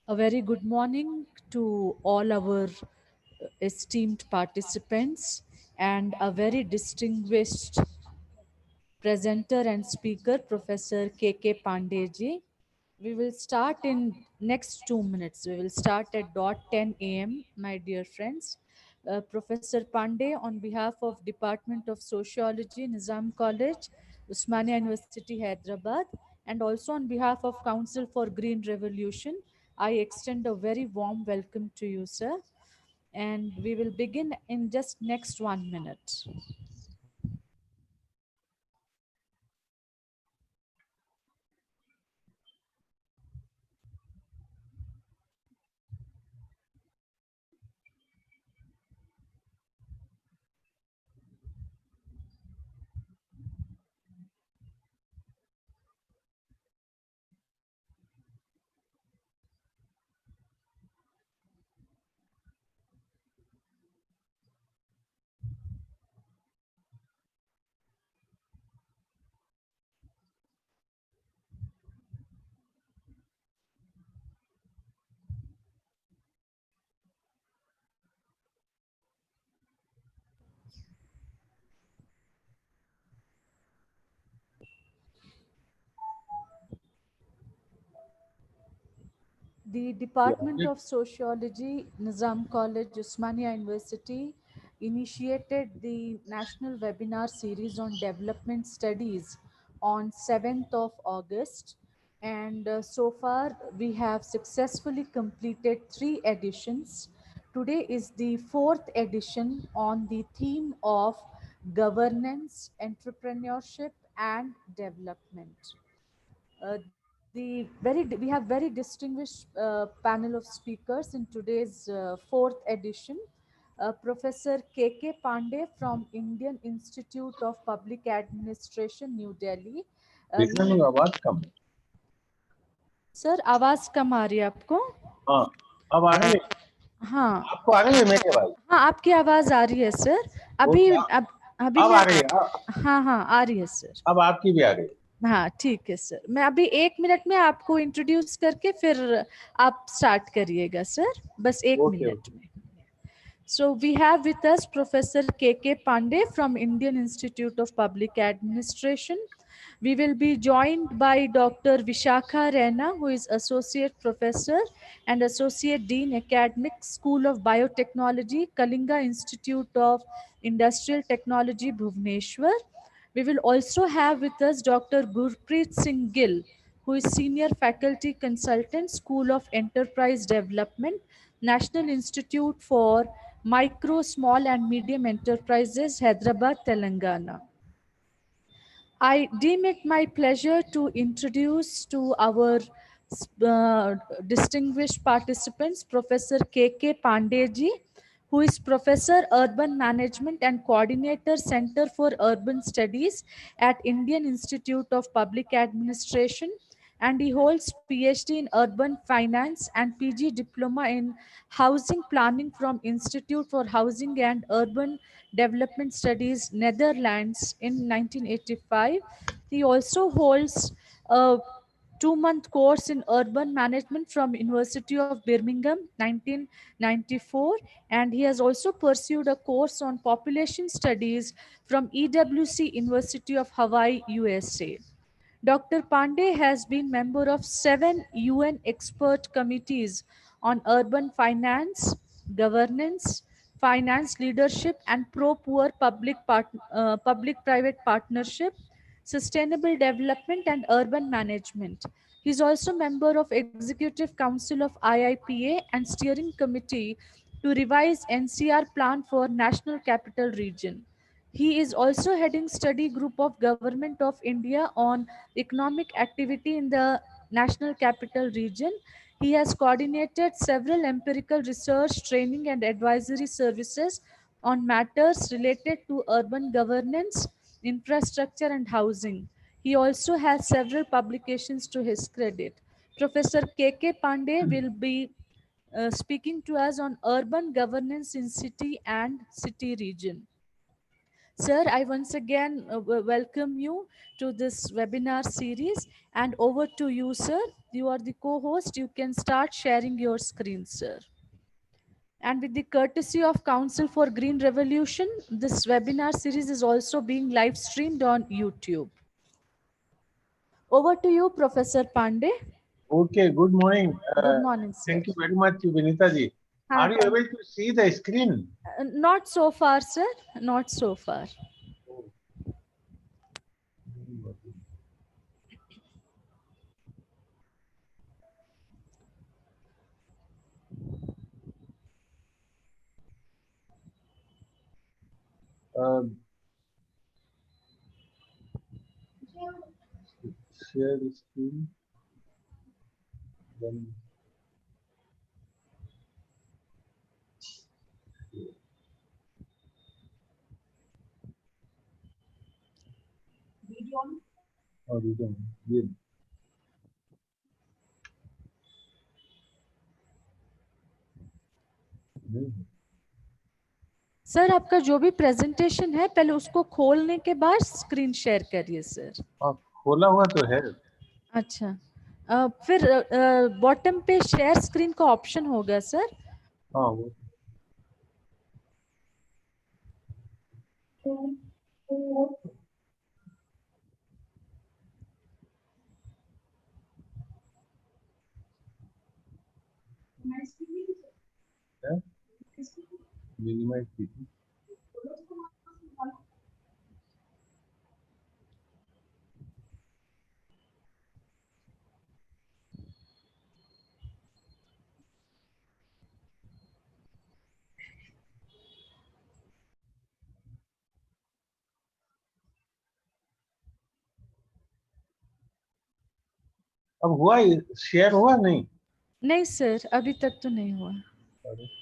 A very good morning to all our esteemed participants and a very distinguished presenter and speaker, Professor K.K. Pandey. We will start in next 2 minutes. We will start at dot 10 a.m., my dear friends. Professor Pandey, on behalf of Department of Sociology, Nizam College, Usmania University, Hyderabad, and also on behalf of Council for Green Revolution, I extend a very warm welcome to you, sir. And we will begin in just next 1 minute. The Department of Sociology, Nizam College, Usmania University initiated the national webinar series on development studies on 7th of August. And so far, we have successfully completed 3 editions. Today is the fourth edition on the theme of governance, entrepreneurship, and development. We have very distinguished panel of speakers in today's fourth edition. Professor K.K. Pandey from Indian Institute of Public Administration, New Delhi. देखने He, में आवाज कम है। Sir आवाज कम आ रही है आपको? हाँ, अब आ रही है। हाँ आपको आ रही है मेरी आवाज? हाँ, आपकी आवाज आ रही है सर। अभी ओके, अभी अब मैं आ रही है। हाँ हाँ आ रही है सर। अब आपकी भी आ रही है। हाँ ठीक है सर, मैं अभी 1 मिनट में आपको इंट्रोड्यूस करके फिर आप स्टार्ट करिएगा सर, बस एक ओके मिनट ओके। में। So we have with us Professor K.K. Pandey from Indian Institute of Public Administration. We will be joined by Dr. Vishakha Rena, who is Associate Professor and Associate Dean Academic School of Biotechnology, Kalinga Institute of Industrial Technology, Bhubaneswar. We will also have with us Dr. Gurpreet Singh Gill, who is Senior Faculty Consultant, School of Enterprise Development, National Institute for Micro, Small and Medium Enterprises, Hyderabad, Telangana. I deem it my pleasure to introduce to our distinguished participants Professor K.K. Pandeyji, who is Professor Urban Management and Coordinator Center for Urban Studies at Indian Institute of Public Administration, and he holds PhD in Urban Finance and PG Diploma in Housing Planning from Institute for Housing and Urban Development Studies, Netherlands in 1985. He also holds a 2 month course in urban management from University of Birmingham 1994, and he has also pursued a course on population studies from EWC University of Hawaii, USA. Dr. Pandey has been member of 7 UN expert committees on urban finance, governance, finance leadership, and pro-poor public-private partnership, sustainable development, and urban management. He is also member of Executive Council of IIPA and Steering Committee to revise NCR plan for National Capital Region. He is also heading study group of Government of India on economic activity in the National Capital Region. He has coordinated several empirical research, training, and advisory services on matters related to urban governance, infrastructure, and housing. He also has several publications to his credit. Professor K.K. Pandey will be speaking to us on urban governance in city and city region. Sir, I once again welcome you to this webinar series, and over to you, sir. You are the co-host. You can start sharing your screen, sir. And with the courtesy of Council for Green Revolution, this webinar series is also being live streamed on YouTube. Over to you, Professor Pandey. Okay, good morning. Good morning, sir. Thank you very much, Vinita ji. Are you able to see the screen? Not so far, sir. Not so far. Uh, share the screen. Then oh, we don't. Yeah. Sir आपका जो भी presentation है पहले उसको खोलने के बाद screen share करिए सर. हाँ, खोला हुआ तो है. अच्छा फिर बॉटम पे शेयर स्क्रीन का ऑप्शन होगा सर. हाँ वो है. मिनिमाइज कीजिए. अब हुआ शेयर हुआ नहीं. नहीं सर अभी तक तो नहीं हुआ. अरे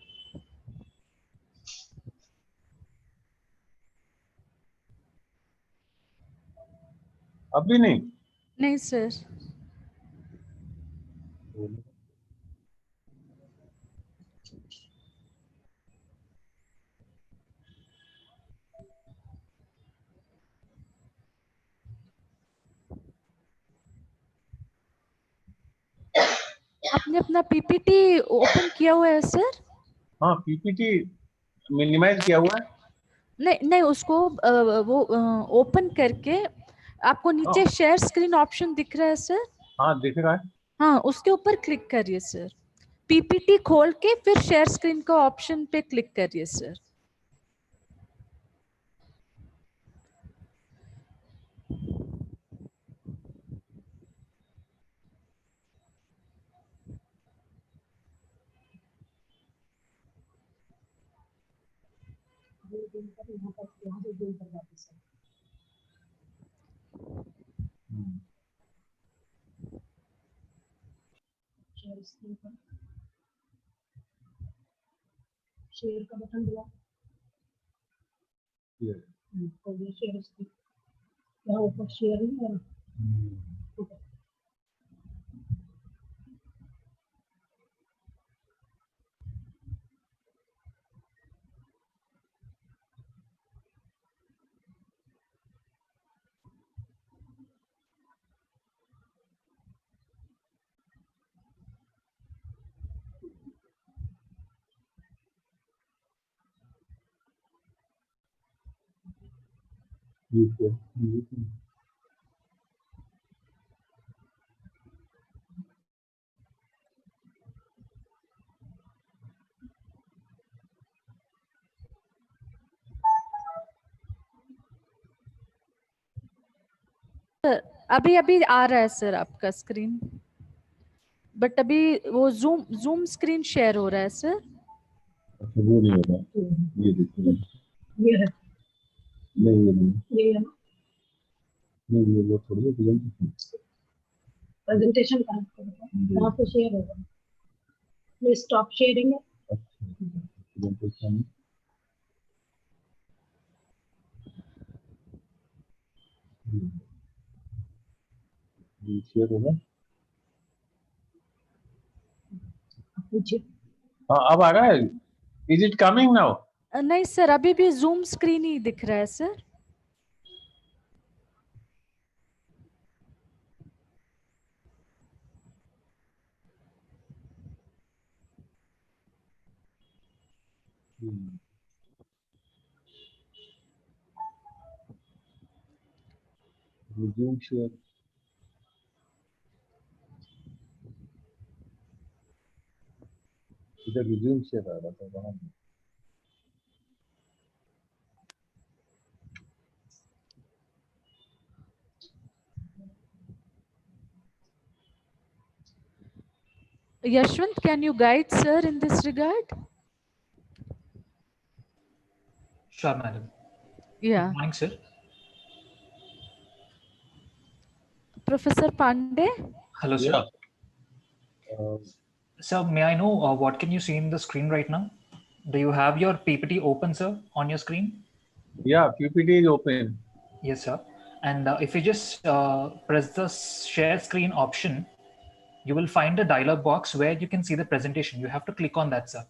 अभी नहीं. नहीं सर. आपने अपना पीपीटी ओपन किया हुआ है सर. हाँ पीपीटी मिनिमाइज किया हुआ है. नहीं नहीं उसको वो ओपन करके आपको नीचे शेयर स्क्रीन ऑप्शन दिख रहा है सर. हाँ दिख रहा है. हाँ उसके ऊपर क्लिक करिए सर. पीपीटी खोल के फिर शेयर स्क्रीन का ऑप्शन पे क्लिक करिए सर. शेयर का बटन दबाओ. ये. तो ये शेयर स्क्रीन यहाँ ऊपर शेयर नहीं है. सर अभी अभी आ रहा है सर आपका स्क्रीन. बट अभी वो जूम स्क्रीन शेयर हो रहा है सर. अच्छा वो नहीं होगा. ये देखिए. ये है. नहीं ये नहीं. ये है नहीं ये वो थोड़ी है. प्रेजेंटेशन का. वहाँ पे शेयर होगा. ये स्टॉप शेयरिंग है. अच्छा प्रेजेंटेशन शेयर होगा. पूछिए. हाँ अब आ रहा है. Is it coming now. नहीं सर अभी भी जूम स्क्रीन ही दिख रहा है सर. Resume share. इधर resume share आ रहा था वहाँ पे। Yashwant, can you guide sir in this regard? Sure, madam. Yeah. Good morning, sir. Professor Pandey? Hello, sir. Yeah. Sir, may I know what can you see in the screen right now? Do you have your PPT open, sir, on your screen? Yeah, PPT is open. Yes, sir. And if you just press the share screen option, you will find a dialog box where you can see the presentation. You have to click on that, sir.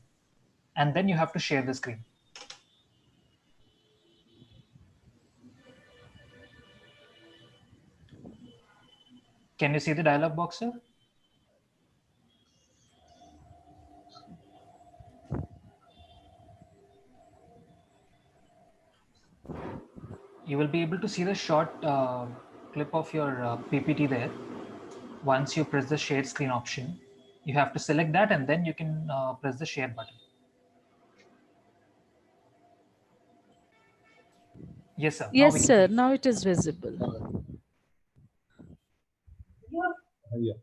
And then you have to share the screen. Can you see the dialog box, sir? You will be able to see the short clip of your PPT there. Once you press the share screen option, you have to select that and then you can press the share button. Yes, sir. Now Yes, we can sir. see. Now it is visible. Yeah.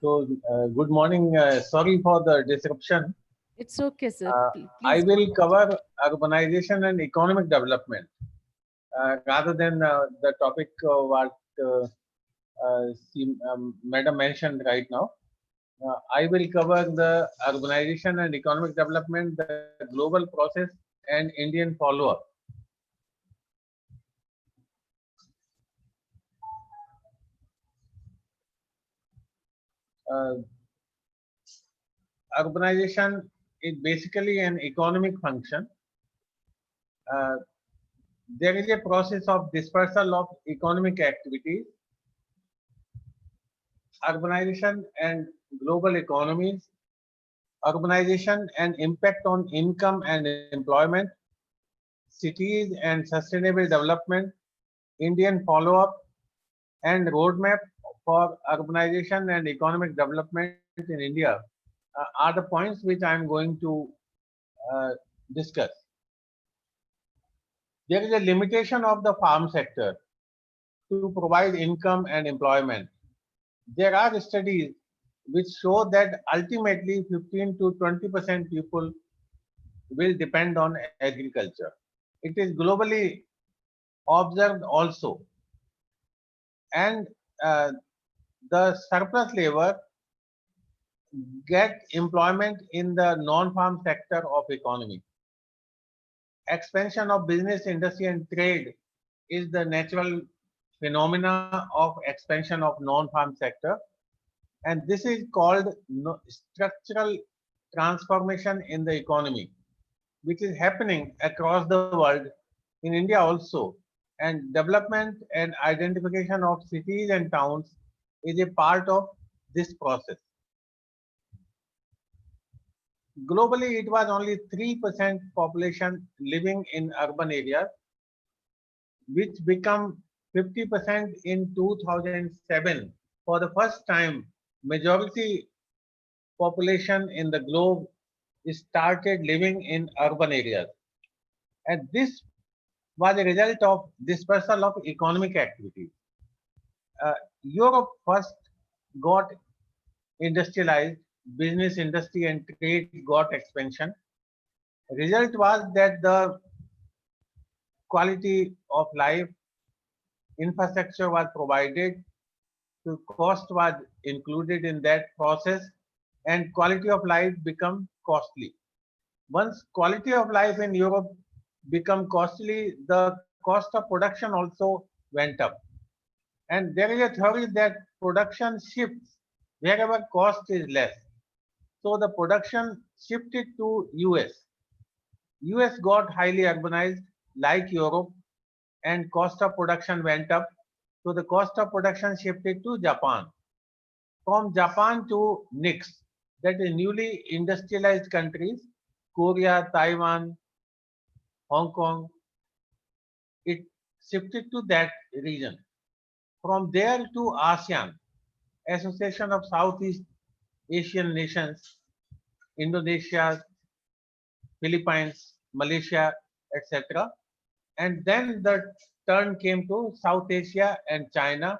So, good morning. Sorry for the disruption. It's okay, sir. I Please. will cover urbanization and economic development rather than the topic what Madam mentioned right now. I will cover the urbanization and economic development, the global process, and Indian follow-up. Uh, Urbanization is basically an economic function. Uh, there is a process of dispersal of economic activities, urbanization and global economies, urbanization and impact on income and employment, cities and sustainable development, Indian follow-up, and roadmap for urbanization and economic development in India are the points which I am going to uh, discuss. There is a limitation of the farm sector to provide income and employment. There are studies which show that ultimately 15 to 20% people will depend on agriculture. It is globally observed also. And uh, the surplus labor get employment in the non-farm sector of economy. Expansion of business, industry and trade is the natural phenomena of expansion of non-farm sector, and this is called structural transformation in the economy, which is happening across the world, in India also. And development and identification of cities and towns is a part of this process. Globally, it was only 3% population living in urban areas, which become 50% in 2007. For the first time, majority population in the globe started living in urban areas. And this was a result of dispersal of economic activities. Europe first got industrialized, business, industry, and trade got expansion. Result was that the quality of life, infrastructure was provided, the cost was included in that process, and quality of life become costly. Once quality of life in Europe become costly, the cost of production also went up. And there is a theory that production shifts wherever cost is less. So the production shifted to US. US got highly urbanized like Europe, and cost of production went up. So the cost of production shifted to Japan. From Japan to NICS, that is newly industrialized countries, Korea, Taiwan, Hong Kong, it shifted to that region. From there to ASEAN, Association of Southeast Asian Nations, Indonesia, Philippines, Malaysia, etc. And then the turn came to South Asia and China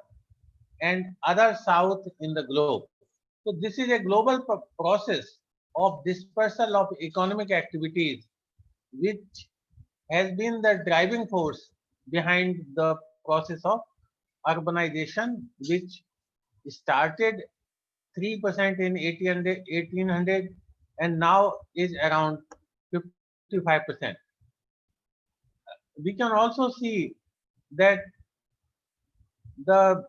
and other south in the globe. So this is a global process of dispersal of economic activities, which has been the driving force behind the process of urbanization, which started 3% in 1800 and now is around 55%. We can also see that the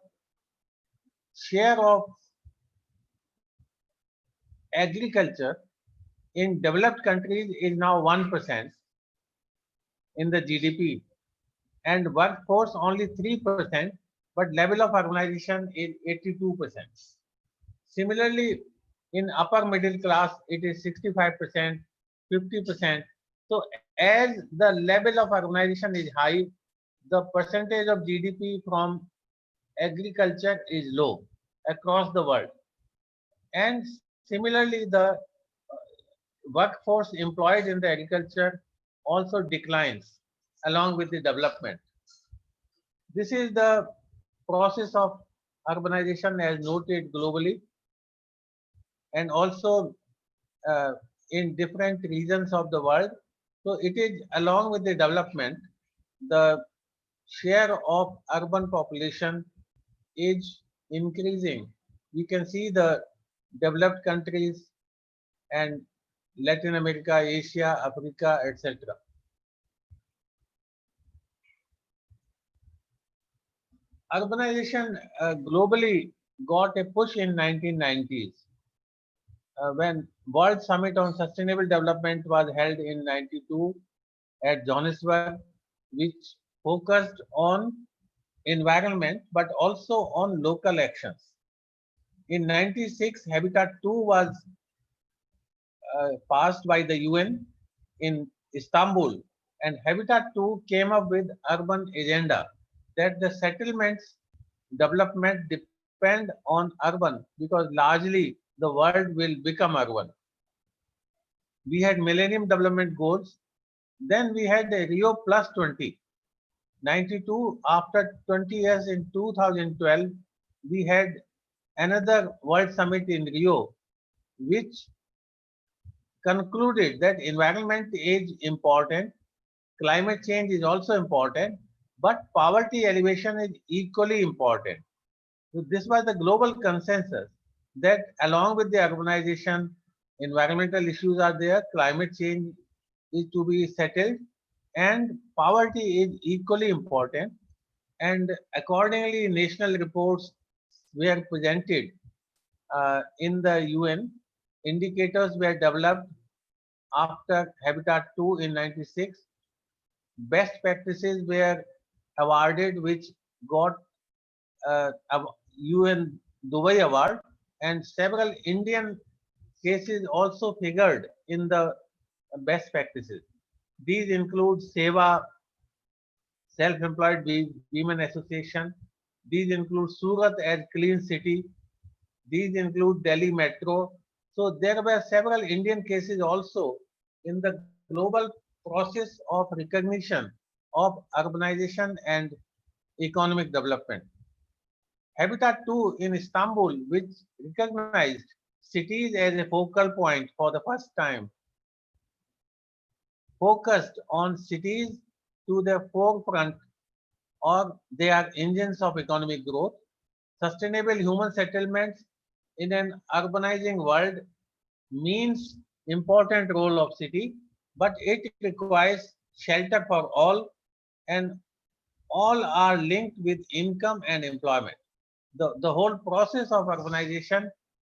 share of agriculture in developed countries is now 1% in the GDP and workforce only 3%, but level of urbanization is 82%. Similarly, in upper middle class, it is 65%, 50%. So as the level of urbanization is high, the percentage of GDP from agriculture is low across the world. And similarly, the workforce employed in the agriculture also declines along with the development. This is the process of urbanization as noted globally and also in different regions of the world. So it is along with the development, the share of urban population is increasing. We can see the developed countries and Latin America, Asia, Africa, etc. Urbanization globally got a push in 1990s when World Summit on Sustainable Development was held in 92 at Johannesburg, which focused on environment but also on local actions. In 96, Habitat 2 was passed by the UN in Istanbul, and Habitat 2 came up with urban agenda that the settlements development depend on urban because largely the world will become urban. We had Millennium Development Goals, then we had the Rio Plus 20. 92, after 20 years in 2012, we had another World Summit in Rio, which concluded that environment is important, climate change is also important, but poverty elevation is equally important. So this was the global consensus that along with the urbanization, environmental issues are there, climate change is to be settled, and poverty is equally important. And accordingly, national reports were presented in the UN. Indicators were developed after Habitat 2 in 96. Best practices were awarded, which got a UN Dubai Award, and several Indian cases also figured in the best practices. These include SEVA, Self-Employed Women Association. These include Surat as Clean City. These include Delhi Metro. So there were several Indian cases also in the global process of recognition of urbanization and economic development. Habitat 2 in Istanbul, which recognized cities as a focal point for the first time, focused on cities to the forefront or they are engines of economic growth. Sustainable human settlements in an urbanizing world means important role of city, but it requires shelter for all, and all are linked with income and employment. The whole process of urbanization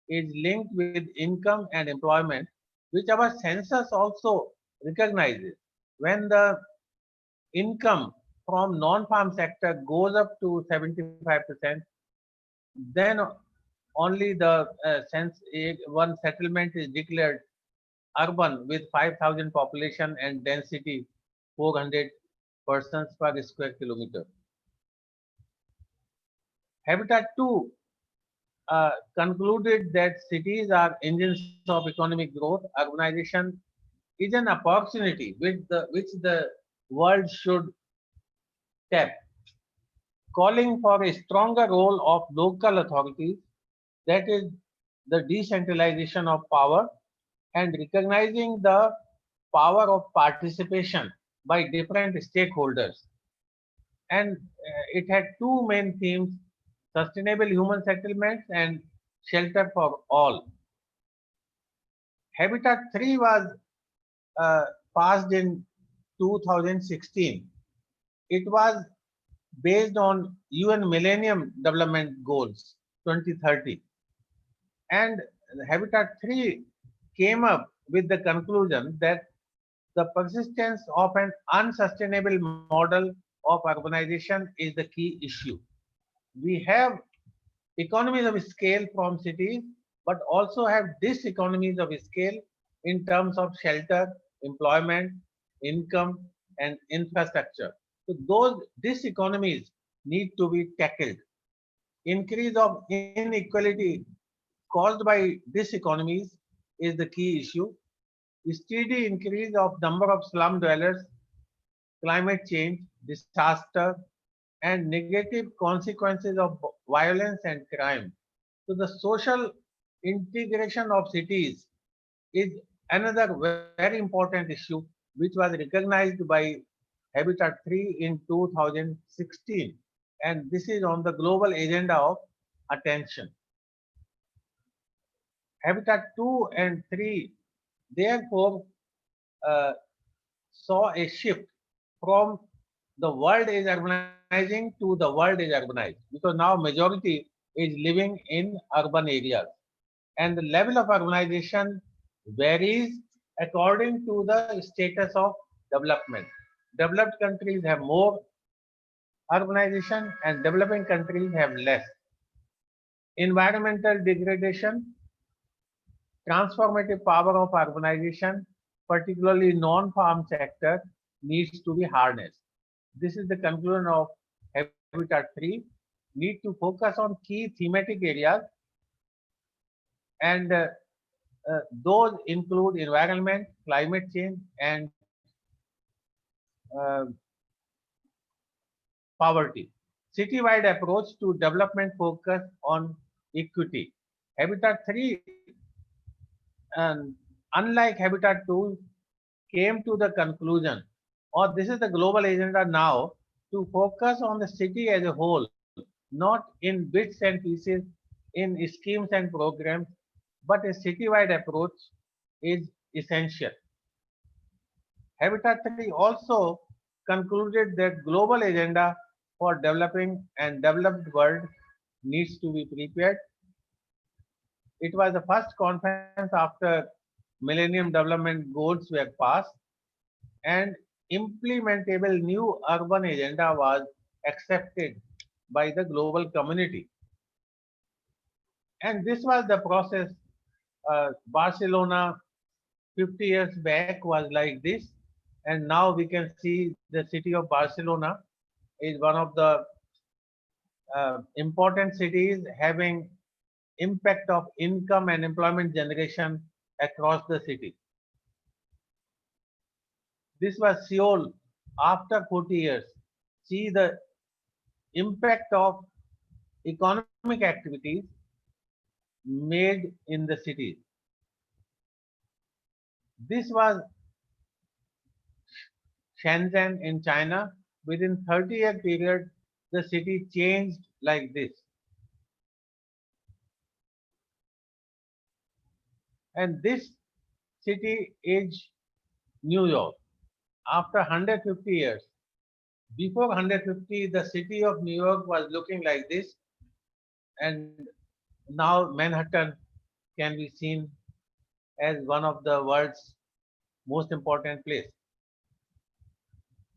is linked with income and employment, which our census also recognizes. When the income from non-farm sector goes up to 75%, then only the one settlement is declared urban with 5,000 population and density 400 persons per square kilometer. Habitat 2 concluded that cities are engines of economic growth. Urbanization is an opportunity which the world should tap, calling for a stronger role of local authorities, that is, the decentralization of power, and recognizing the power of participation by different stakeholders. And it had two main themes: sustainable human settlements and shelter for all. Habitat 3 was uh, passed in 2016. It was based on UN Millennium Development Goals 2030. And Habitat 3 came up with the conclusion that the persistence of an unsustainable model of urbanization is the key issue. We have economies of scale from cities, but also have diseconomies of scale in terms of shelter, employment, income, and infrastructure. So those diseconomies need to be tackled. Increase of inequality caused by diseconomies is the key issue. Steady increase of number of slum dwellers, climate change, disaster, and negative consequences of violence and crime. So the social integration of cities is another very important issue which was recognized by Habitat 3 in 2016. And this is on the global agenda of attention. Habitat 2 and 3 therefore uh, saw a shift from the world is urbanizing to the world is urbanized, because now majority is living in urban areas, and the level of urbanization varies according to the status of development. Developed countries have more urbanization and developing countries have less. Environmental degradation, transformative power of urbanization, particularly non-farm sector, needs to be harnessed. This is the conclusion of Habitat 3. Need to focus on key thematic areas, and those include environment, climate change, and uh, poverty. Citywide approach to development focus on equity. Habitat 3, and unlike Habitat 2, came to the conclusion, or this is the global agenda now, to focus on the city as a whole, not in bits and pieces, in schemes and programs, but a citywide approach is essential. Habitat 3 also concluded that global agenda for developing and developed world needs to be prepared. It was the first conference after Millennium Development Goals were passed, and implementable new urban agenda was accepted by the global community. And this was the process. Barcelona 50 years back was like this, and now we can see the city of Barcelona is one of the important cities having impact of income and employment generation across the city. This was Seoul after 40 years. See the impact of economic activities made in the cities. This was Shenzhen in China. Within 30-year period, the city changed like this. And this city is New York. After 150 years, before 150, the city of New York was looking like this, and now Manhattan can be seen as one of the world's most important place.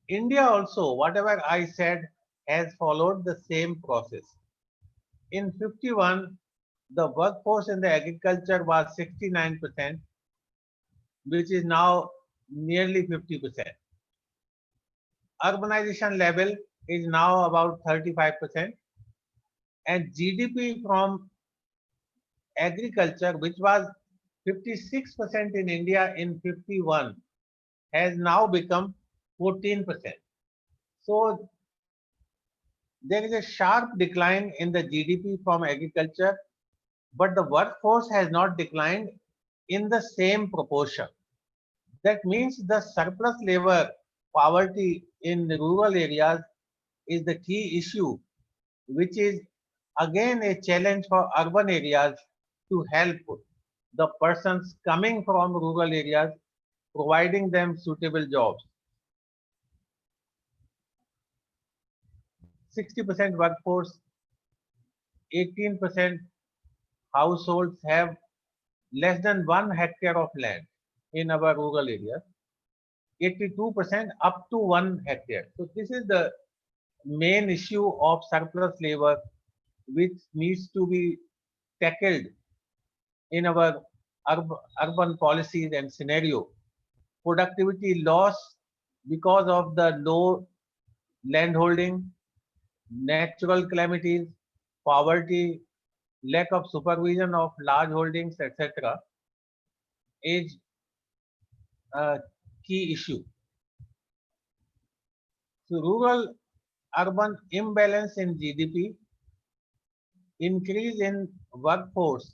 India also, whatever I said, has followed the same process. In 51, the workforce in the agriculture was 69%. which is now nearly 50%. Urbanization level is now about 35%, and GDP from agriculture, which was 56% in India in 51, has now become 14%. So there is a sharp decline in the GDP from agriculture, but the workforce has not declined in the same proportion. That means the surplus labor poverty in rural areas is the key issue, which is again a challenge for urban areas to help the persons coming from rural areas, providing them suitable jobs. 60% workforce, 18% households have less than 1 hectare of land in our rural areas, 82% up to 1 hectare. So this is the main issue of surplus labor which needs to be tackled in our urban policies and scenario. Productivity loss because of the low landholding, natural calamities, poverty, lack of supervision of large holdings, etc., is a key issue. So rural urban imbalance in GDP, increase in workforce,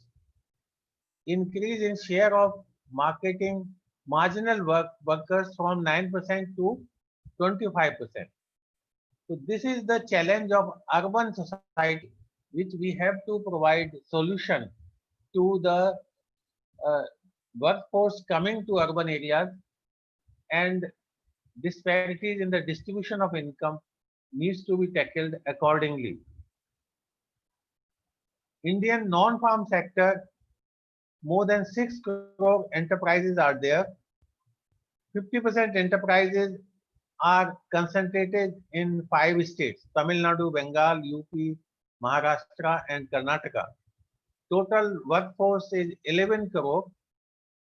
increase in share of marketing marginal workers from 9% to 25%. So this is the challenge of urban society, which we have to provide solution to the uh, workforce coming to urban areas, and disparities in the distribution of income needs to be tackled accordingly. Indian non-farm sector, more than 6 crore enterprises are there. 50% enterprises are concentrated in 5 states: Tamil Nadu, Bengal, UP, Maharashtra, and Karnataka. Total workforce is 11 crore,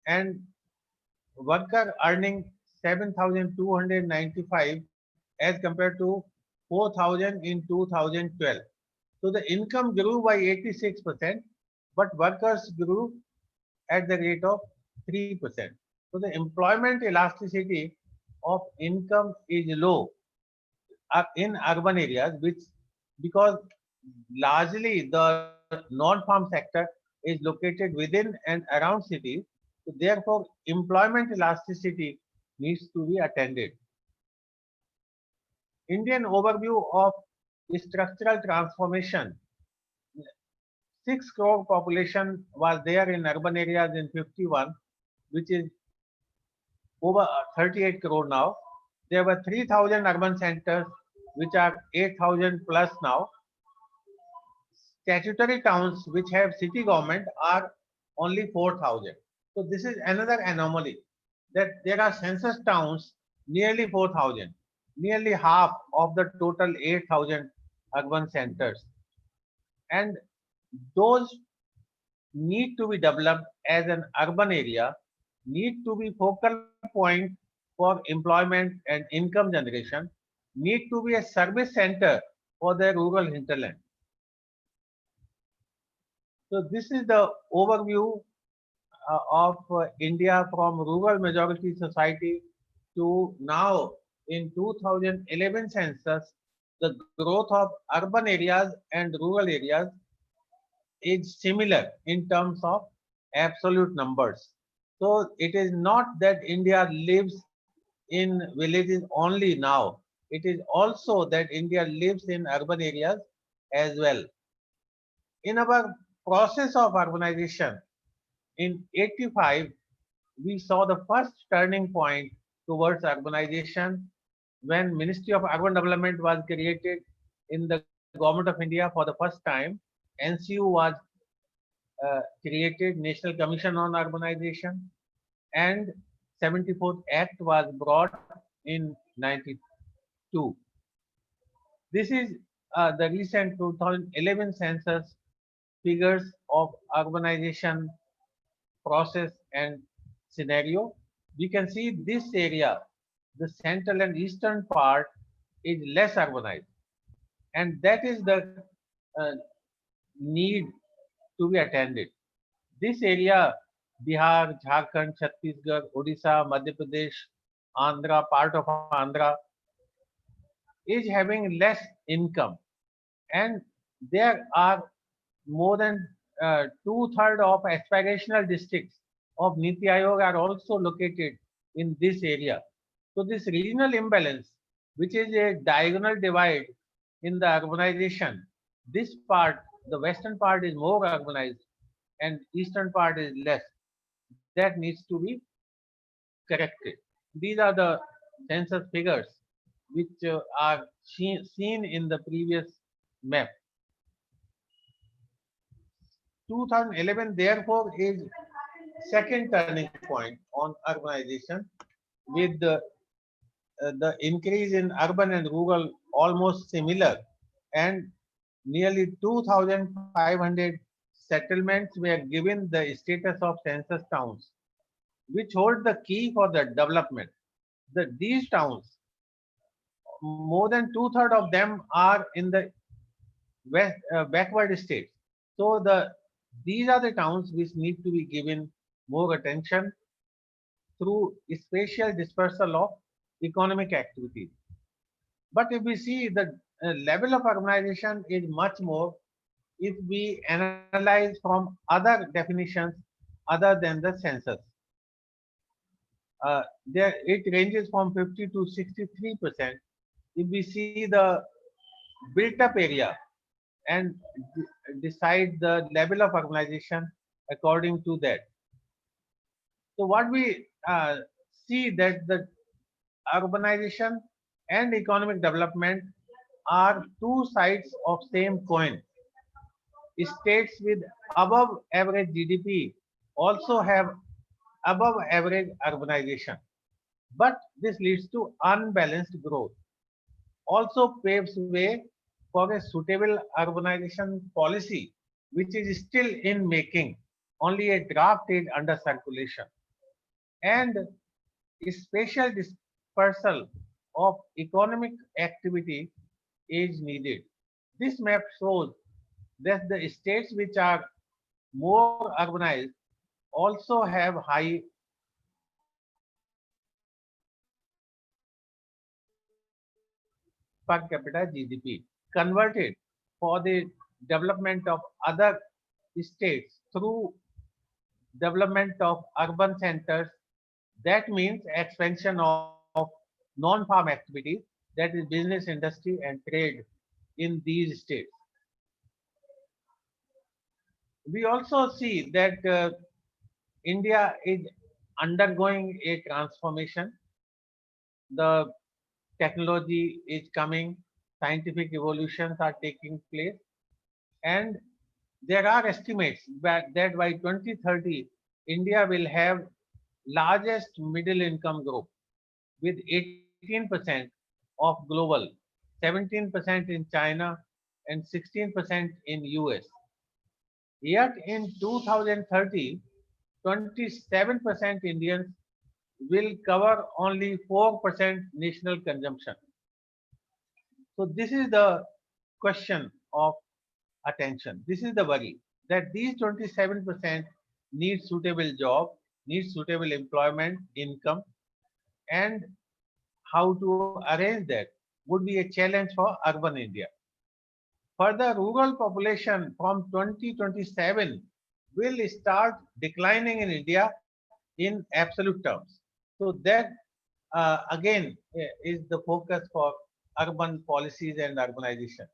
and worker earning 7,295 as compared to 4,000 in 2012. So the income grew by 86%, but workers grew at the rate of 3%. So the employment elasticity of income is low in urban areas, which because largely the non-farm sector is located within and around cities. So therefore, employment elasticity needs to be attended. Indian overview of structural transformation. 6 crore population was there in urban areas in 51, which is over 38 crore now. There were 3,000 urban centers, which are 8,000 plus now. Statutory towns which have city government are only 4,000. So this is another anomaly, that there are census towns nearly 4,000, nearly half of the total 8,000 urban centers. And those need to be developed as an urban area, need to be focal point for employment and income generation, need to be a service center for the rural hinterland. So this is the overview of India from rural majority society to now in 2011 census. The growth of urban areas and rural areas is similar in terms of absolute numbers. So it is not that India lives in villages only now. It is also that India lives in urban areas as well. In our process of urbanization, in 85, we saw the first turning point towards urbanization when Ministry of Urban Development was created in the Government of India for the first time. NCU was created, National Commission on Urbanization, and 74th Act was brought in 92. This is the recent 2011 census figures of urbanization process and scenario. we can see this area, the central and eastern part, is less urbanized, and that is the uh, need to be attended. This area, Bihar, Jharkhand, Chhattisgarh, Odisha, Madhya Pradesh, Andhra, part of Andhra, is having less income, and there are more than two-thirds of aspirational districts of Niti Aayog are also located in this area. So this regional imbalance, which is a diagonal divide in the urbanization, this part, the western part is more urbanized and eastern part is less. That needs to be corrected. These are the census figures which are seen in the previous map. 2011 therefore is second turning point on urbanization, with the increase in urban and rural almost similar, and nearly 2,500 settlements were given the status of census towns, which hold the key for the development. These towns, more than two-thirds of them are in the backward states. So these are the towns which need to be given more attention through spatial dispersal of economic activities. But if we see the level of urbanization is much more if we analyze from other definitions other than the census. There it ranges from 50 to 63%. If we see the built up area and decide the level of urbanization according to that. So what we see that the urbanization and economic development are two sides of same coin. States with above average GDP also have above average urbanization, but this leads to unbalanced growth. Also paves way for a suitable urbanization policy, which is still in making. Only a draft is under circulation. And spatial dispersal of economic activity is needed. This map shows that the states which are more urbanized also have high per capita GDP converted for the development of other states through development of urban centers. That means expansion of non-farm activities, that is business, industry and trade in these states. We also see that India is undergoing a transformation. The technology is coming, scientific evolutions are taking place, and there are estimates that by 2030, India will have largest middle income group with 18% of global, 17% in China, and 16% in US. Yet in 2030, 27% Indians will cover only 4% national consumption. So this is the question of attention. This is the worry that these 27% need suitable job, need suitable employment, income, and how to arrange that would be a challenge for urban India. Further, rural population from 2027 will start declining in India in absolute terms. So that again is the focus for urban policies and urbanization.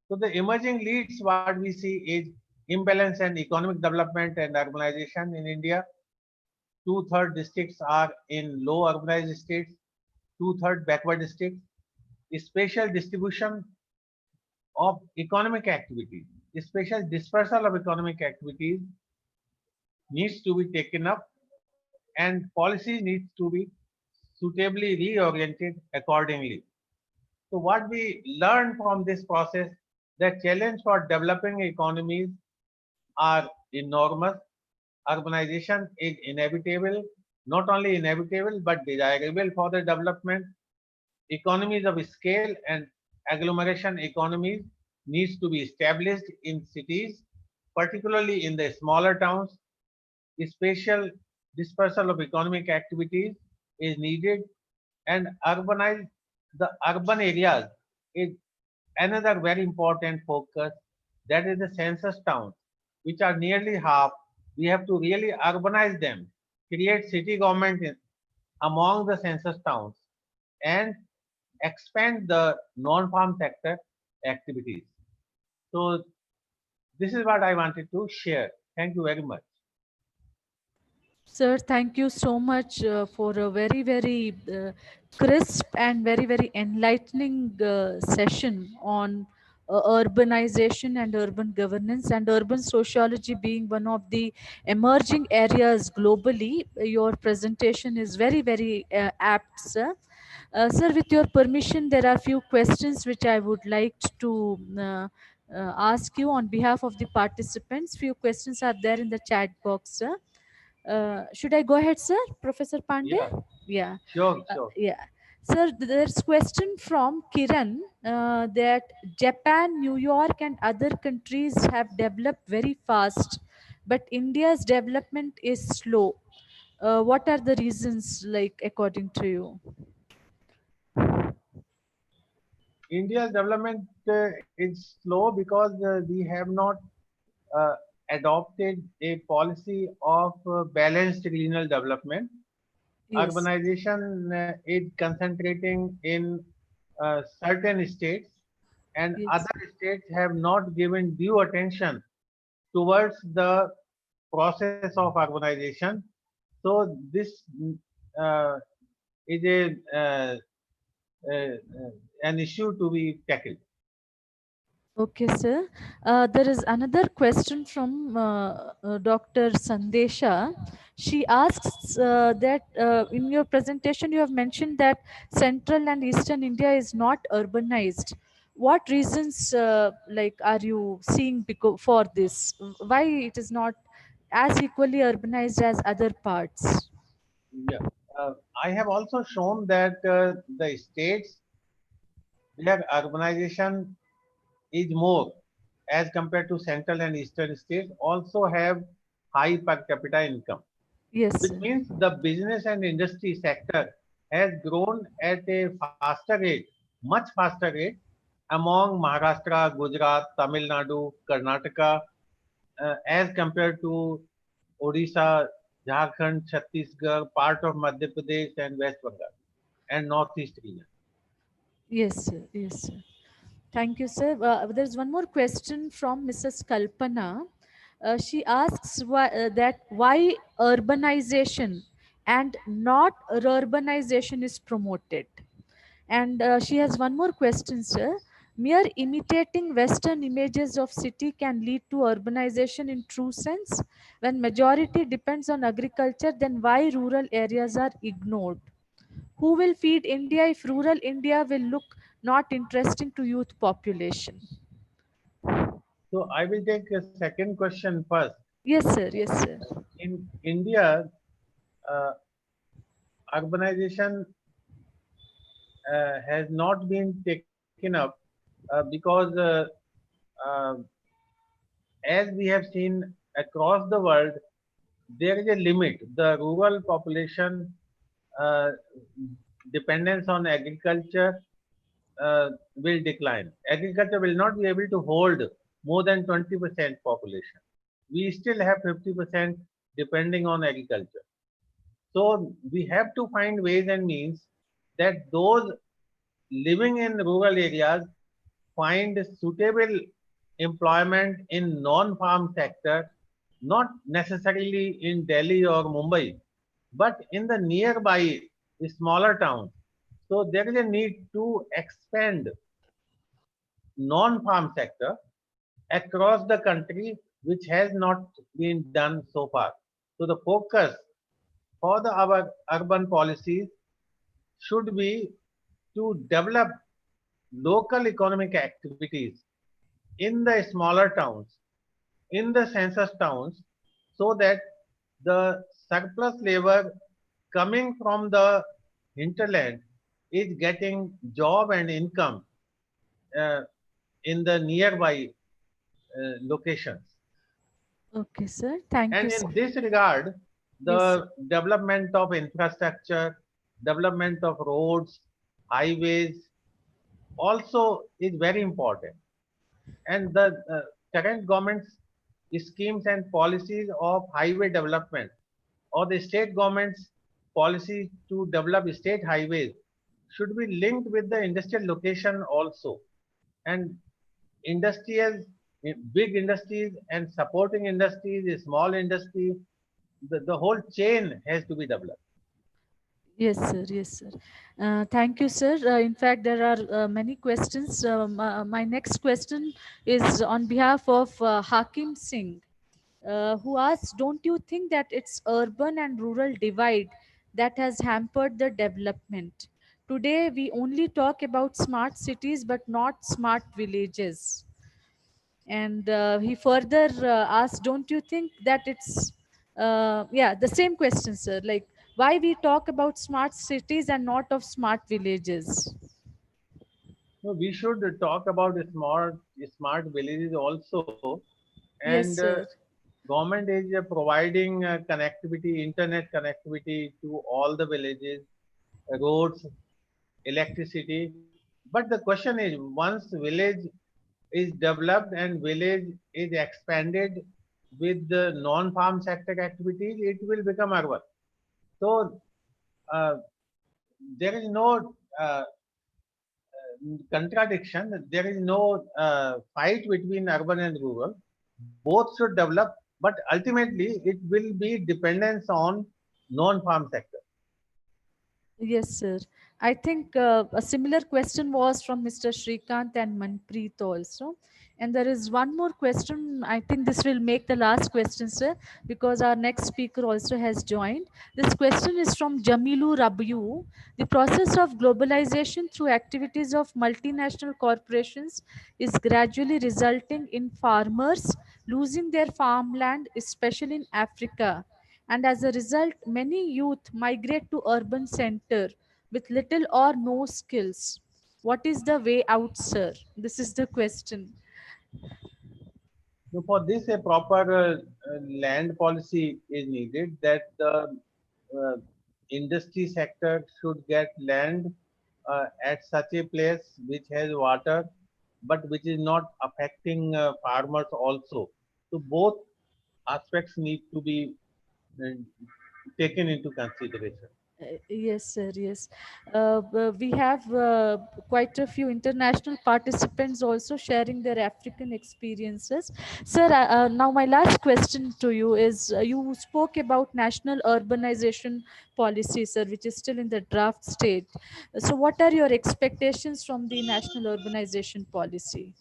So the emerging leads what we see is imbalance and economic development and urbanization in India. Two-thirds districts are in low urbanized states, two-thirds backward states. Spatial distribution of economic activities, spatial dispersal of economic activities needs to be taken up, and policy needs to be suitably reoriented accordingly. So what we learn from this process, the challenge for developing economies are enormous. Urbanization is inevitable not only inevitable but desirable for the development. Economies of scale and agglomeration economies needs to be established in cities, particularly in the smaller towns. Spatial dispersal of economic activities is needed, and urbanize the urban areas is another very important focus. That is the census towns, which are nearly half. We have to really urbanize them, create city government among the census towns, and expand the non-farm sector activities. So this is what I wanted to share. Thank you very much. Sir, thank you so much for a very, very crisp and very, very enlightening session on urbanization and urban governance and urban sociology being one of the emerging areas globally. Your presentation is very, very apt, sir. Sir, with your permission, there are few questions which I would like to ask you on behalf of the participants. Few questions are there in the chat box, sir. Should I go ahead, sir? Professor Pandey? Yeah, Yeah. sure, sure. Yeah. Sir, there's question from Kiran that Japan, New York, and other countries have developed very fast, but India's development is slow. What are the reasons, like, according to you? India's development is slow because we have not uh, adopted a policy of balanced regional development. Yes. Urbanization is concentrating in certain states, and Yes. other states have not given due attention towards the process of urbanization. So this uh, is an issue to be tackled. Okay, sir. There is another question from Dr. Sandesha. She asks that in your presentation you have mentioned that central and eastern India is not urbanized. What reasons like are you seeing for this? Why it is not as equally urbanized as other parts? Yeah. I have also shown that the states where urbanization is more as compared to central and eastern states also have high per capita income, Yes, which sir. means the business and industry sector has grown at a faster rate, much faster rate among Maharashtra, Gujarat, Tamil Nadu, Karnataka, as compared to Odisha, Jharkhand, Chhattisgarh, part of Madhya Pradesh and West Bengal and Northeast region. Yes, sir. Yes, sir. Thank you, sir. There's one more question from Mrs. Kalpana. She asks that why urbanization and not urbanization is promoted. And she has one more question, sir. Mere imitating Western images of city can lead to urbanization in true sense. When majority depends on agriculture, then why rural areas are ignored? Who will feed India if rural India will look not interesting to youth population? So I will take a second question first. Yes, sir. Yes, sir. In India, uh, urbanization has not been taken up because uh, as we have seen across the world, there is a limit. The rural population uh, dependence on agriculture will decline. Agriculture will not be able to hold more than 20% population. We still have 50% depending on agriculture. So we have to find ways and means that those living in rural areas find suitable employment in non-farm sector, not necessarily in Delhi or Mumbai, but in the nearby smaller towns. So there is a need to expand non-farm sector across the country, which has not been done so far. So the focus for our urban policies should be to develop local economic activities in the smaller towns, in the census towns, so that the surplus labor coming from the hinterland is getting job and income uh, in the nearby locations. Okay, sir. Thank you, And sir. in this regard, Yes, sir. the development of infrastructure, development of roads, highways also is very important. And the current government's schemes and policies of highway development or the state government's policy to develop state highways should be linked with the industrial location also. And industrial, big industries and supporting industries, small industries, the whole chain has to be developed. Yes, sir. Yes, sir. Thank you, sir. In fact, there are many questions. My next question is on behalf of Hakim Singh, who asks, don't you think that it's urban and rural divide that has hampered the development? Today, we only talk about smart cities but not smart villages. And he further asked, don't you think that it's, yeah, the same question, sir, like why we talk about smart cities and not of smart villages? So we should talk about smart villages also. And Yes, sir. government is providing connectivity, internet connectivity to all the villages, roads, electricity. But the question is, once village is developed and village is expanded with the non-farm sector activities, it will become urban. So uh, there is no contradiction. There is no fight between urban and rural. Both should develop, but ultimately it will be dependence on non-farm sector. Yes, sir. I think a similar question was from Mr. Shrikant and Manpreet also. And there is one more question. I think this will make the last question, sir, because our next speaker also has joined. This question is from Jamilu Rabiu. The process of globalization through activities of multinational corporations is gradually resulting in farmers losing their farmland, especially in Africa, and as a result many youth migrate to urban center with little or no skills. What is the way out, sir? This is the question. So for this, a proper land policy is needed that the uh, industry sector should get land at such a place which has water, but which is not affecting farmers also. So both aspects need to be uh, taken into consideration. Yes, sir. Yes, we have quite a few international participants also sharing their African experiences. Sir, now my last question to you is: you spoke about national urbanization policy, sir, which is still in the draft state. So, what are your expectations from the national urbanization policy?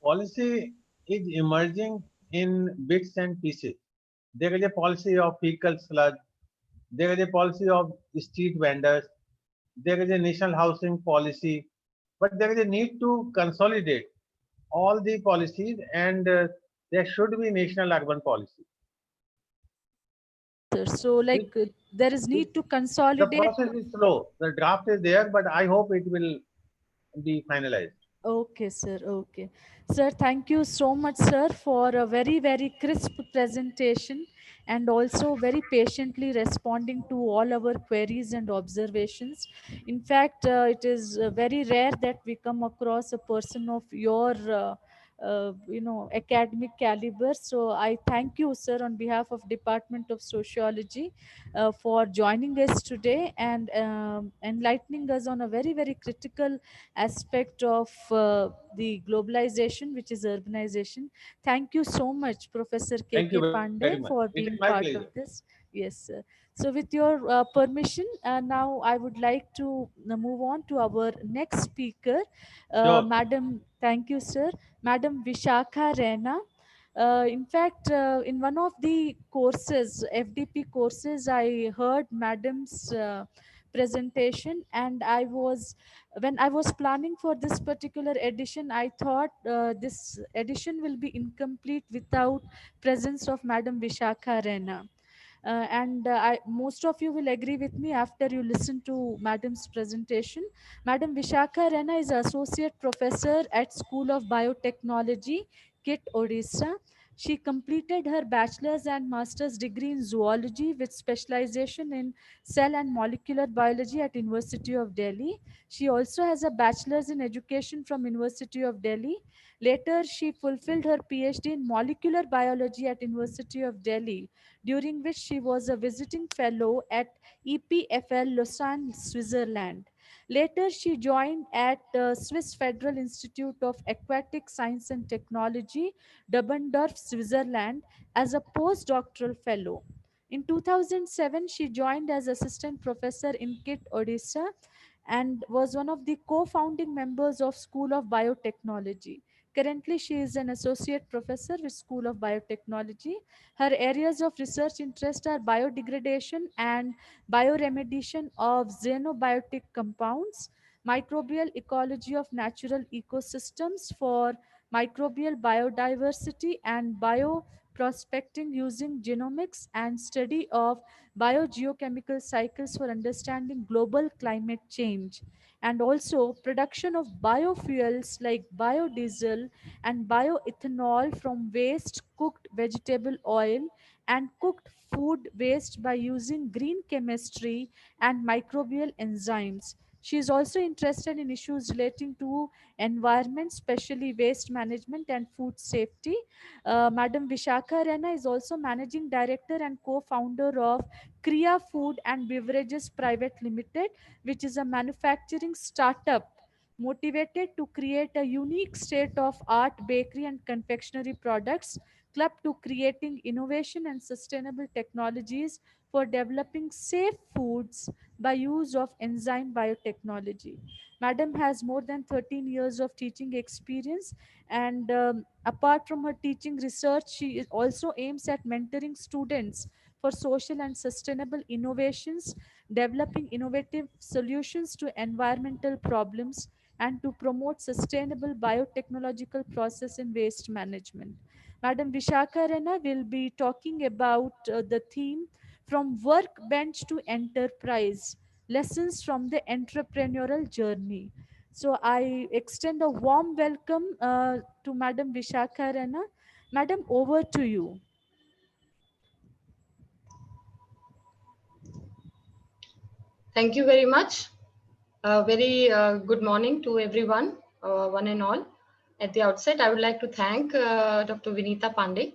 Policy is emerging in bits and pieces. There is a policy of fecal sludge. There is a policy of street vendors. There is a national housing policy. But there is a need to consolidate all the policies, and there should be national urban policy. Yes, sir. So, It, like, there is it, need to the consolidate. process is slow. The draft is there, but I hope it will be finalized. Okay, sir. Okay. Sir, thank you so much, sir, for a very, very crisp presentation and also very patiently responding to all our queries and observations. In fact, it is very rare that we come across a person of your academic caliber. So I thank you, sir, on behalf of Department of Sociology, for joining us today and enlightening us on a very, very critical aspect of the globalization, which is urbanization. Thank you so much, Professor Thank you KK very much. Pandey, for It is being my part pleasure. of this. Yes, sir. So, with your permission, now I would like to move on to our next speaker, Sure. Madam. Thank you, sir. Madam Vishakha Rena. In fact, in one of the courses, FDP courses, I heard Madam's presentation, and when I was planning for this particular edition, I thought this edition will be incomplete without presence of Madam Vishakha Rena. Most of you will agree with me after you listen to Madam's presentation. Madam Vishakha Rana is Associate Professor at School of Biotechnology, KIT, Odisha. She completed her bachelor's and master's degree in zoology with specialization in cell and molecular biology at University of Delhi. She also has a bachelor's in education from University of Delhi. Later, she fulfilled her PhD in molecular biology at University of Delhi, during which she was a visiting fellow at EPFL Lausanne, Switzerland. Later, she joined at the Swiss Federal Institute of Aquatic Science and Technology, Dubendorf, Switzerland, as a postdoctoral fellow. In 2007, she joined as assistant professor in KIT, Odisha, and was one of the co-founding members of School of Biotechnology. Currently, she is an associate professor with School of Biotechnology. Her areas of research interest are biodegradation and bioremediation of xenobiotic compounds, microbial ecology of natural ecosystems for microbial biodiversity, and bioprospecting using genomics and study of biogeochemical cycles for understanding global climate change, and also production of biofuels like biodiesel and bioethanol from waste cooked vegetable oil and cooked food waste by using green chemistry and microbial enzymes. She is also interested in issues relating to environment, especially waste management and food safety. Madam Vishakha Rana is also managing director and co-founder of Kriya Food and Beverages Private Limited, which is a manufacturing startup motivated to create a unique state of art bakery and confectionery products club to creating innovation and sustainable technologies for developing safe foods by use of enzyme biotechnology. Madam has more than 13 years of teaching experience, and apart from her teaching research, also aims at mentoring students for social and sustainable innovations, developing innovative solutions to environmental problems, and to promote sustainable biotechnological process in waste management. Madam Vishakha Rana will be talking about the theme from workbench to enterprise, lessons from the entrepreneurial journey. So I extend a warm welcome to Madam Vishakha Rana. Madam, over to you. Thank you very much. Very good morning to everyone, one and all. At the outset, I would like to thank Dr. Vinita Pandey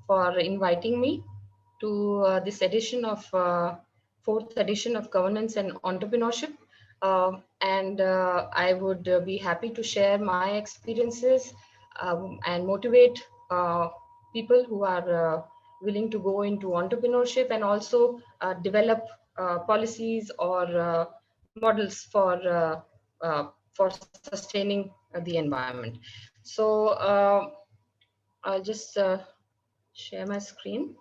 for inviting me to this edition of fourth edition of Governance and Entrepreneurship. I would be happy to share my experiences and motivate people who are willing to go into entrepreneurship and also develop policies or models for sustaining the environment. So I'll just share my screen.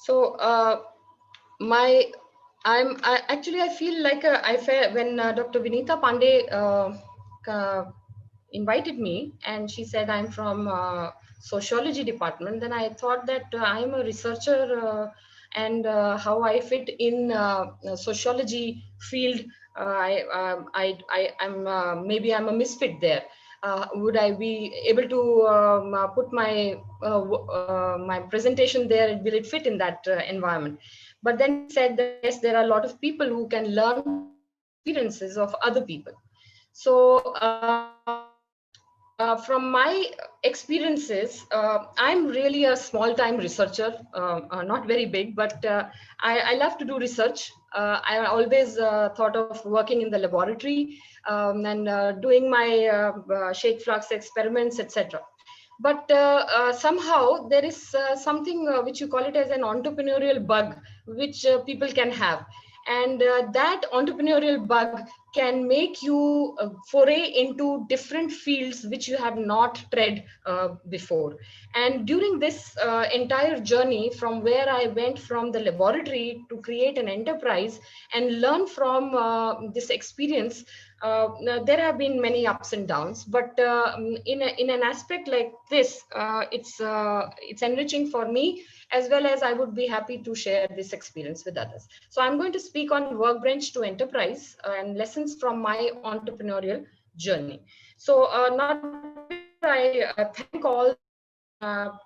So I feel like when Dr. Vinita Pandey invited me and she said I'm from sociology department, then I thought that I'm a researcher and how I fit in sociology field. I'm maybe I'm a misfit there. Would I be able to put my presentation there? Will it fit in that environment? But then she said that yes, there are a lot of people who can learn from the experiences of other people. So from my experiences, I'm really a small-time researcher, not very big, but I love to do research. I always thought of working in the laboratory and doing my shake flask experiments, etc. But somehow there is something which you call it as an entrepreneurial bug, which people can have. And that entrepreneurial bug can make you foray into different fields which you have not tread before. And during this entire journey, from where I went from the laboratory to create an enterprise and learn from this experience, there have been many ups and downs, but in an aspect like this, it's enriching for me, as well as I would be happy to share this experience with others. So I'm going to speak on workbench to enterprise and lessons from my entrepreneurial journey. So not only before I thank all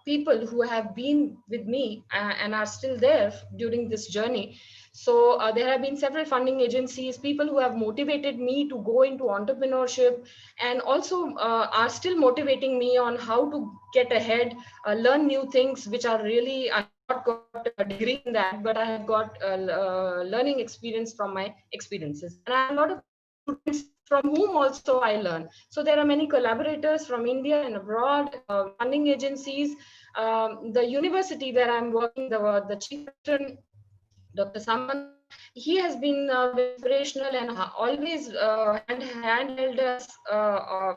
people who have been with me and are still there during this journey. So there have been several funding agencies, people who have motivated me to go into entrepreneurship, and also are still motivating me on how to get ahead, learn new things, which are really, I have not got a degree in that, but I have got learning experience from my experiences. And I have a lot of students from whom also I learn. So there are many collaborators from India and abroad, funding agencies, the university where I'm working, the chief patron, Dr. Samanta, he has been very inspirational and always handheld us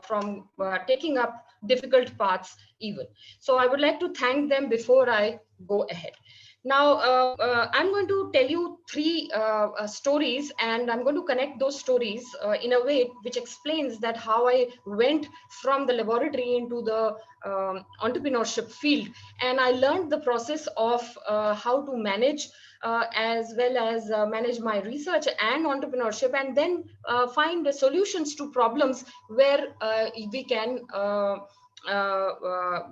from taking up difficult paths even. So I would like to thank them before I go ahead. Now, I'm going to tell you three stories, and I'm going to connect those stories in a way which explains that how I went from the laboratory into the entrepreneurship field. And I learned the process of how to manage as well as manage my research and entrepreneurship, and then find the solutions to problems where we can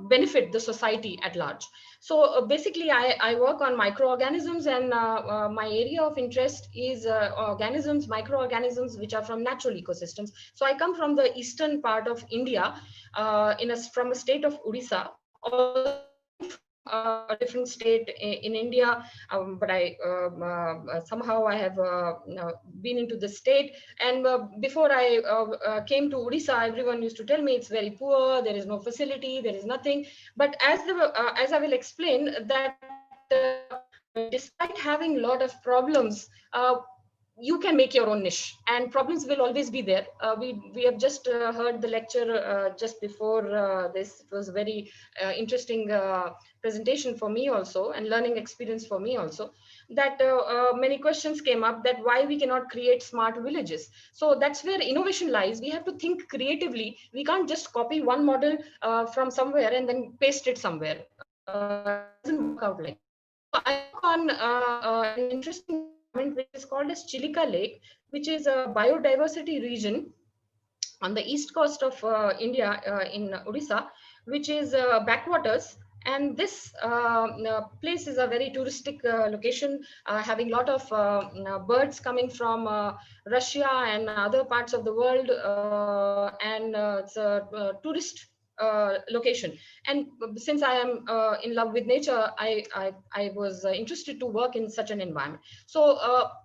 benefit the society at large. So basically, I work on microorganisms, and my area of interest is organisms, microorganisms, which are from natural ecosystems. So I come from the eastern part of India, from a state of Odisha. Although I am from a different state in India, but I somehow I have been into the state. And before I came to Odisha, everyone used to tell me it's very poor, there is no facility, there is nothing. But as I will explain, that despite having a lot of problems, you can make your own niche, and problems will always be there. We have just heard the lecture just before this. It was a very interesting presentation for me also, and learning experience for me also, that many questions came up, that why we cannot create smart villages. So that's where innovation lies. We have to think creatively. We can't just copy one model from somewhere and then paste it somewhere. It doesn't work out like that. So I work on an interesting environment which is called as Chilika Lake, which is a biodiversity region on the east coast of India, in Odisha, which is backwaters. And this place is a very touristic location, having a lot of birds coming from Russia and other parts of the world, and it's a tourist location. And since I am in love with nature, I was interested to work in such an environment. So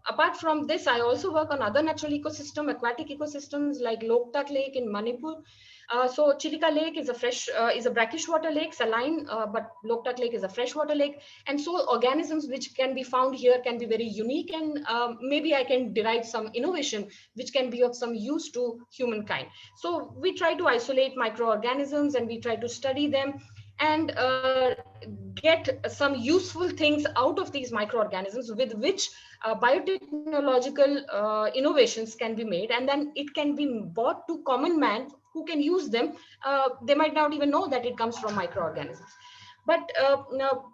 apart from this, I also work on other natural ecosystem, aquatic ecosystems like Loktak Lake in Manipur. So Chilika Lake is a brackish water lake, saline, but Loktak Lake is a freshwater lake. And so organisms which can be found here can be very unique, and maybe I can derive some innovation which can be of some use to humankind. So we try to isolate microorganisms and we try to study them and get some useful things out of these microorganisms, with which biotechnological innovations can be made, and then it can be brought to common man who can use them. They might not even know that it comes from microorganisms. But now,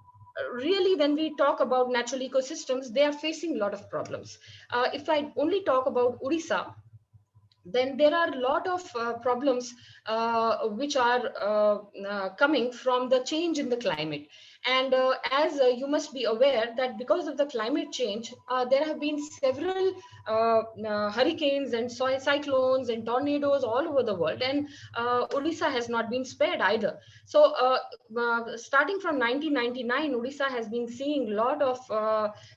really, when we talk about natural ecosystems, they are facing a lot of problems. If I only talk about Odisha, then there are a lot of problems which are coming from the change in the climate. And as you must be aware that because of the climate change, there have been several hurricanes and cyclones and tornadoes all over the world, and Odisha has not been spared either. So starting from 1999, Odisha has been seeing a lot of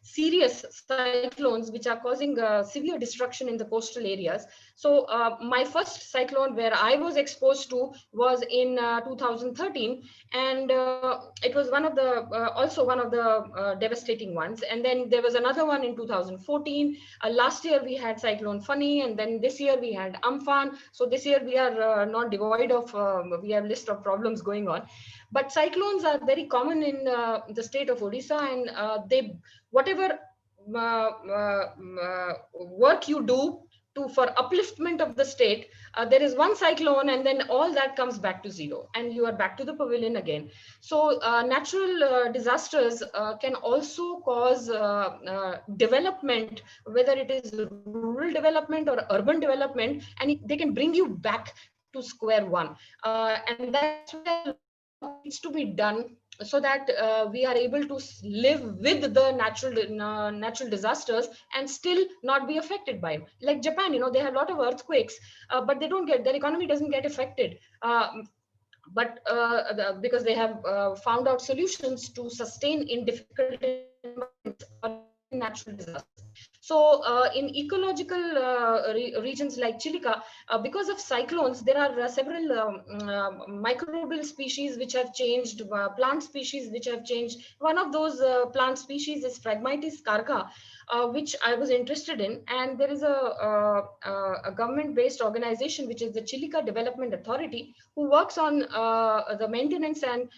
serious cyclones which are causing severe destruction in the coastal areas. So my first cyclone where I was exposed to was in 2013, and it was one of also one of the devastating ones. And then there was another one in 2014. Last year we had Cyclone Fani, and then this year we had Amphan. So this year we are not devoid of, we have list of problems going on. But cyclones are very common in the state of Odisha, and they, whatever work you do for upliftment of the state, there is one cyclone and then all that comes back to zero and you are back to the pavilion again. So natural disasters can also cause development, whether it is rural development or urban development, and they can bring you back to square one. And that's where a lot needs to be done so that we are able to live with the natural disasters and still not be affected by them. Like Japan, they have a lot of earthquakes, but they don't get, their economy doesn't get affected. But because they have found out solutions to sustain in difficult environments or in natural disasters. So in ecological regions like Chilica, because of cyclones, there are several microbial species which have changed, plant species which have changed. One of those plant species is Phragmites carca, which I was interested in. And there is a government-based organization, which is the Chilica Development Authority, who works on the maintenance and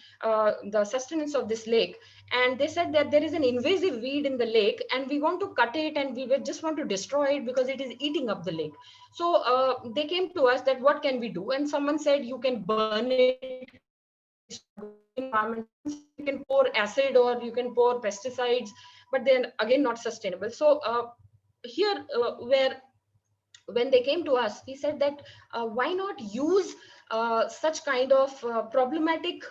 the sustenance of this lake. And they said that there is an invasive weed in the lake and we want to cut it and we just want to destroy it because it is eating up the lake. So they came to us that what can we do? And someone said you can burn it, you can pour acid or you can pour pesticides, but then again not sustainable. So here where when they came to us, we said that why not use such kind of problematic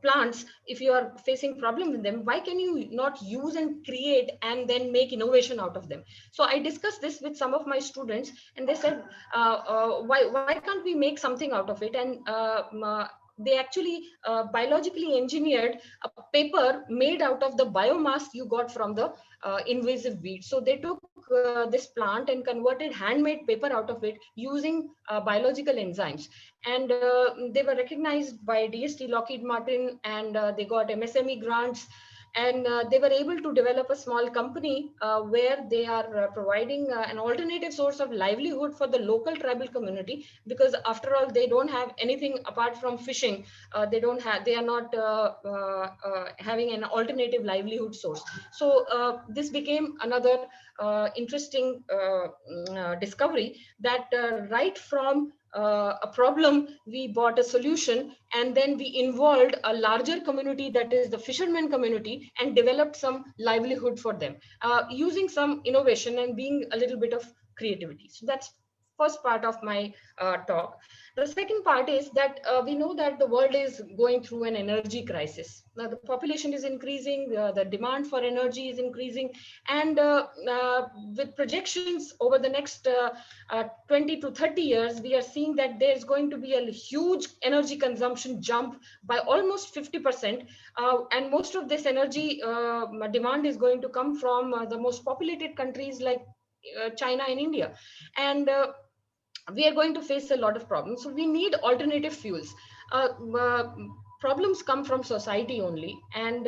plants. If you are facing problem with them, why can you not use and create and then make innovation out of them? So I discussed this with some of my students and they said why can't we make something out of it? And they actually biologically engineered a paper made out of the biomass you got from the invasive weed. So they took this plant and converted handmade paper out of it using biological enzymes. And they were recognized by DST, Lockheed Martin, and they got MSME grants. And they were able to develop a small company where they are providing an alternative source of livelihood for the local tribal community, because after all, they don't have anything apart from fishing. They are not having an alternative livelihood source. So this became another interesting discovery that right from a problem, we bought a solution, and then we involved a larger community, that is the fishermen community, and developed some livelihood for them using some innovation and being a little bit of creativity. So that's first part of my talk. The second part is that we know that the world is going through an energy crisis. Now the population is increasing, the demand for energy is increasing, and with projections over the next 20 to 30 years, we are seeing that there's going to be a huge energy consumption jump by almost 50%. And most of this energy demand is going to come from the most populated countries like China and India. And we are going to face a lot of problems. So we need alternative fuels. Uh, uh, Problems come from society only, and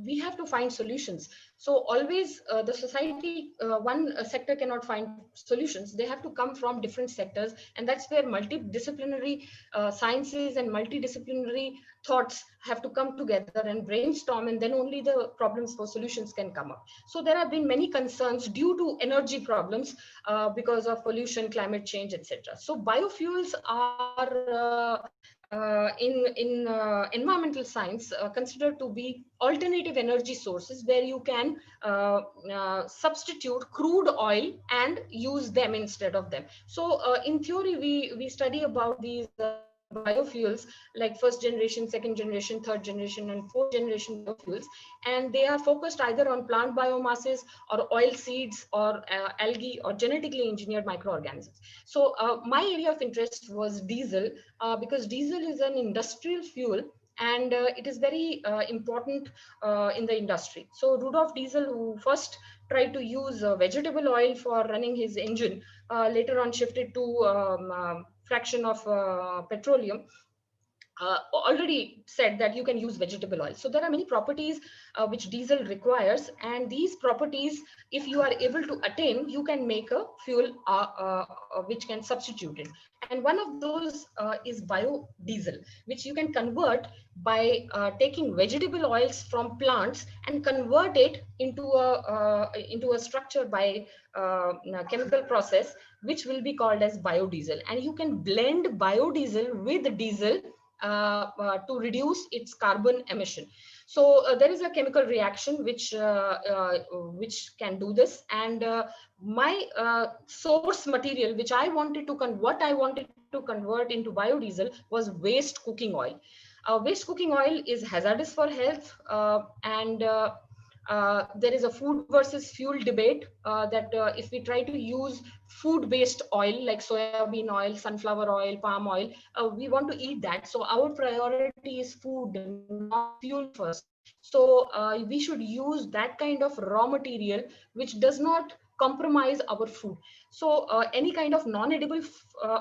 we have to find solutions. So always the society, one sector cannot find solutions. They have to come from different sectors, and that's where multidisciplinary sciences and multidisciplinary thoughts have to come together and brainstorm, and then only the problems for solutions can come up. So there have been many concerns due to energy problems because of pollution, climate change, etc. So biofuels are in environmental science considered to be alternative energy sources where you can substitute crude oil and use them instead of them. So in theory, we study about these biofuels like first generation, second generation, third generation, and fourth generation biofuels, and they are focused either on plant biomasses or oil seeds or algae or genetically engineered microorganisms. So my area of interest was diesel, because diesel is an industrial fuel, and it is very important in the industry. So Rudolf Diesel, who first tried to use vegetable oil for running his engine, later on shifted to fraction of petroleum. already said that you can use vegetable oil. So there are many properties which diesel requires, and these properties, if you are able to attain, you can make a fuel which can substitute it. And one of those is biodiesel, which you can convert by taking vegetable oils from plants and convert it into a structure by a chemical process, which will be called as biodiesel. And you can blend biodiesel with diesel to reduce its carbon emission. So there is a chemical reaction which can do this. And my source material, which I wanted to what I wanted to convert into biodiesel, was waste cooking oil. Waste cooking oil is hazardous for health, and there is a food versus fuel debate that if we try to use food-based oil like soybean oil, sunflower oil, palm oil, we want to eat that. So our priority is food, not fuel first. So we should use that kind of raw material which does not compromise our food. So any kind of non-edible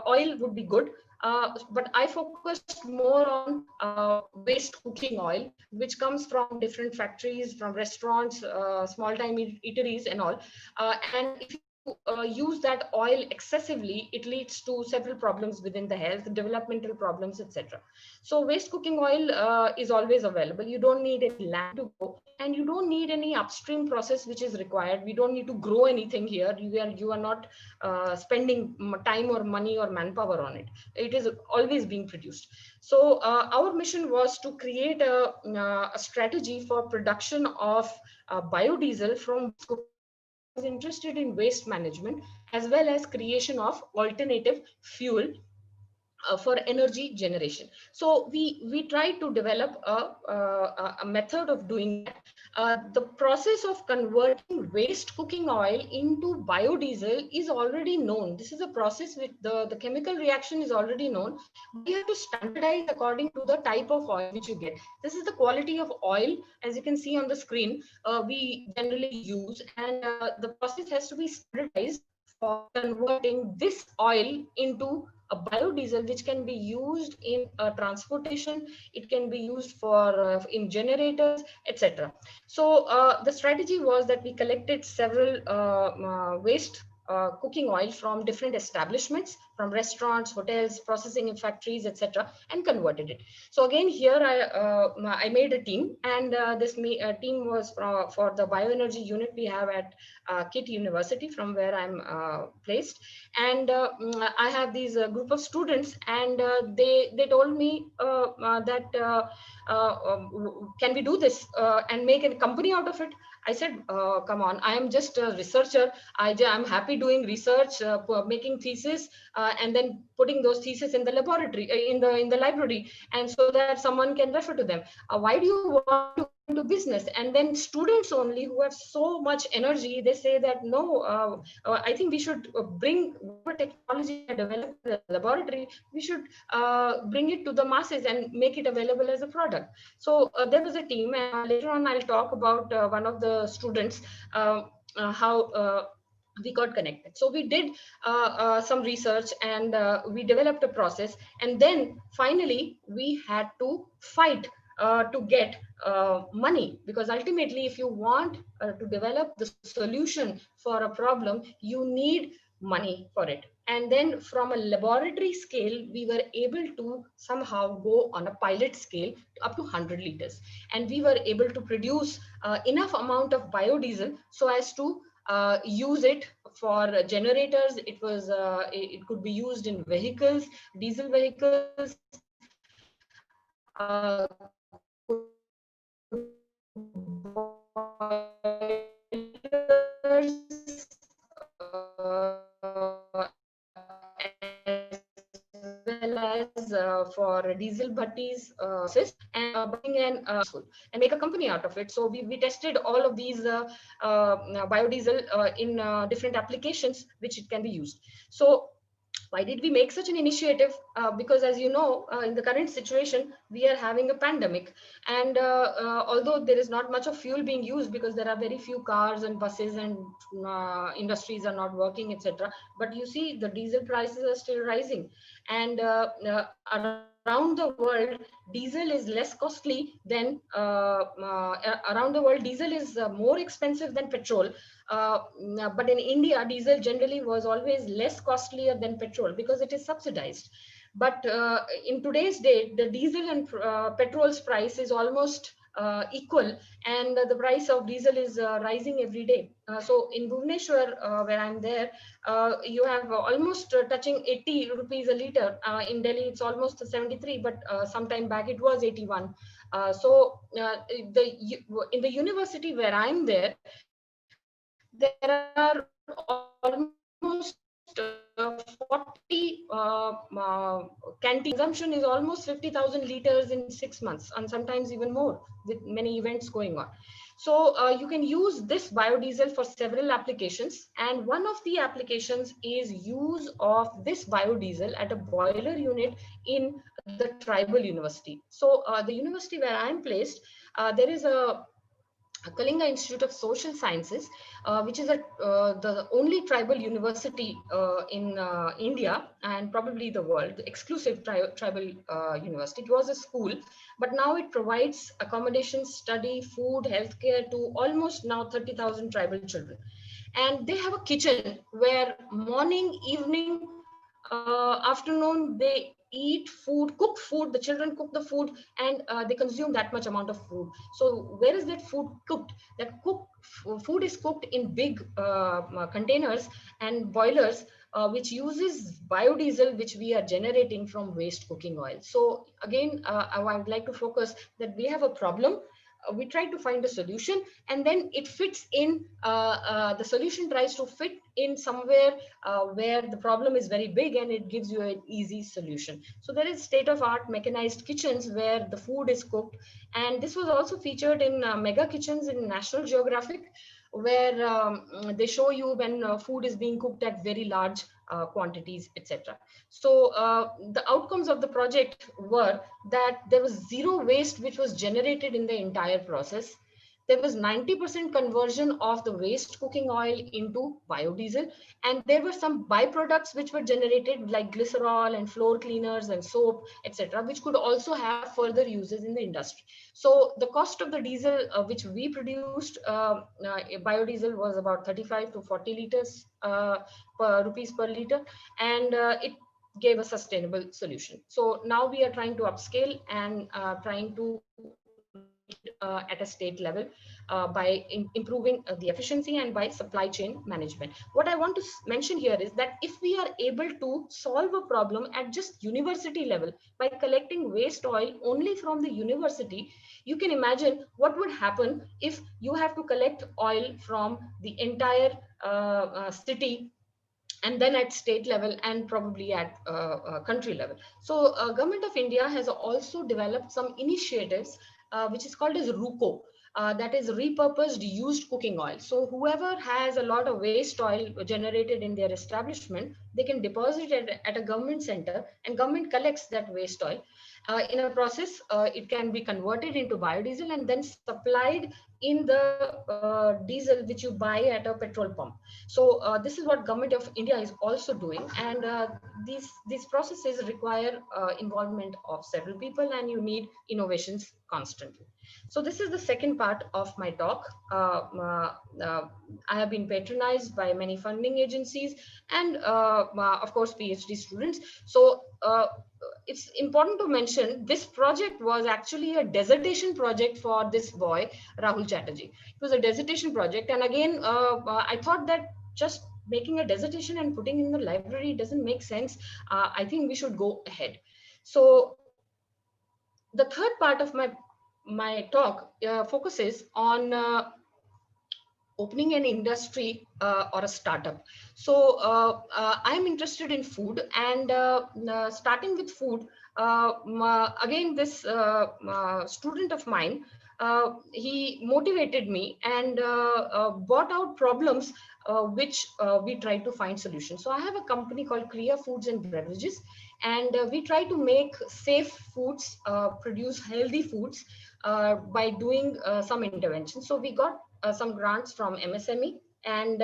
oil would be good. But I focused more on waste cooking oil, which comes from different factories, from restaurants, small time eateries and all. And if you use that oil excessively, it leads to several problems within the health, developmental problems, etc. So waste cooking oil is always available. You don't need any land to grow, and you don't need any upstream process which is required. We don't need to grow anything here. You are not spending time or money or manpower on it. It is always being produced. So our mission was to create a strategy for production of biodiesel from cooking oil. So I was interested in waste management as well as creation of alternative fuel for energy generation. So we try to develop a method of doing that. The process of converting waste cooking oil into biodiesel is already known. This is a process with the chemical reaction is already known, but you have to standardize according to the type of oil which you get. This is the quality of oil, as you can see on the screen, we generally use, and the process has to be standardized for converting this oil into a biodiesel, which can be used in transportation. It can be used for in generators, etc. So the strategy was that we collected several waste cooking oil from different establishments, from restaurants, hotels, processing factories, etc., and converted it. So again, here I made a team, and this team was for the bioenergy unit we have at KIT University, from where I'm placed. And I have these group of students, and they told me that can we do this and make a company out of it? I said, come on, I am just a researcher. I'm happy doing research, making thesis, and then putting those theses in the laboratory, in the library, and so that someone can refer to them. Why do you want to go into business? And then students only, who have so much energy, they say that no, I think we should bring whatever technology we develop in the laboratory, we should bring it to the masses and make it available as a product. So there was a team, and later on I'll talk about one of the students, how we got connected. So we did some research, and we developed a process, and then finally we had to fight to get money, because ultimately if you want to develop the solution for a problem, you need money for it. And then from a laboratory scale, we were able to somehow go on a pilot scale up to 100 liters, and we were able to produce enough amount of biodiesel so as to use it for generators. It could be used in vehicles, diesel vehicles, as well as for diesel butties, and and make a company out of it. So we tested all of these biodiesel in different applications which it can be used. So why did we make such an initiative? Because as you know, in the current situation, we are having a pandemic. And although there is not much of fuel being used, because there are very few cars and buses, and industries are not working, etc. But you see, the diesel prices are still rising. And around around the world, diesel is less costly than around the world, diesel is more expensive than petrol. But in India, diesel generally was always less costlier than petrol because it is subsidized. But in today's day, the diesel and petrol's price is almost equal, and the price of diesel is rising every day. So in Bhubaneswar, where I'm there, you have almost touching 80 rupees a liter. In Delhi, it's almost 73, but some time back it was 81. In the university where I'm there, there are almost 40 canteen. Consumption is almost 50,000 liters in 6 months, and sometimes even more, with many events going on. So you can use this biodiesel for several applications, and one of the applications is use of this biodiesel at a boiler unit in the tribal university. So the university where I'm placed, there is a Kalinga Institute of Social Sciences, which is the only tribal university in India and probably the world, the exclusive tribal university. It was a school, but now it provides accommodation, study, food, healthcare to almost now 30,000 tribal children. And they have a kitchen where morning, evening, afternoon, they eat food, cook food, the children cook the food, and they consume that much amount of food. So where is that food cooked? Food is cooked in big containers and boilers, which uses biodiesel, which we are generating from waste cooking oil. So again, I would like to focus that we have a problem. We try to find a solution, and then it fits in, the solution tries to fit in somewhere where the problem is very big, and it gives you an easy solution. So there is state of art mechanized kitchens where the food is cooked, and this was also featured in mega kitchens in National Geographic, where they show you when food is being cooked at very large quantities, etc. So the outcomes of the project were that there was zero waste which was generated in the entire process. There was 90% conversion of the waste cooking oil into biodiesel, and there were some byproducts which were generated like glycerol and floor cleaners and soap, etc., which could also have further uses in the industry. So the cost of the diesel which we produced, biodiesel, was about 35 to 40 liters rupees per liter, and it gave a sustainable solution. So now we are trying to upscale and trying to make it at a state level by improving the efficiency and by supply chain management. What I want to mention here is that if we are able to solve a problem at just university level by collecting waste oil only from the university, you can imagine what would happen if you have to collect oil from the entire city, and then at state level, and probably at country level. So Government of India has also developed some initiatives which is called as RUCO, that is repurposed used cooking oil. So whoever has a lot of waste oil generated in their establishment, they can deposit it at a government center, and government collects that waste oil. In a process, it can be converted into biodiesel and then supplied in the diesel which you buy at a petrol pump. So this is what Government of India is also doing, and these processes require involvement of several people, and you need innovations constantly. So this is the second part of my talk. I have been patronized by many funding agencies and of course PhD students. So it's important to mention this project was actually a dissertation project for this boy Rahul Chatterjee. It was a dissertation project, and again I thought that just making a dissertation and putting in the library doesn't make sense. I think we should go ahead. So the third part of my talk focuses on opening an industry or a startup. So I'm interested in food, and starting with food, again, this student of mine, he motivated me and brought out problems which we try to find solutions. So I have a company called Kriya Foods and Beverages, and we try to make safe foods, produce healthy foods by doing some interventions. So we got some grants from MSME, and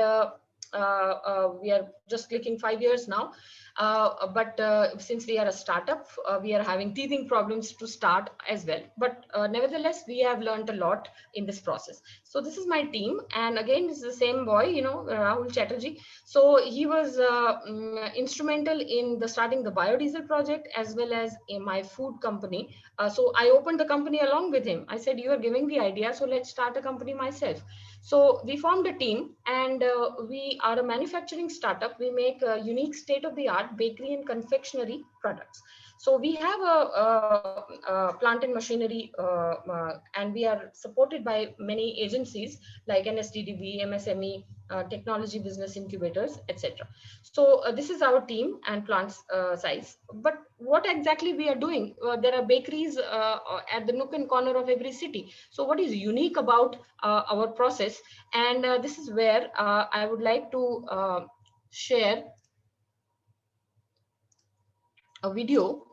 we are just clicking 5 years now. But since we are a startup, we are having teething problems to start as well. But nevertheless, we have learned a lot in this process. So this is my team. And again, this is the same boy, Rahul Chatterjee. So he was instrumental in the starting the biodiesel project as well as in my food company. So I opened the company along with him. I said, you are giving the idea, so let's start a company myself. So we formed a team, and we are a manufacturing startup. We make unique state-of-the-art bakery and confectionery products. So we have a plant and machinery, and we are supported by many agencies like NSDDB, MSME, technology business incubators, etc. So this is our team and plants size. But what exactly we are doing? There are bakeries at the nook and corner of every city. So what is unique about our process? And this is where I would like to share a video.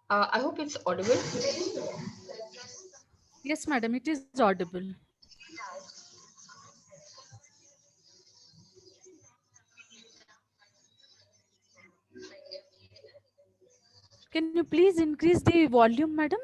I hope it's audible. Yes, madam, it is audible. Can you please increase the volume, madam?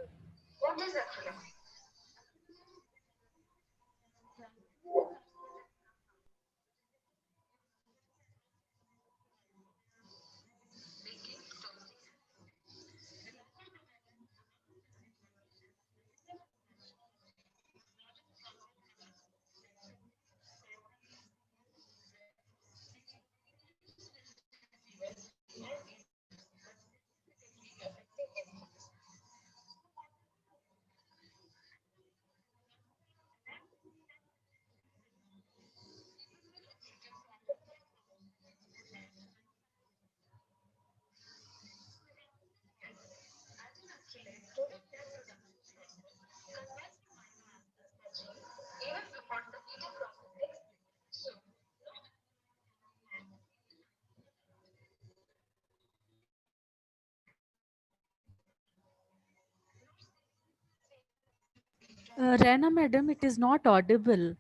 Rana, madam, it is not audible.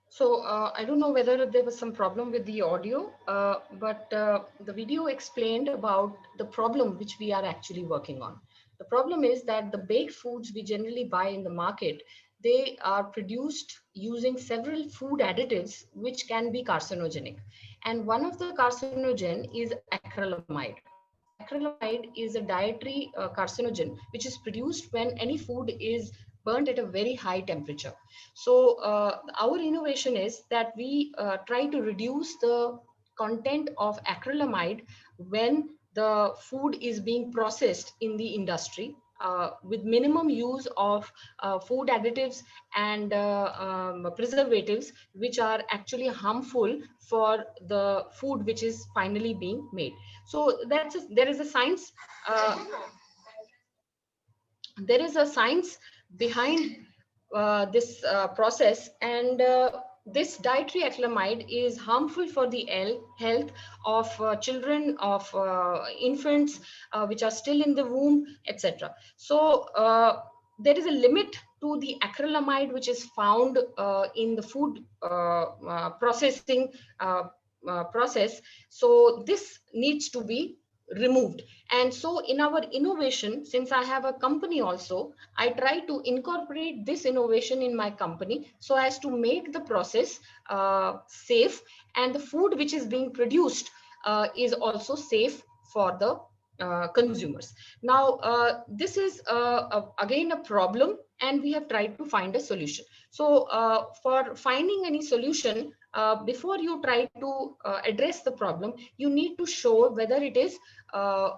So I don't know whether there was some problem with the audio, but the video explained about the problem which we are actually working on. The problem is that the baked foods we generally buy in the market, they are produced using several food additives which can be carcinogenic. And one of the carcinogen is acrylamide. Acrylamide is a dietary carcinogen which is produced when any food is burnt at a very high temperature. So our innovation is that we try to reduce the content of acrylamide when the food is being processed in the industry with minimum use of food additives and preservatives, which are actually harmful for the food which is finally being made. So there is a science. There is a science behind this process, and this dietary acrylamide is harmful for the health of children, of infants which are still in the womb, etc. So there is a limit to the acrylamide which is found in the food processing process. So this needs to be removed. And so in our innovation, since I have a company also, I try to incorporate this innovation in my company so as to make the process safe, and the food which is being produced is also safe for the consumers. Now, this is again a problem, and we have tried to find a solution. So for finding any solution, before you try to address the problem, you need to show whether it is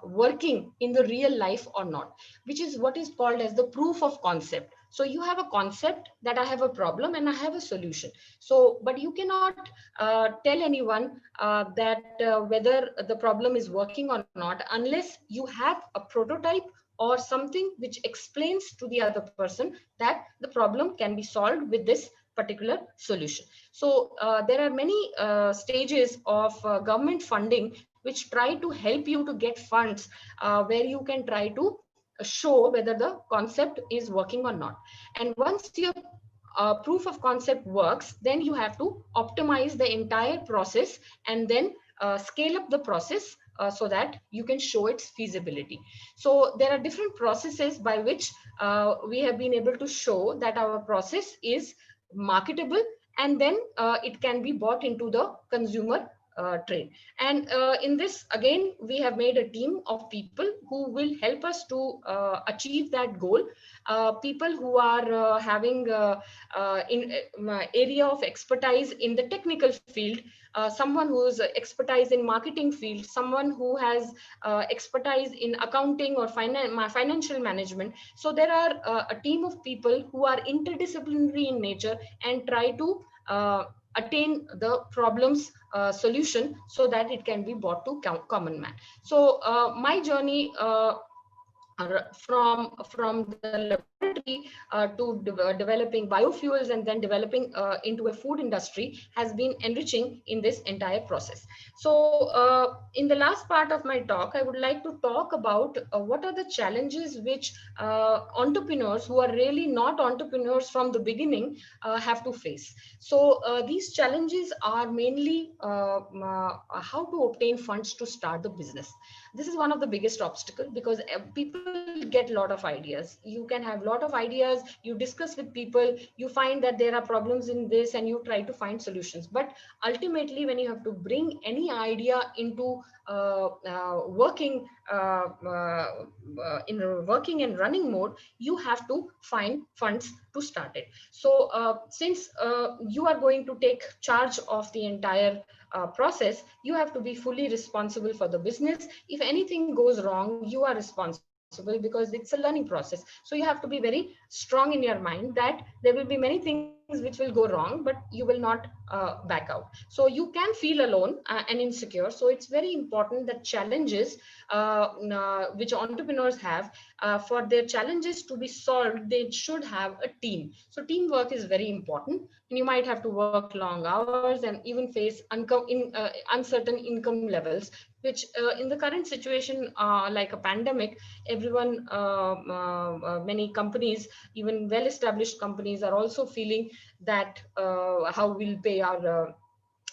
working in the real life or not, which is what is called as the proof of concept. So you have a concept that I have a problem and I have a solution. So, but you cannot tell anyone that whether the problem is working or not unless you have a prototype or something which explains to the other person that the problem can be solved with this particular solution. So there are many stages of government funding which try to help you to get funds where you can try to show whether the concept is working or not. And once your proof of concept works, then you have to optimize the entire process and then scale up the process so that you can show its feasibility. So there are different processes by which we have been able to show that our process is marketable, and then it can be bought into the consumer trade. And in this, again, we have made a team of people who will help us to achieve that goal. People who are having in area of expertise in the technical field, someone who's expertise in marketing field, someone who has expertise in accounting or financial management. So there are a team of people who are interdisciplinary in nature and try to attain the problem's solution so that it can be brought to common man. So my journey from the laboratory to developing biofuels and then developing into a food industry has been enriching in this entire process. So in the last part of my talk, I would like to talk about what are the challenges which entrepreneurs who are really not entrepreneurs from the beginning have to face. So these challenges are mainly how to obtain funds to start the business. This is one of the biggest obstacles, because people get a lot of ideas. You can have a lot of ideas, you discuss with people, you find that there are problems in this and you try to find solutions. But ultimately, when you have to bring any idea into working in working and running mode, you have to find funds to start it. So since you are going to take charge of the entire process, you have to be fully responsible for the business. If anything goes wrong, you are responsible, because it's a learning process. So you have to be very strong in your mind that there will be many things which will go wrong, but you will not back out. So you can feel alone and insecure. So it's very important that challenges which entrepreneurs have, for their challenges to be solved, they should have a team. So teamwork is very important, and you might have to work long hours and even face uncertain income levels, which in the current situation like a pandemic, everyone many companies, even well established companies, are also feeling that how we'll pay our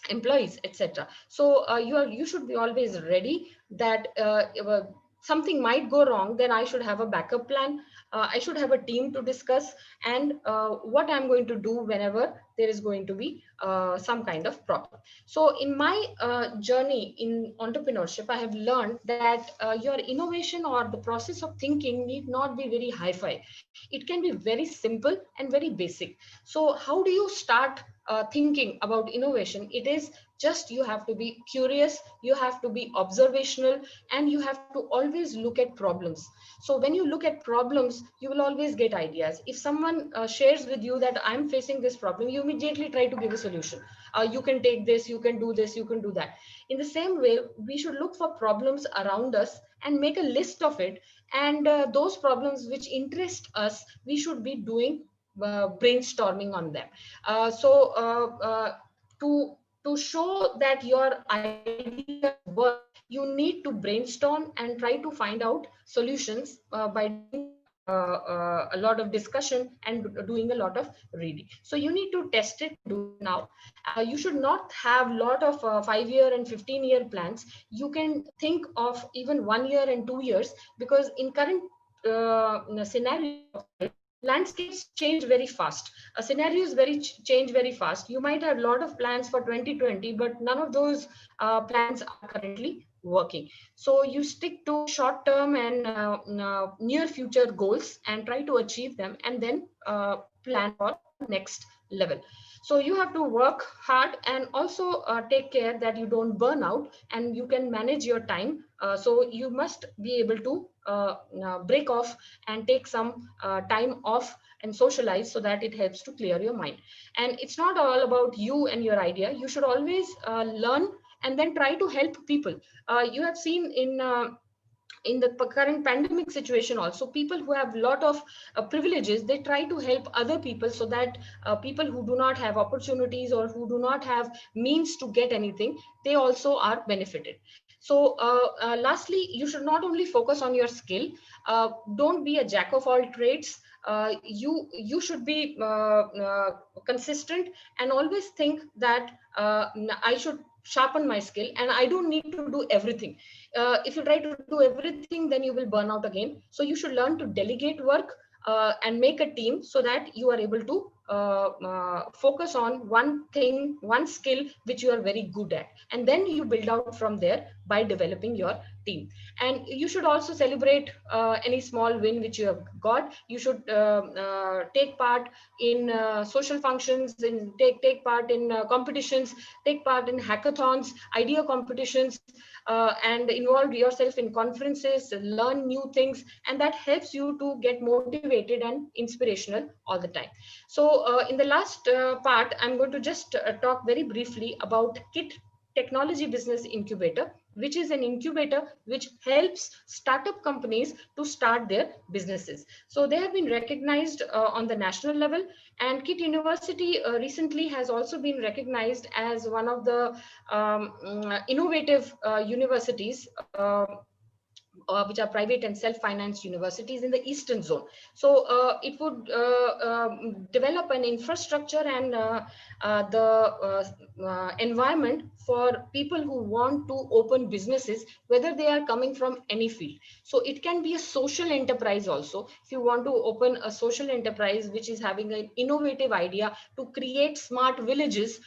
employees, etc. So you should be always ready that something might go wrong, then I should have a backup plan. I should have a team to discuss, and what I'm going to do whenever there is going to be some kind of problem. So in my journey in entrepreneurship, I have learned that your innovation or the process of thinking need not be very hi-fi. It can be very simple and very basic. So how do you start thinking about innovation? It is just, you have to be curious, you have to be observational, and you have to always look at problems. So when you look at problems, you will always get ideas. If someone shares with you that I'm facing this problem, you immediately try to give a solution. You can take this, you can do this, you can do that. In the same way, we should look for problems around us and make a list of it, and those problems which interest us, we should be doing brainstorming on them. So to show that your ideas work, you need to brainstorm and try to find out solutions by doing a lot of discussion and doing a lot of reading. So you need to test it and do it now. You should not have a lot of 5-year and 15-year plans. You can think of even 1 year and 2 years, because in current scenario of life, landscapes change very fast. Scenarios change very fast. You might have a lot of plans for 2020, but none of those plans are currently working. So you stick to short term and near future goals and try to achieve them, and then plan for next level. So you have to work hard and also take care that you don't burn out and you can manage your time. So you must be able to break off and take some time off and socialize, so that it helps to clear your mind. And it's not all about you and your idea. You should always learn and then try to help people. You have seen in the current pandemic situation also, people who have a lot of privileges, they try to help other people, so that people who do not have opportunities or who do not have means to get anything, they also are benefited. So lastly, you should not only focus on your skill. Don't be a jack of all trades. You should be consistent and always think that I should sharpen my skill and I don't need to do everything. If you try to do everything, then you will burn out again. So you should learn to delegate work and make a team, so that you are able to focus on one thing, one skill which you are very good at, and then you build out from there by developing your team. And you should also celebrate any small win which you have got. You should take part in social functions, and take part in competitions, take part in hackathons, idea competitions, and involve yourself in conferences, learn new things, and that helps you to get motivated and inspirational all the time. So in the last part, I'm going to just talk very briefly about KIT, Technology Business Incubator, which is an incubator which helps startup companies to start their businesses. So they have been recognized on the national level, and KIT University recently has also been recognized as one of the innovative universities, which are private and self-financed universities in the Eastern Zone. So it would develop an infrastructure and the environment for people who want to open businesses, whether they are coming from any field. So it can be a social enterprise also. If you want to open a social enterprise which is having an innovative idea to create smart villages,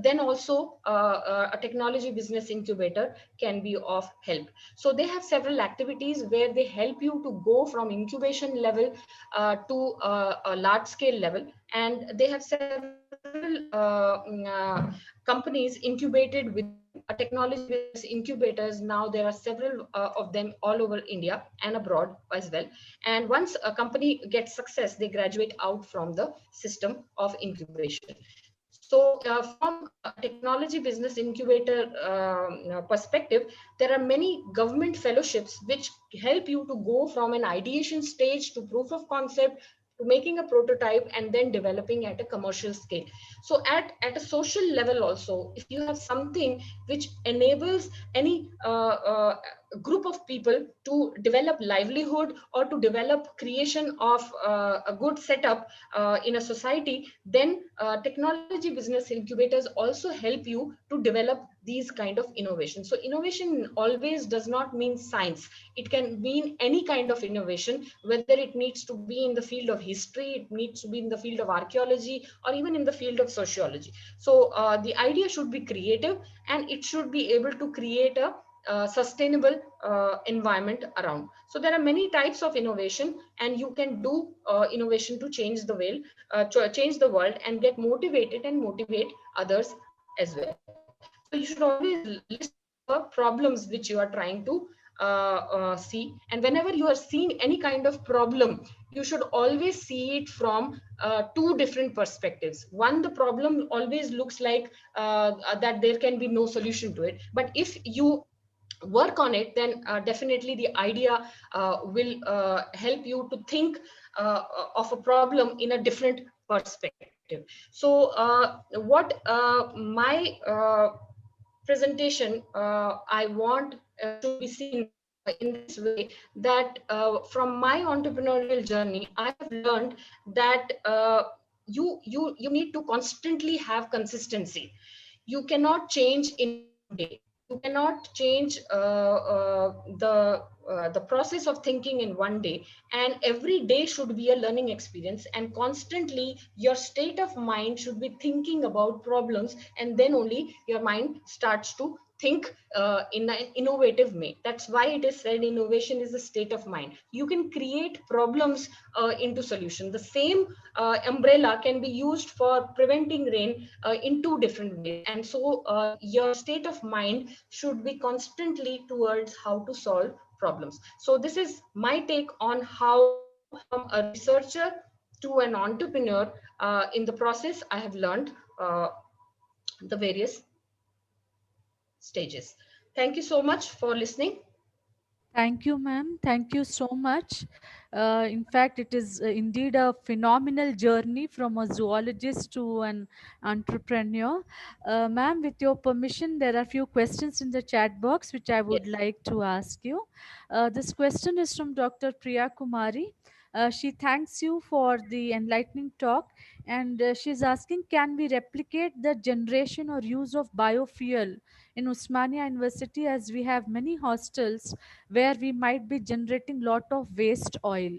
then also a technology business incubator can be of help. So they have several activities where they help you to go from incubation level to a large scale level, and they have several companies incubated within a technology business incubators. Now there are several of them all over India and abroad as well. And once a company gets success, they graduate out from the system of incubation. So from a technology business incubator perspective, there are many government fellowships which help you to go from an ideation stage to proof of concept to making a prototype and then developing at a commercial scale. So at a social level also, if you have something which enables any group of people to develop livelihood or to develop creation of a good setup in a society, then technology business incubators also help you to develop these kind of innovations. So innovation always does not mean science. It can mean any kind of innovation, whether it needs to be in the field of history, it needs to be in the field of archaeology, or even in the field of sociology. So the idea should be creative, and it should be able to create a sustainable environment around. So there are many types of innovation, and you can do innovation to change the world, change the world, and get motivated and motivate others as well. So you should always list the problems which you are trying to see, and whenever you are seeing any kind of problem, you should always see it from two different perspectives. One, the problem always looks like that there can be no solution to it, but if you work on it, then definitely the idea will help you to think of a problem in a different perspective. So what my presentation I want should be seen in this way, that from my entrepreneurial journey, I have learned that you need to constantly have consistency. You cannot change in one day. you cannot change the process of thinking in one day, and every day should be a learning experience, and constantly your state of mind should be thinking about problems, and then only your mind starts to think in an innovative way. That's why it is said innovation is a state of mind. You can create problems into solution. The same umbrella can be used for preventing rain in two different ways, and so your state of mind should be constantly towards how to solve problems. So this is my take on how from a researcher to an entrepreneur. In the process I have learned the various stages. Thank you so much for listening. Thank you, ma'am. Thank you so much. In fact, it is indeed a phenomenal journey from a zoologist to an entrepreneur. Ma'am, with your permission, there are few questions in the chat box which I would Yes. like to ask you. This question is from Dr. Priya Kumari. She thanks you for the enlightening talk, and she's asking, can we replicate the generation or use of biofuel in Usmania University, as we have many hostels where we might be generating lot of waste oil?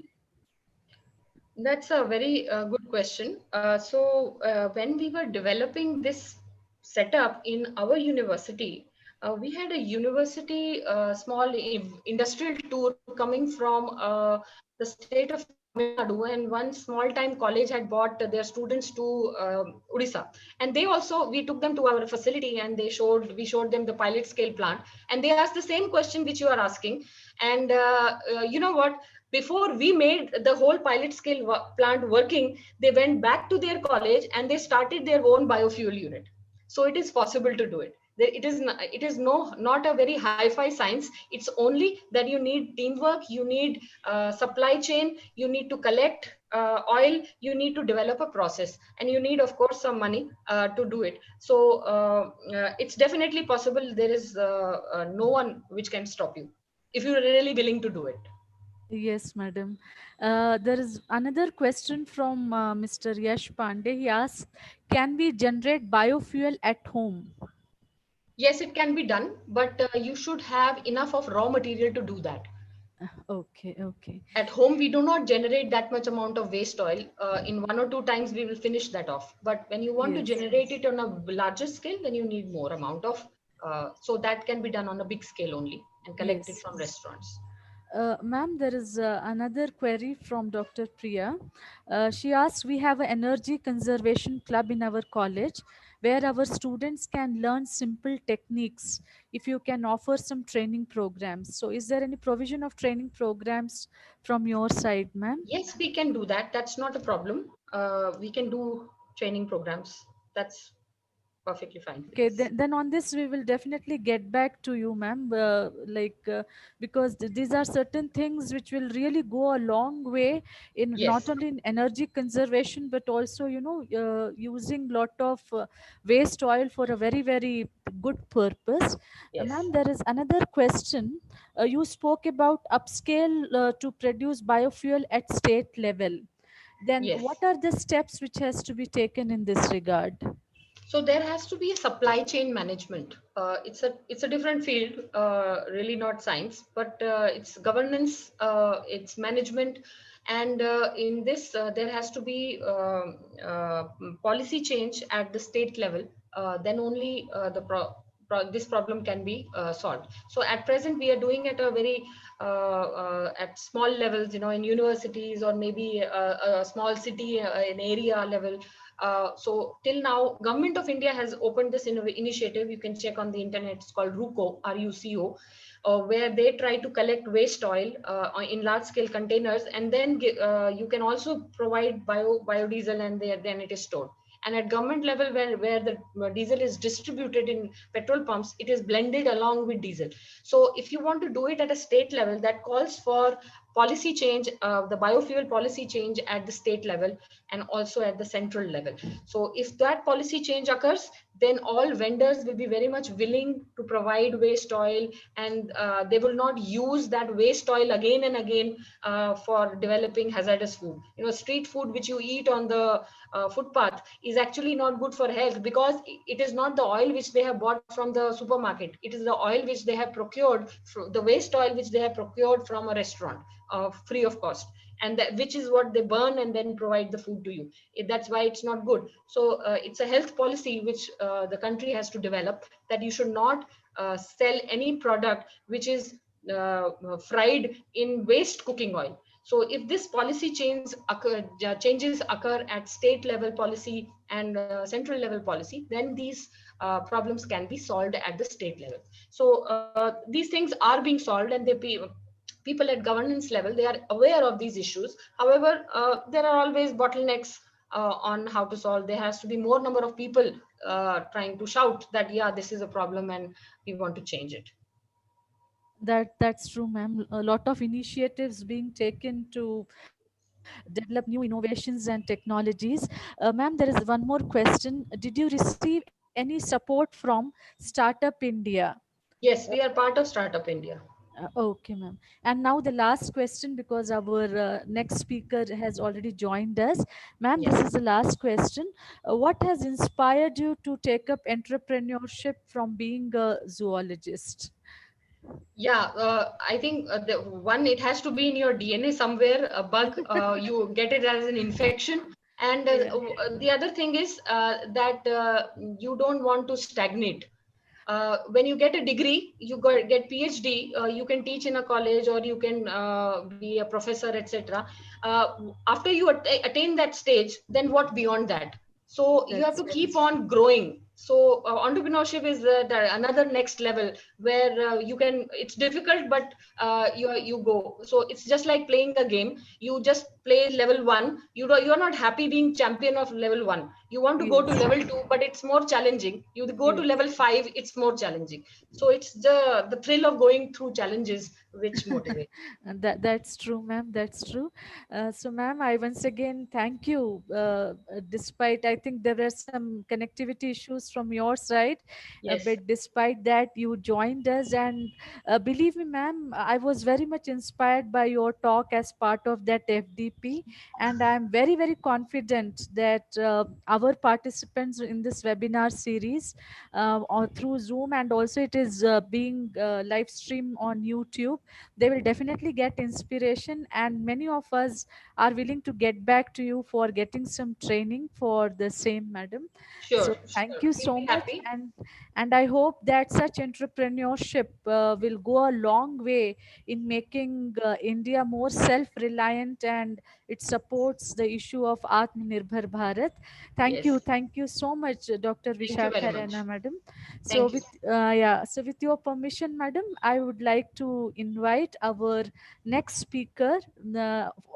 That's a very good question. When we were developing this setup in our university, we had a university small industrial tour coming from the state of Tamil Nadu, and one small time college had bought their students to Odisha, and they also, we took them to our facility and we showed them the pilot scale plant, and they asked the same question which you are asking. And you know what? Before we made the whole pilot scale plant working, they went back to their college and they started their own biofuel unit. So it is possible to do it. It is not a very hi-fi science. It's only that you need teamwork, you need supply chain, you need to collect oil, you need to develop a process, and you need, of course, some money to do it. So it's definitely possible. There is no one which can stop you if you're really willing to do it. Yes, madam. There is another question from Mr. Yash Pandey. He asks, can we generate biofuel at home? Yes, it can be done, but you should have enough of raw material to do that. Okay, okay. At home, we do not generate that much amount of waste oil. In one or two times, we will finish that off. But when you want to Yes, generate yes. it on a larger scale, then you need more amount of. So that can be done on a big scale only and collected Yes, from yes. restaurants. Ma'am, there is another query from Dr. Priya. She asks, we have an energy conservation club in our college where our students can learn simple techniques. If you can offer some training programs. So, is there any provision of training programs from your side, ma'am? Yes, we can do that. That's not a problem. We can do training programs. That's perfectly fine with Okay, us. then on this we will definitely get back to you, ma'am. Because these are certain things which will really go a long way in not Yes, only in energy conservation but also, using lot of waste oil for a very very good purpose. yes, Ma'am, there is another question. You spoke about upscale to produce biofuel at state level. Then yes. what are the steps which has to be taken in this regard? So there has to be a supply chain management. It's a different field, really not science, but it's governance, it's management, and in this there has to be policy change at the state level. Then only this problem can be solved. So at present we are doing at a very at small levels, in universities or maybe a small city, an area level. So till now, Government of India has opened this initiative. You can check on the internet. It's called RUCO, RUCO, where they try to collect waste oil in large scale containers, and then you can also provide biodiesel, and then it is stored. And at government level, where the diesel is distributed in petrol pumps, it is blended along with diesel. So if you want to do it at a state level, that calls for policy change, the biofuel policy change at the state level and also at the central level. So if that policy change occurs, then all vendors will be very much willing to provide waste oil, and they will not use that waste oil again and again for developing hazardous food. You know, street food which you eat on the footpath is actually not good for health, because it is not the oil which they have bought from the supermarket. It is the oil which they have procured, the waste oil which they have procured from a restaurant free of cost, and that, which is what they burn and then provide the food to you. That's why it's not good. So it's a health policy which the country has to develop, that you should not sell any product which is fried in waste cooking oil. So if this policy changes occur at state level policy and central level policy, then these problems can be solved at the state level. So these things are being solved, and people at governance level, they are aware of these issues. However, there are always bottlenecks on how to solve. There has to be more number of people trying to shout that yeah, this is a problem and we want to change it. That's true, ma'am. A lot of initiatives being taken to develop new innovations and technologies. Ma'am, there is one more question. Did you receive any support from Startup India? Yes, we are part of Startup India. Okay, ma'am. And now the last question, because our next speaker has already joined us. Ma'am, this Yes. is the last question. What has inspired you to take up entrepreneurship from being a zoologist? Yeah, I think the one, it has to be in your DNA somewhere. A bug, you get it as an infection, and Yeah. the other thing is that you don't want to stagnate. When you get a degree, get PhD, you can teach in a college or you can be a professor, etc. After you attain that stage, then what beyond that? So you have That's to very keep on growing. So entrepreneurship is another next level where you can. It's difficult, but you go. So it's just like playing a game. You just play level one. You're not happy being champion of level one. You want to go to yes, level two, but it's more challenging. You go to yes. level five, it's more challenging. So it's the thrill of going through challenges which motivates. And that's true, ma'am. That's true. So, ma'am, I once again thank you. Despite, I think there were some connectivity issues from your side, Yes, but despite that, you joined us, and believe me, ma'am, I was very much inspired by your talk as part of that FDP, and I am very, very confident that our participants in this webinar series, or through Zoom, and also it is being live streamed on YouTube, they will definitely get inspiration, and many of us are willing to get back to you for getting some training for the same, madam. sure, So thank you we'll so be much, happy. and I hope that such entrepreneurship will go a long way in making India more self reliant, and it supports the issue of Atmanirbhar Bharat. Yes, Thank you so much, Dr. thank you very Vishakha much. Rana, madam. So Thank you. with yeah, so with your permission, madam, I would like to invite our next speaker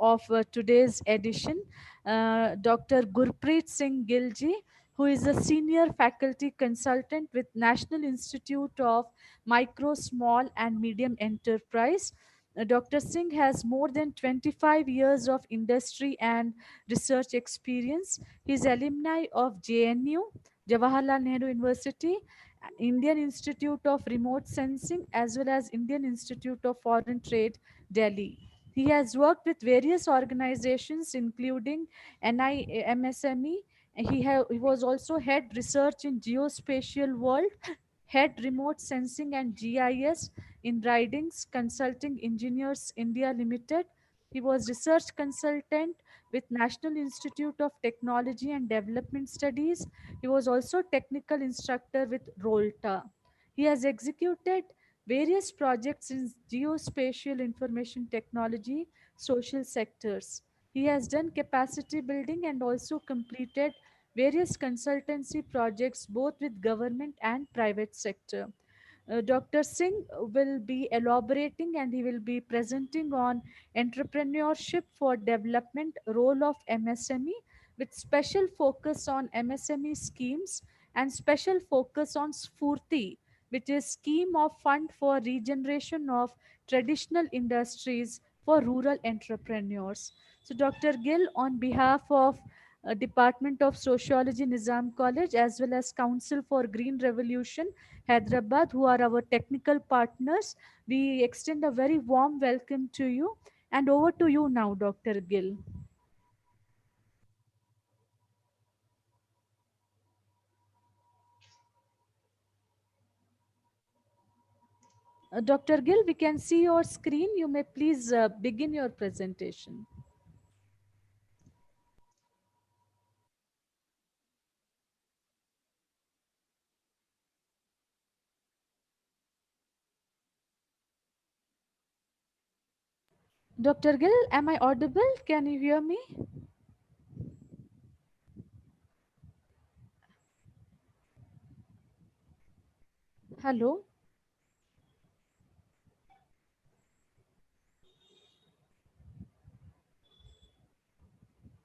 of today's edition, Dr. Gurpreet Singh Gilji, who is a senior faculty consultant with National Institute of Micro, Small and Medium Enterprise. Dr. Singh has more than 25 years of industry and research experience. He is alumni of JNU, Jawaharlal Nehru University, Indian Institute of Remote Sensing, as well as Indian Institute of Foreign Trade, Delhi. He has worked with various organizations, including NIMSME. He was also head research in geospatial world, head remote sensing and GIS in Ridings Consulting Engineers India Limited. He was research consultant with National Institute of Technology and Development Studies. He was also technical instructor with Rolta. He has executed various projects in geospatial information technology, social sectors. He has done capacity building and also completed various consultancy projects both with government and private sector. Dr. Singh will be elaborating and he will be presenting on entrepreneurship for development role of MSME, with special focus on MSME schemes and special focus on Sfurti, which is scheme of fund for regeneration of traditional industries for rural entrepreneurs. So, Dr. Gill, on behalf of Department of Sociology, Nizam College, as well as Council for Green Revolution, Hyderabad, who are our technical partners, we extend a very warm welcome to you. And over to you now, Dr. Gill. Dr. Gill, we can see your screen. You may please begin your presentation. Dr. Gill, am I audible? Can you hear me? Hello,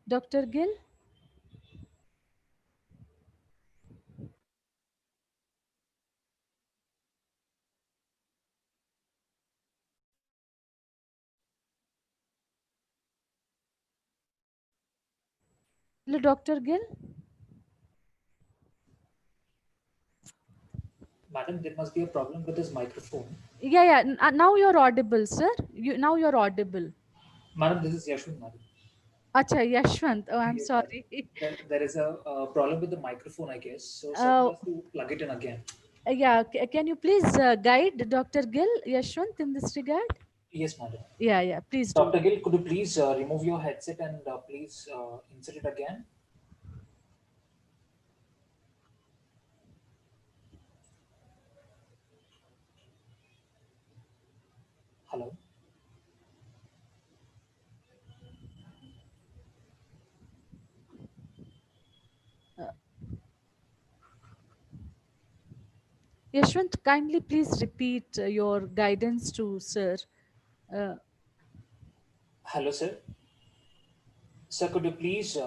Dr. Gill? Hello, Dr. Gill? Madam, there must be a problem with his microphone. Yeah, yeah. Now you're audible, sir. Now you're audible. Madam, this is Yashwant, madam. Acha, Yashwant. Oh, I'm Yes, madam. sorry. There is a problem with the microphone, I guess. So, sir, Uh, you have to plug it in again. yeah, can you please guide Dr. Gill, Yashwant, in this regard? Yes, madam. Yeah, yeah. Please do. Dr. Gill, could you please remove your headset and please insert it again? Hello. Uh, Yashwant, kindly please repeat your guidance to sir. Uh, Hello, sir. Sir, could you please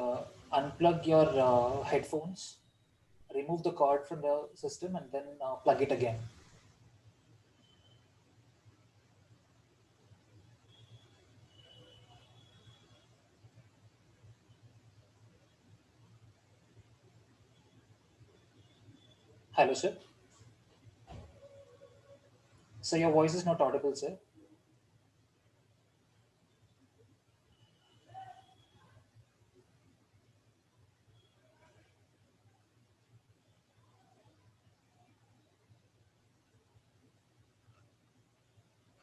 unplug your headphones, remove the cord from the system, and then plug it again? Hello, sir. So your voice is not audible, sir.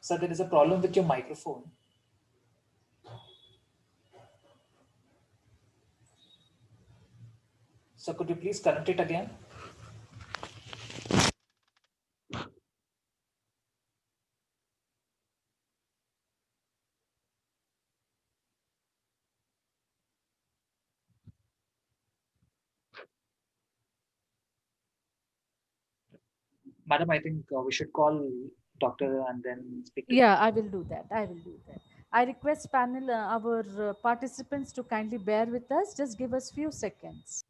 Sir, there is a problem with your microphone. So could you please connect it again? Madam, I think we should call doctor and then speak to him. yeah, I will do that. I will do that. I request panel, our participants to kindly bear with us. Just give us few seconds.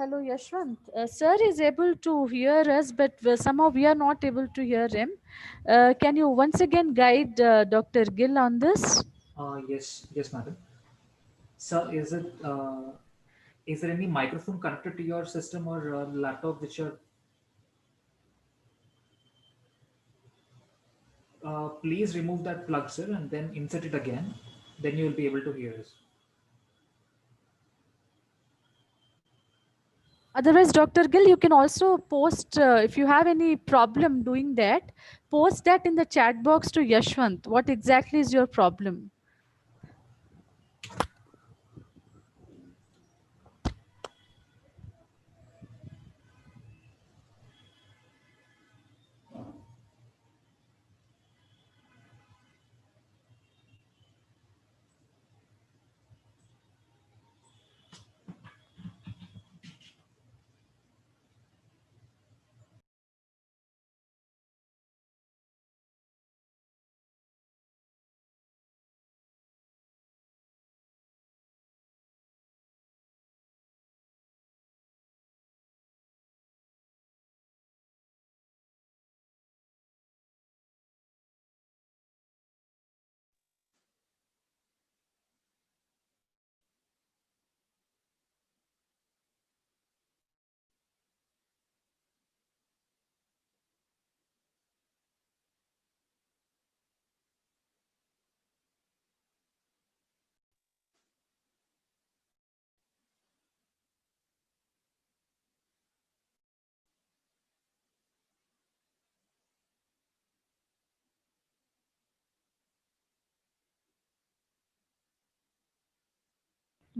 Hello, Yashwant. Sir is able to hear us, but somehow we are not able to hear him. Can you once again guide Dr. Gill on this? Yes, madam. Sir, is there any microphone connected to your system or laptop which you're please remove that plug, sir, and then insert it again. Then you will be able to hear us. Otherwise, Dr. Gill, you can also post, if you have any problem doing that, post that in the chat box to Yashwant. What exactly is your problem?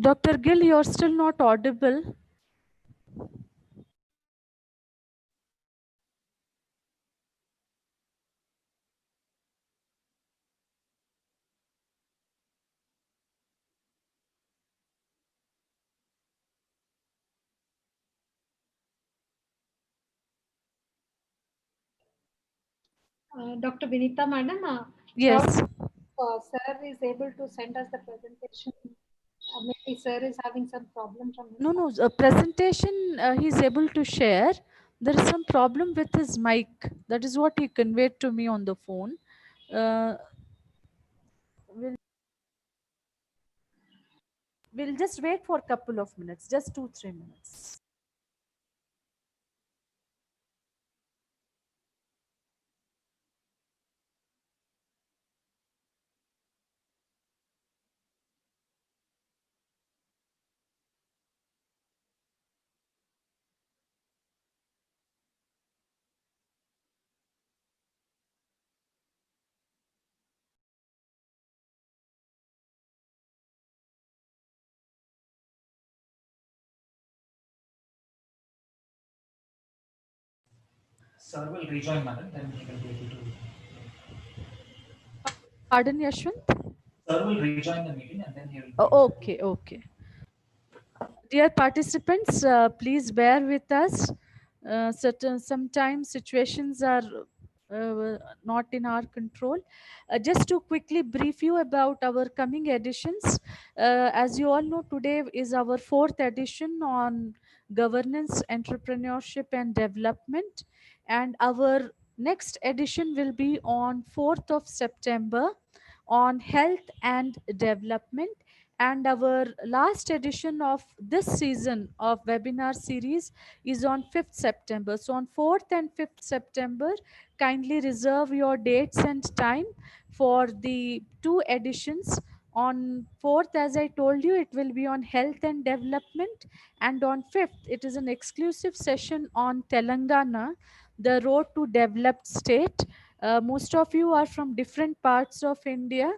Dr. Gill, you're still not audible. Dr. Vinita Madam, short, Yes. sir is able to send us the presentation. Maybe sir is having some problem from his No, side. no, presentation he's able to share. There is some problem with his mic. That is what he conveyed to me on the phone. Uh, we'll, we'll just wait for a couple of minutes, just 2, 3 minutes. Sir will rejoin, madam. Then he will be able to. Pardon, Yashwant? Sir will rejoin the meeting and then he will be Oh, able to. okay, okay. Dear participants, please bear with us. Sometimes situations are not in our control. Just to quickly brief you about our coming editions, as you all know, today is our fourth edition on governance, entrepreneurship, and development, and our next edition will be on 4th of September on health and development, and our last edition of this season of webinar series is on 5th September. So on 4th and 5th September, kindly reserve your dates and time for the two editions. On 4th, as I told you, it will be on health and development, and on 5th, it is an exclusive session on Telangana, the road to developed state. Most of you are from different parts of India.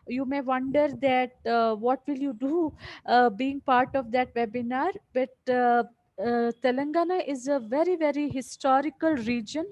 You may wonder that what will you do being part of that webinar, but Telangana is a very, very historical region,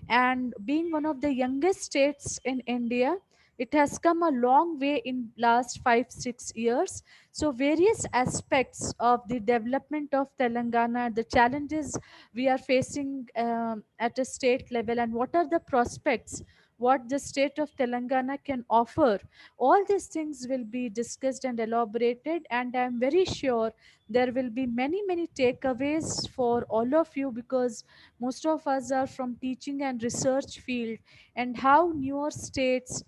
and being one of the youngest states in India, it has come a long way in last 5 6 years. So various aspects of the development of Telangana, the challenges we are facing at a state level, and what are the prospects what the state of Telangana can offer. All these things will be discussed and elaborated, and I'm very sure there will be many, many takeaways for all of you, because most of us are from teaching and research field, and how newer states,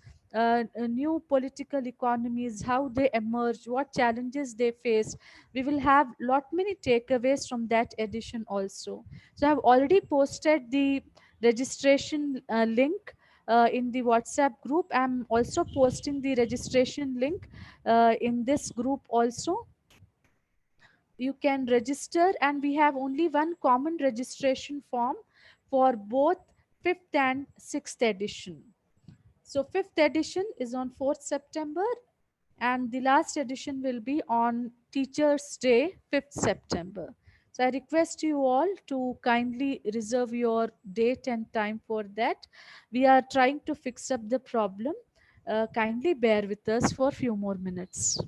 new political economies, how they emerge, what challenges they face. We will have lot many takeaways from that edition also. So I've already posted the registration link in the WhatsApp group. I'm also posting the registration link in this group also. You can register, and we have only one common registration form for both fifth and sixth edition. So fifth edition is on 4th September, and the last edition will be on Teachers Day, 5th September. So I request you all to kindly reserve your date and time for that. We are trying to fix up the problem. Kindly bear with us for a few more minutes.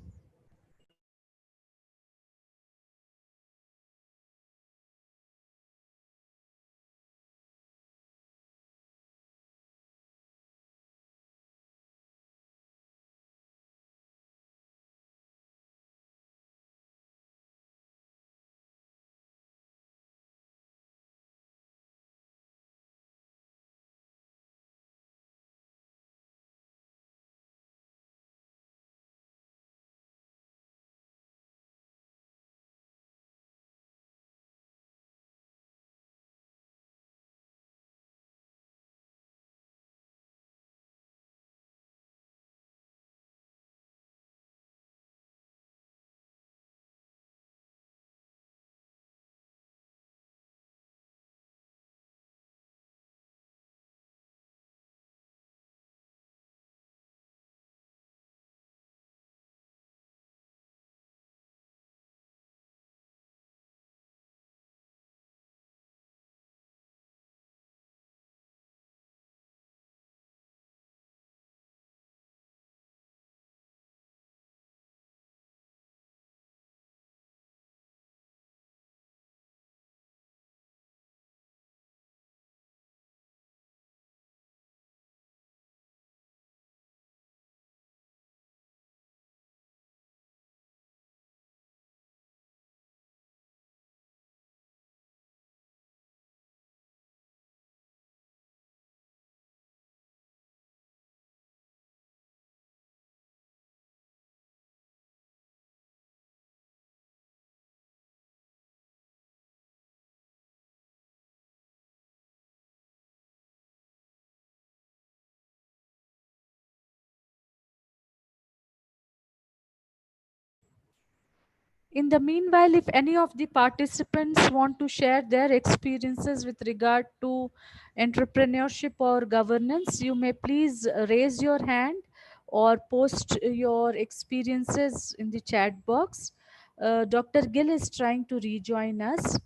In the meanwhile, if any of the participants want to share their experiences with regard to entrepreneurship or governance, you may please raise your hand or post your experiences in the chat box. Dr. Gill is trying to rejoin us.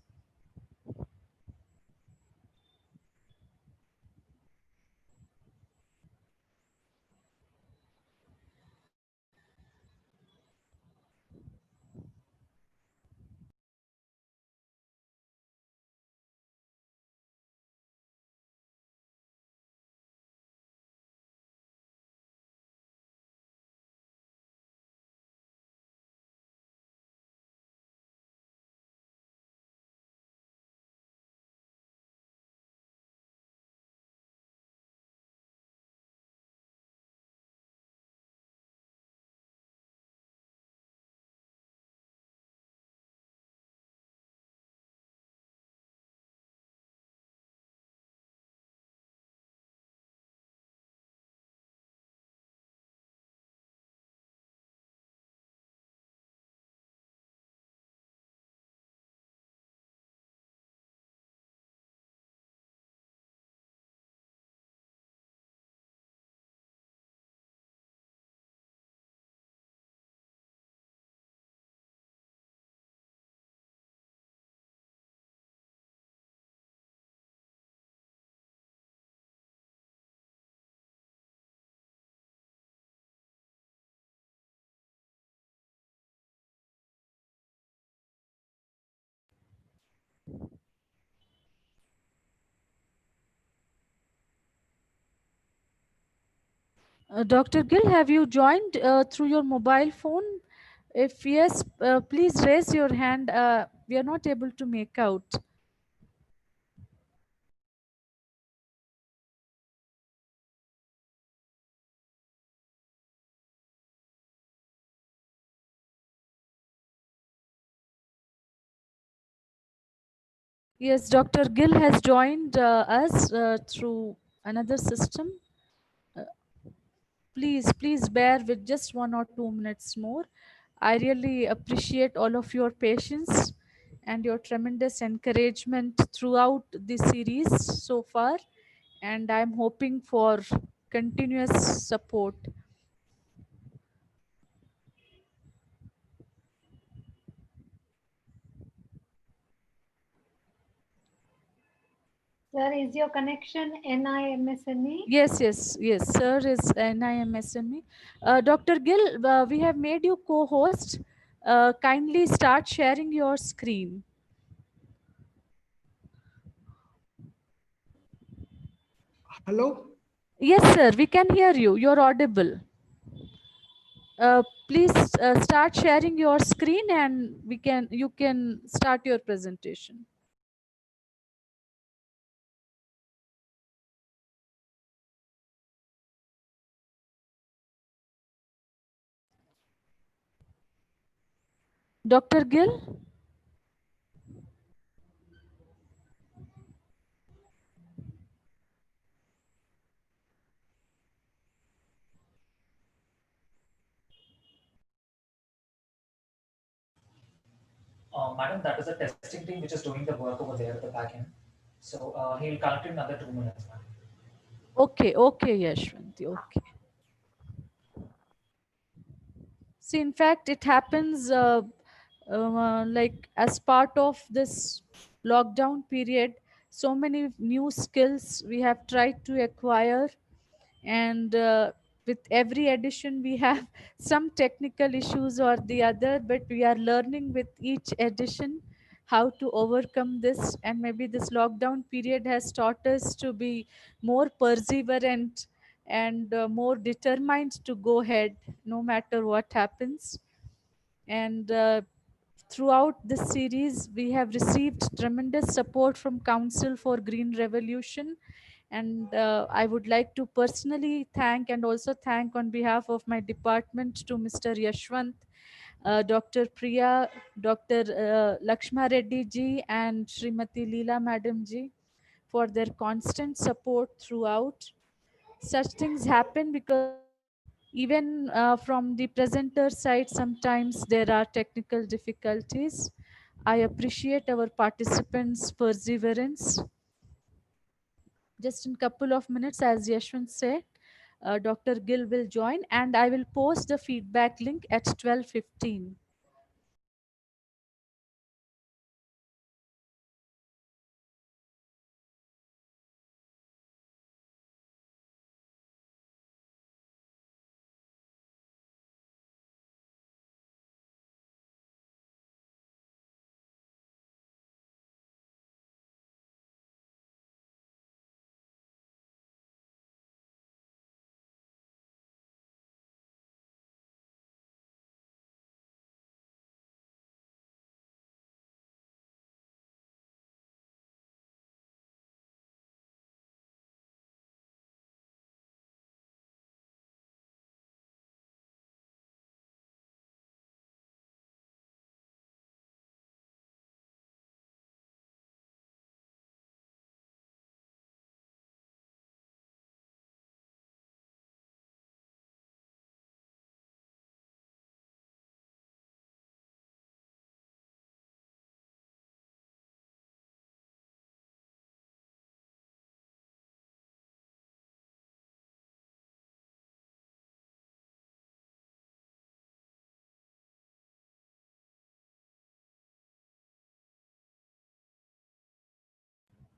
Dr. Gill, have you joined through your mobile phone? If yes, please raise your hand. We are not able to make out. Yes, Dr. Gill has joined us through another system. Uh, please bear with just 1 or 2 minutes more. I really appreciate all of your patience and your tremendous encouragement throughout the series so far, and I'm hoping for continuous support. Sir, is your connection NIMSME? Yes, sir is NIMSME. Dr. Gill, we have made you co-host. Kindly start sharing your screen. Hello. Yes, sir, we can hear you. You're audible. Please start sharing your screen, and you can start your presentation. Dr. Gill? Madam, that is a testing team which is doing the work over there at the back end. So he'll connect in another 2 minutes, madam. Okay, Yashwanti, okay. See, in fact, it happens like as part of this lockdown period, so many new skills we have tried to acquire, and with every edition, we have some technical issues or the other, but we are learning with each edition how to overcome this. And maybe this lockdown period has taught us to be more perseverant and more determined to go ahead no matter what happens. And throughout this series, we have received tremendous support from Council for Green Revolution, and I would like to personally thank and also thank on behalf of my department to Mr. Yashwant, Dr. Priya, Dr. Lakshma Reddy ji, and Srimati Leela Madam ji for their constant support throughout. Such things happen because even from the presenter side, sometimes there are technical difficulties. I appreciate our participants' perseverance. Just in couple of minutes, as Yashwant said, Dr. Gill will join, and I will post the feedback link at 12:15.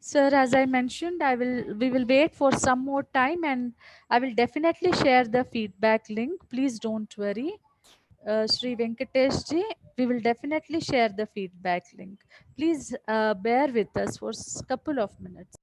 Sir, as I mentioned, we will wait for some more time, and I will definitely share the feedback link. Please don't worry. Sri Venkatesh ji, we will definitely share the feedback link. Please bear with us for a couple of minutes.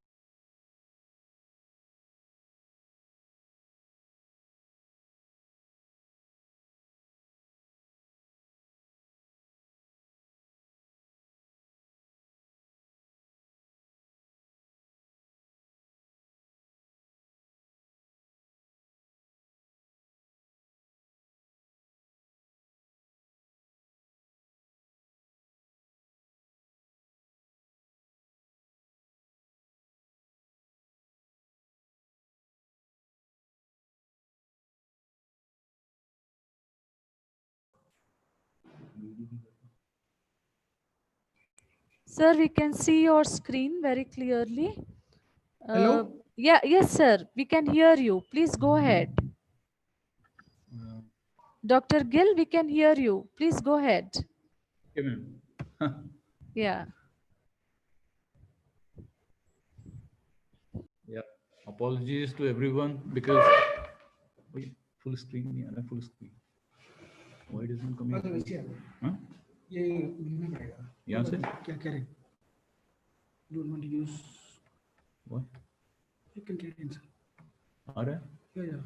Sir, we can see your screen very clearly. Uh, Hello? yeah, yes, sir. We can hear you. Please go ahead. Dr. Gill, we can hear you. Please go ahead. Okay, ma'am. Yeah. Yeah. Apologies to everyone because wait, full screen. Yeah, full screen. Why doesn't come अच्छा here? वैसे है Huh? ये मिलना पड़ेगा यहाँ से? क्या कह रहे don't want to use What? you can carry answer आ रहा है? yeah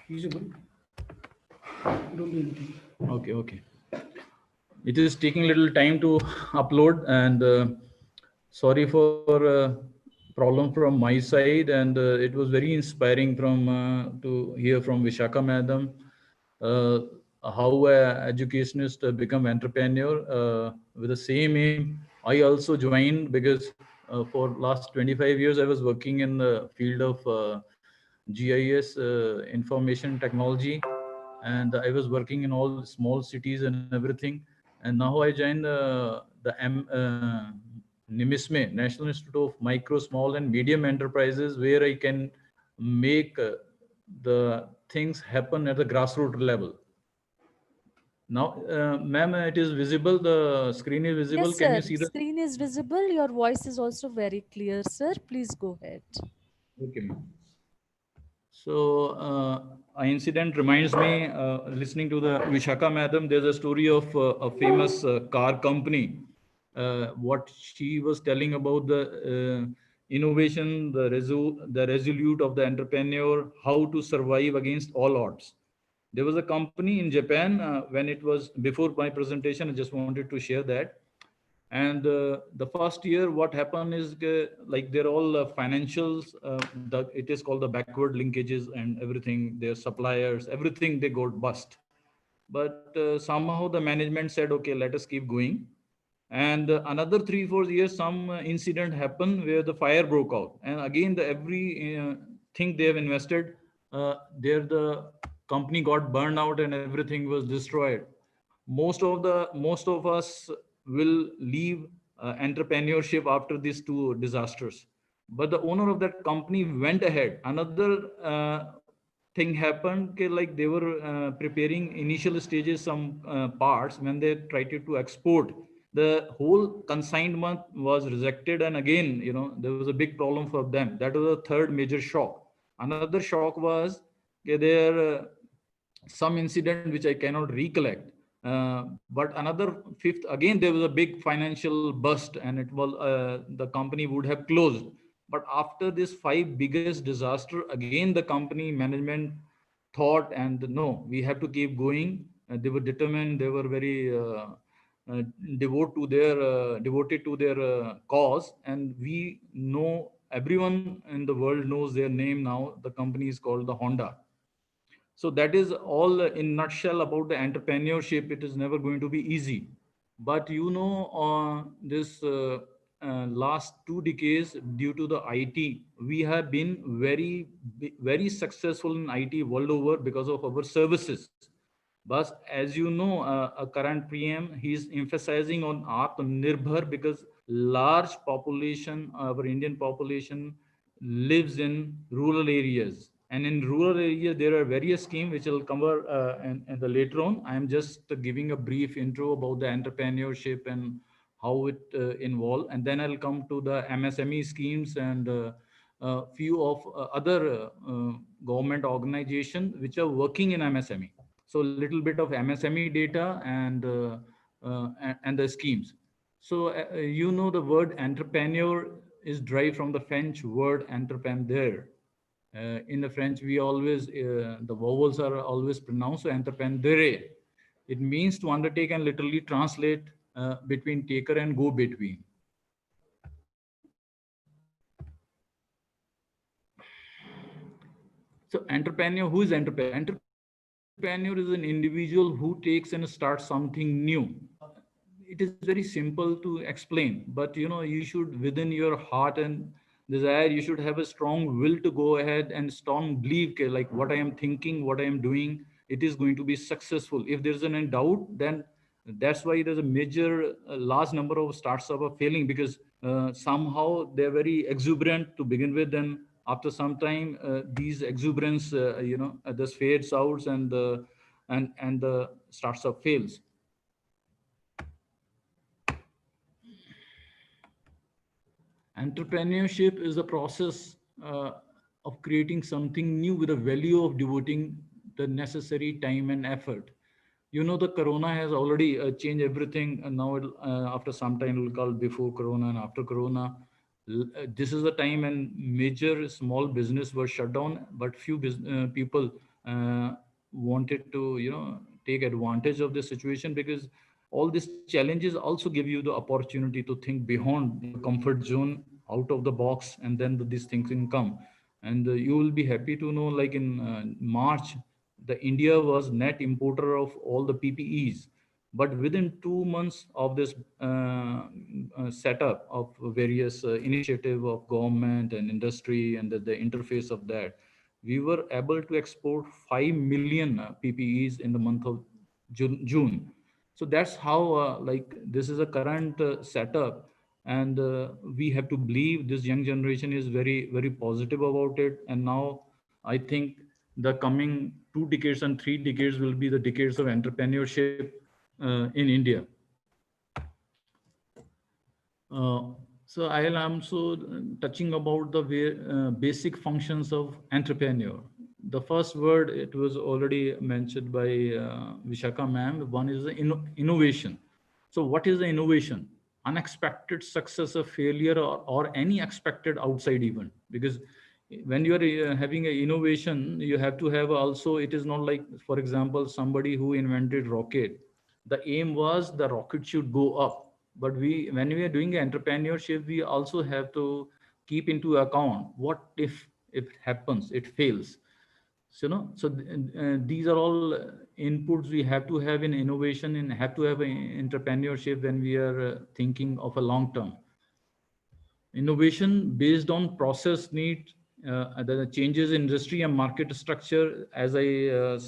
usable don't do anything Okay. It is taking a little time to upload, and sorry for problem from my side. And it was very inspiring from to hear from Vishaka Madam uh, how a educationist become entrepreneur with the same aim. I also joined because for last 25 years I was working in the field of GIS information technology, and I was working in all small cities and everything. And now I joined the NIMISME, National Institute of Micro, Small and Medium Enterprises, where I can make the things happen at the grassroots level. Now, ma'am, it is visible. The screen is visible. Yes, Can sir. you see the? Screen is visible. Your voice is also very clear, sir. Please go ahead. Okay, ma'am. So, an incident reminds me, listening to the Vishaka Madam, there's a story of a famous car company. What she was telling about the innovation, the resolute of the entrepreneur, how to survive against all odds. There was a company in Japan when it was before my presentation. I just wanted to share that. And the first year what happened is like they're all financials, it is called the backward linkages and everything, their suppliers, everything, they got bust. But somehow the management said, okay, let us keep going. And another 3 4 years some incident happened where the fire broke out, and again the every thing they have invested, there the company got burned out and everything was destroyed. Most of us will leave entrepreneurship after these two disasters, but the owner of that company went ahead. Another thing happened, like they were preparing initial stages some parts. When they tried to export, the whole consignment was rejected, and again, there was a big problem for them. That was a third major shock. Another shock was there some incident which I cannot recollect. But another fifth, again, there was a big financial bust, and it was the company would have closed. But after this five biggest disaster, again the company management thought, and no, we have to keep going. They were determined. They were very devoted to their cause, and we know, everyone in the world knows their name now. The company is called the Honda. So that is all in nutshell about the entrepreneurship. It is never going to be easy, but this last 2 decades, due to the IT, we have been very successful in IT world over because of our services. But as you know, a current PM, he is emphasizing on Atmanirbhar because large population, our Indian population, lives in rural areas. And in rural areas, there are various schemes which I'll cover in the later on. I'm just giving a brief intro about the entrepreneurship and how it involve, and then I'll come to the MSME schemes and few of other government organization which are working in MSME. So a little bit of MSME data and the schemes. So the word entrepreneur is derived from the French word entrepreneur. In the French, we always the vowels are always pronounced so entrepreneur. It means to undertake and literally translate between taker and go between. So entrepreneur, who is entrepreneur? Entrepreneur is an individual who takes and starts something new. It is very simple to explain, but you should, within your heart and desire, you should have a strong will to go ahead and strong belief, like what I am thinking, what I am doing, it is going to be successful. If there's an doubt, then That's why there's a major large number of startups are failing, because somehow they're very exuberant to begin with, and after some time these exuberance this fades out, and the startup fails. Entrepreneurship is the process of creating something new with a value of devoting the necessary time and effort. The corona has already changed everything, and now after some time we'll call before corona and after corona. This is the time when major small business was shut down, but few people uh, wanted to take advantage of this situation, because all these challenges also give you the opportunity to think beyond your comfort zone, out of the box, and then these things can come. And you will be happy to know, like in March, the India was net importer of all the PPEs. But within 2 months of this setup of various initiative of government and industry, and the interface of that, we were able to export 5 million PPEs in the month of June. So that's how like this is a current setup, and we have to believe this young generation is very very positive about it. And now I think the coming 2 decades and 3 decades will be the decades of entrepreneurship in India. Uh, so I am also touching about the basic functions of entrepreneur. The first word, it was already mentioned by Vishaka ma'am. One is the innovation. So what is the innovation? Unexpected success or failure, or any expected outside event. Because when you are having an innovation, you have to have also, it is not like, for example, somebody who invented rocket. The aim was the rocket should go up, but when we are doing entrepreneurship, we also have to keep into account what if it happens, it fails. So these are all inputs we have to have in innovation, and have to have in entrepreneurship when we are thinking of a long term. Innovation based on process need, the changes in industry and market structure, as I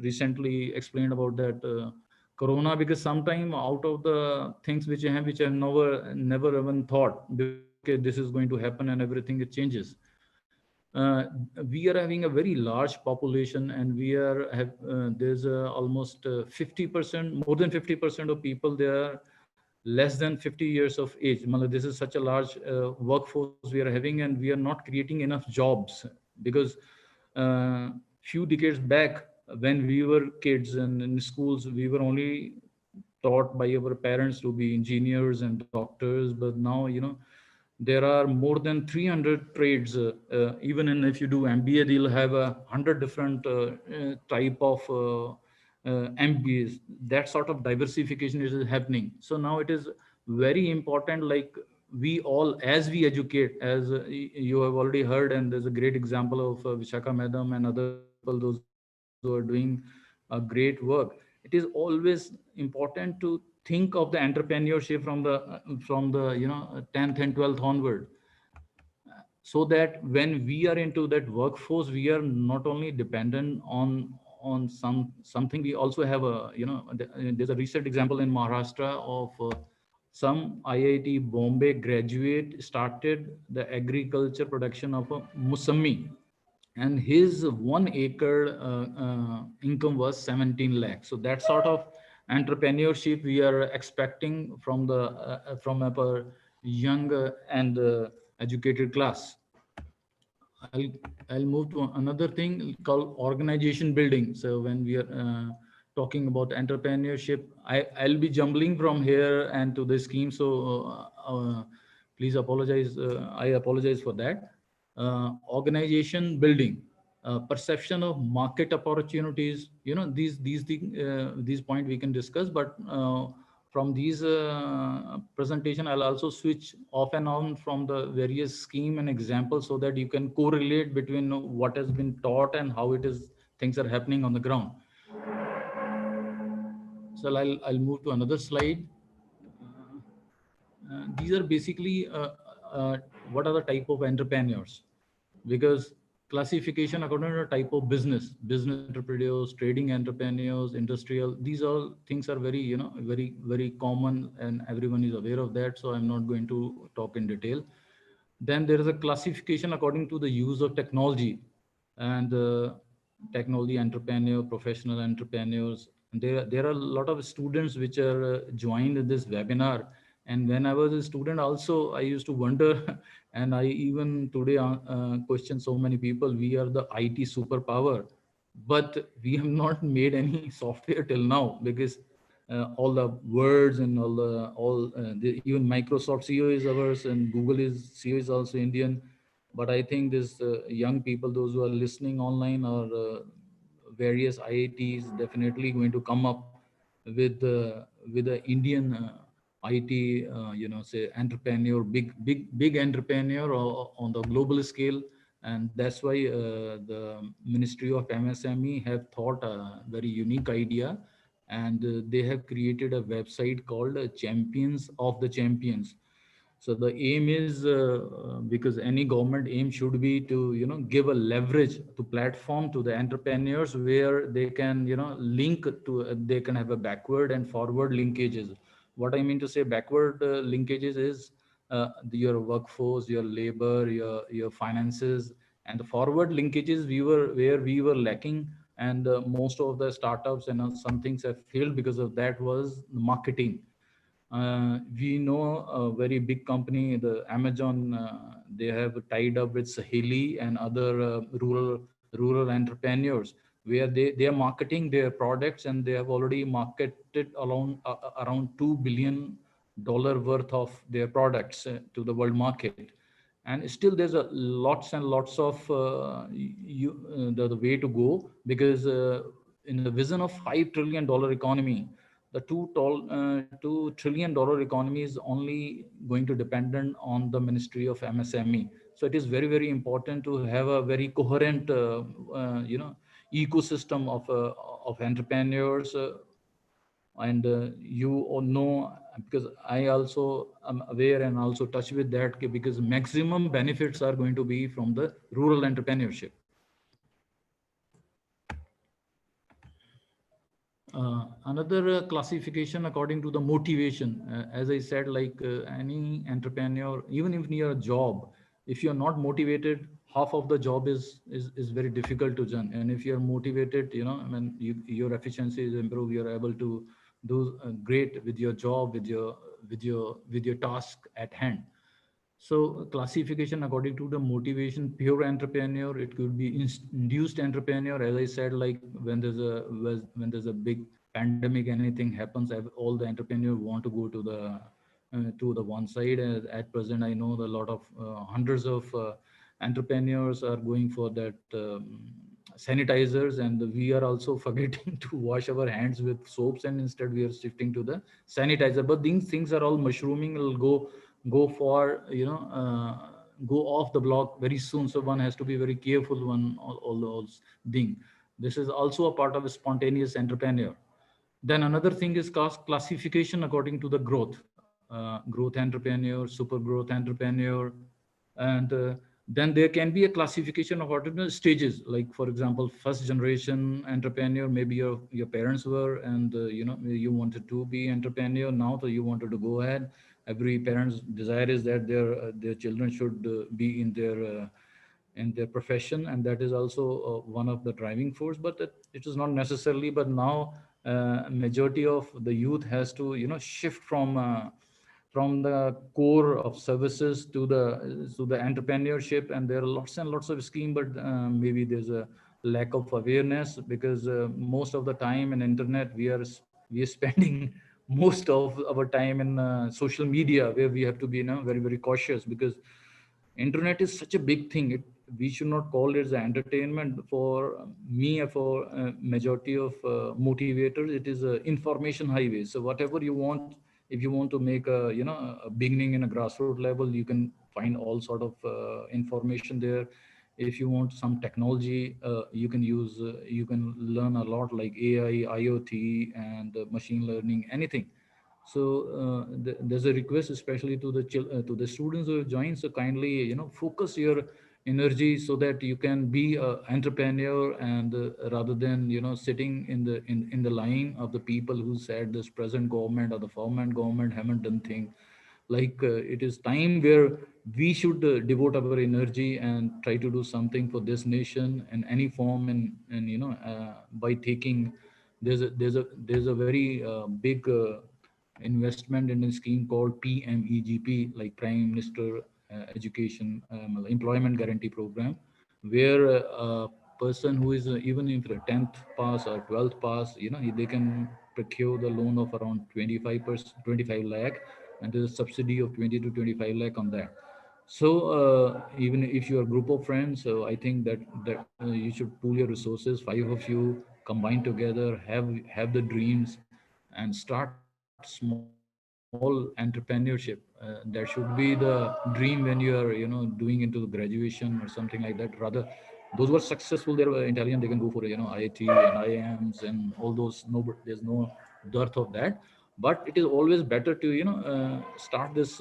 recently explained about that corona, because sometime out of the things which I have never even thought before, okay, this is going to happen, and everything it changes. uh, we are having a very large population, and we are have there's almost 50%, more than 50% of people, they are less than 50 years of age. Matlab, this is such a large workforce we are having, and we are not creating enough jobs. Because few decades back, when we were kids and in schools, we were only taught by our parents to be engineers and doctors. But now, there are more than 300 trades. Even in, if you do MBA, they'll have 100 different type of MBAs. That sort of diversification is happening. So now it is very important. Like, we all, as we educate, as you have already heard, and there's a great example of Vishaka Madam and other people, those who are doing a great work. It is always important to think of the entrepreneurship from the 10th and 12th onward, so that when we are into that workforce, we are not only dependent on something. We also have a, there's a recent example in Maharashtra of some IIT Bombay graduate started the agriculture production of a musambi, and his 1 acre income was 17 lakhs. So that sort of entrepreneurship we are expecting from our young and educated class. I'll I'll move to another thing called organization building. So when we are talking about entrepreneurship, I'll be jumbling from here and to the scheme. So please apologize. I apologize for that. Organization building, perception of market opportunities. These point we can discuss, but from these presentation, I'll also switch off and on from the various scheme and examples, so that you can correlate between what has been taught and how it is things are happening on the ground. So I'll move to another slide. These are basically what are the type of entrepreneurs, because classification according to the type of business entrepreneurs, trading entrepreneurs, industrial. These all things are very, very common, and everyone is aware of that. So I'm not going to talk in detail. Then there is a classification according to the use of technology, and technology entrepreneur, professional entrepreneurs. There are a lot of students which are joined in this webinar. And when I was a student also, I used to wonder, and I even today question so many people. We are the IT superpower, but we have not made any software till now, because all the words and even Microsoft CEO is ours, and Google is CEO is also Indian. But I think this young people, those who are listening online, or various IITs, definitely going to come up with the Indian IT, say entrepreneur, big entrepreneur on the global scale. And that's why the Ministry of MSME have thought a very unique idea, and they have created a website called Champions of the Champions. So the aim is, because any government aim should be to give a leverage to platform to the entrepreneurs, where they can link to, they can have a backward and forward linkages. What I mean to say backward linkages is your workforce, your labor, your finances. And the forward linkages, we were lacking. And most of the startups and some things have failed because of that, was marketing. We know a very big company, the Amazon. They have tied up with Saheli and other rural entrepreneurs, where they are marketing their products, and they have already marketed around $2 billion worth of their products to the world market. And still there's a lots and lots of the way to go, because in the vision of $5 trillion economy, the $2 trillion economy is only going to dependent on the Ministry of MSME. So it is very, very important to have a very coherent ecosystem of entrepreneurs. And you all know, because I also am aware and also touch with that, because maximum benefits are going to be from the rural entrepreneurship. Another classification according to the motivation, as I said, like any entrepreneur, even if near a job, if you're not motivated, half of the job is very difficult to done. And if you're motivated, I mean, your efficiency is improved, you're able to do great with your job, with your task at hand. So classification according to the motivation: pure entrepreneur, it could be induced entrepreneur. As I said, like when there's a big pandemic, anything happens, all the entrepreneurs want to go to the one side. At present, I know a lot of hundreds of entrepreneurs are going for that sanitizers, and we are also forgetting to wash our hands with soaps, and instead we are shifting to the sanitizer. But these things are all mushrooming, will go for go off the block very soon. So one has to be very careful, one all those thing. This is also a part of a spontaneous entrepreneur. Then another thing is classification according to the growth entrepreneur, super growth entrepreneur. And then there can be a classification of entrepreneur stages. Like for example, first generation entrepreneur, maybe your parents were, and you wanted to be entrepreneur now, so you wanted to go ahead. Every parent's desire is that their children should be in their profession, and that is also one of the driving force. But it is not necessarily. But now majority of the youth has to shift from the core of services to the entrepreneurship. And there are lots and lots of schemes, but maybe there's a lack of awareness, because most of the time in internet, we are spending most of our time in social media, where we have to be very, very cautious, because internet is such a big thing. We should not call it as entertainment. For me, for majority of motivators, it is a information highway. So whatever you want, if you want to make a beginning in a grassroots level, you can find all sort of information there. If you want some technology, you can learn a lot, like AI, IoT, and machine learning, anything. So there's a request, especially to the students who have joined. So kindly focus your energy so that you can be a entrepreneur, and rather than sitting in the line of the people who said this present government or the former government haven't done thing. Like it is time where we should devote our energy and try to do something for this nation in any form, and by taking, there's a very big investment in a scheme called PMEGP, like Prime Minister Education Employment Guarantee Program, where a person who is even if a 10th pass or 12th pass, they can procure the loan of around 25%, 25 lakh, and there's a subsidy of 20 to 25 lakh on that. So even if you're a group of friends, so I think that you should pool your resources, five of you combine together, have the dreams, and start small entrepreneurship. That should be the dream when you are doing into the graduation or something like that. Rather, those who are successful, they're Italian, they can go for IIT and IIMs and all those. No, there's no dearth of that. But it is always better to start this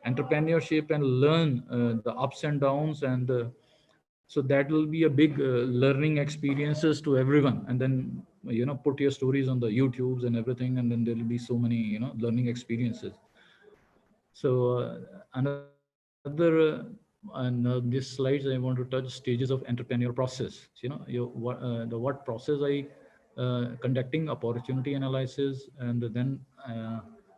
entrepreneurship and learn the ups and downs, and so that will be a big learning experiences to everyone. And then put your stories on the YouTubes and everything, and then there will be so many learning experiences. So another and these slides I want to touch stages of entrepreneurial process. The what process I conducting opportunity analysis, and then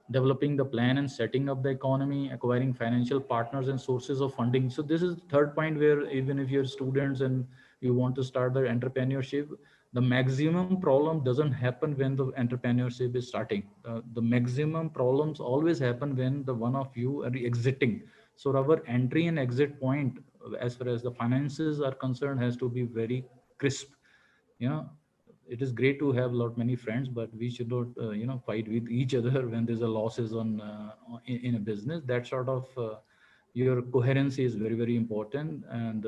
developing the plan and setting up the economy, acquiring financial partners and sources of funding. So this is the third point, where even if you're students and you want to start the entrepreneurship, the maximum problem doesn't happen when the entrepreneurship is starting. The maximum problems always happen when the one of you are exiting. So our entry and exit point, as far as the finances are concerned, has to be very crisp. you know it is great to have lot many friends, but we should not fight with each other when there's a losses in a business. That sort of your coherence is very very important. And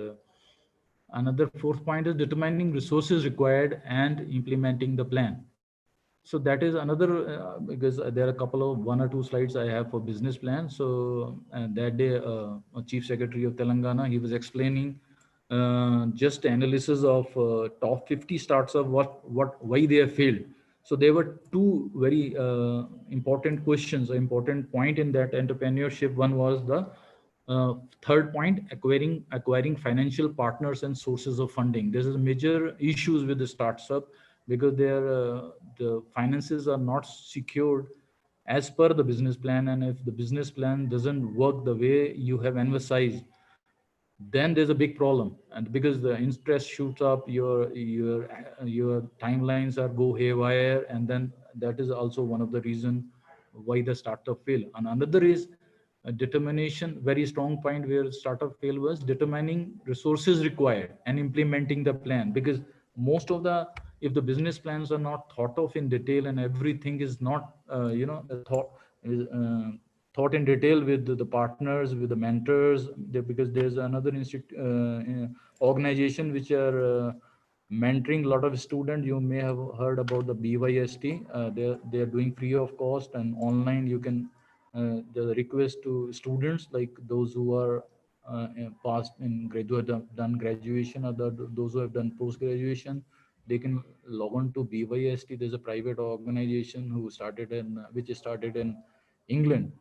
another fourth point is determining resources required and implementing the plan. So that is another, because there are a couple of one or two slides I have for business plan. So that day, Chief Secretary of Telangana, he was explaining just analysis of top 50 startups, why they have failed. So there were two very important questions, important point in that entrepreneurship. One was the third point, acquiring financial partners and sources of funding. This is major issues with the startup, because the finances are not secured as per the business plan, and if the business plan doesn't work the way you have emphasized, then there's a big problem. And because the interest shoots up, your timelines are go haywire, and then that is also one of the reason why the startup fail. And another is determination. Very strong point where startup fail was determining resources required and implementing the plan. Because most of the, if the business plans are not thought of in detail, and everything is not thought in detail with the partners, with the mentors, because there's another organization which are mentoring a lot of students. You may have heard about the BYST. They are doing free of cost, and online you can the request to students, like those who are passed in graduate, done graduation, or those who have done post graduation, they can log on to BYST. There's a private organization who started in which started in England.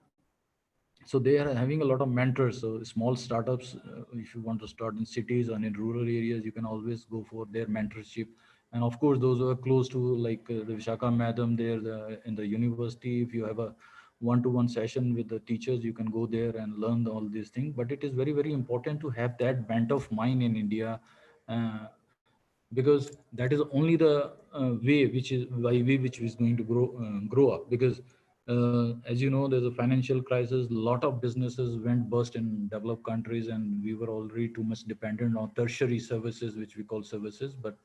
So they are having a lot of mentors. So small startups, if you want to start in cities and in rural areas, you can always go for their mentorship. And of course, those who are close to, like the Vishaka madam there, in the university, if you have a one-to-one session with the teachers, you can go there and learn all these things. But it is very very important to have that bent of mind in India, uh, because that is only the way which is going to grow up. Because as you know, there's a financial crisis. A lot of businesses went bust in developed countries, and we were already too much dependent on tertiary services, which we call services. But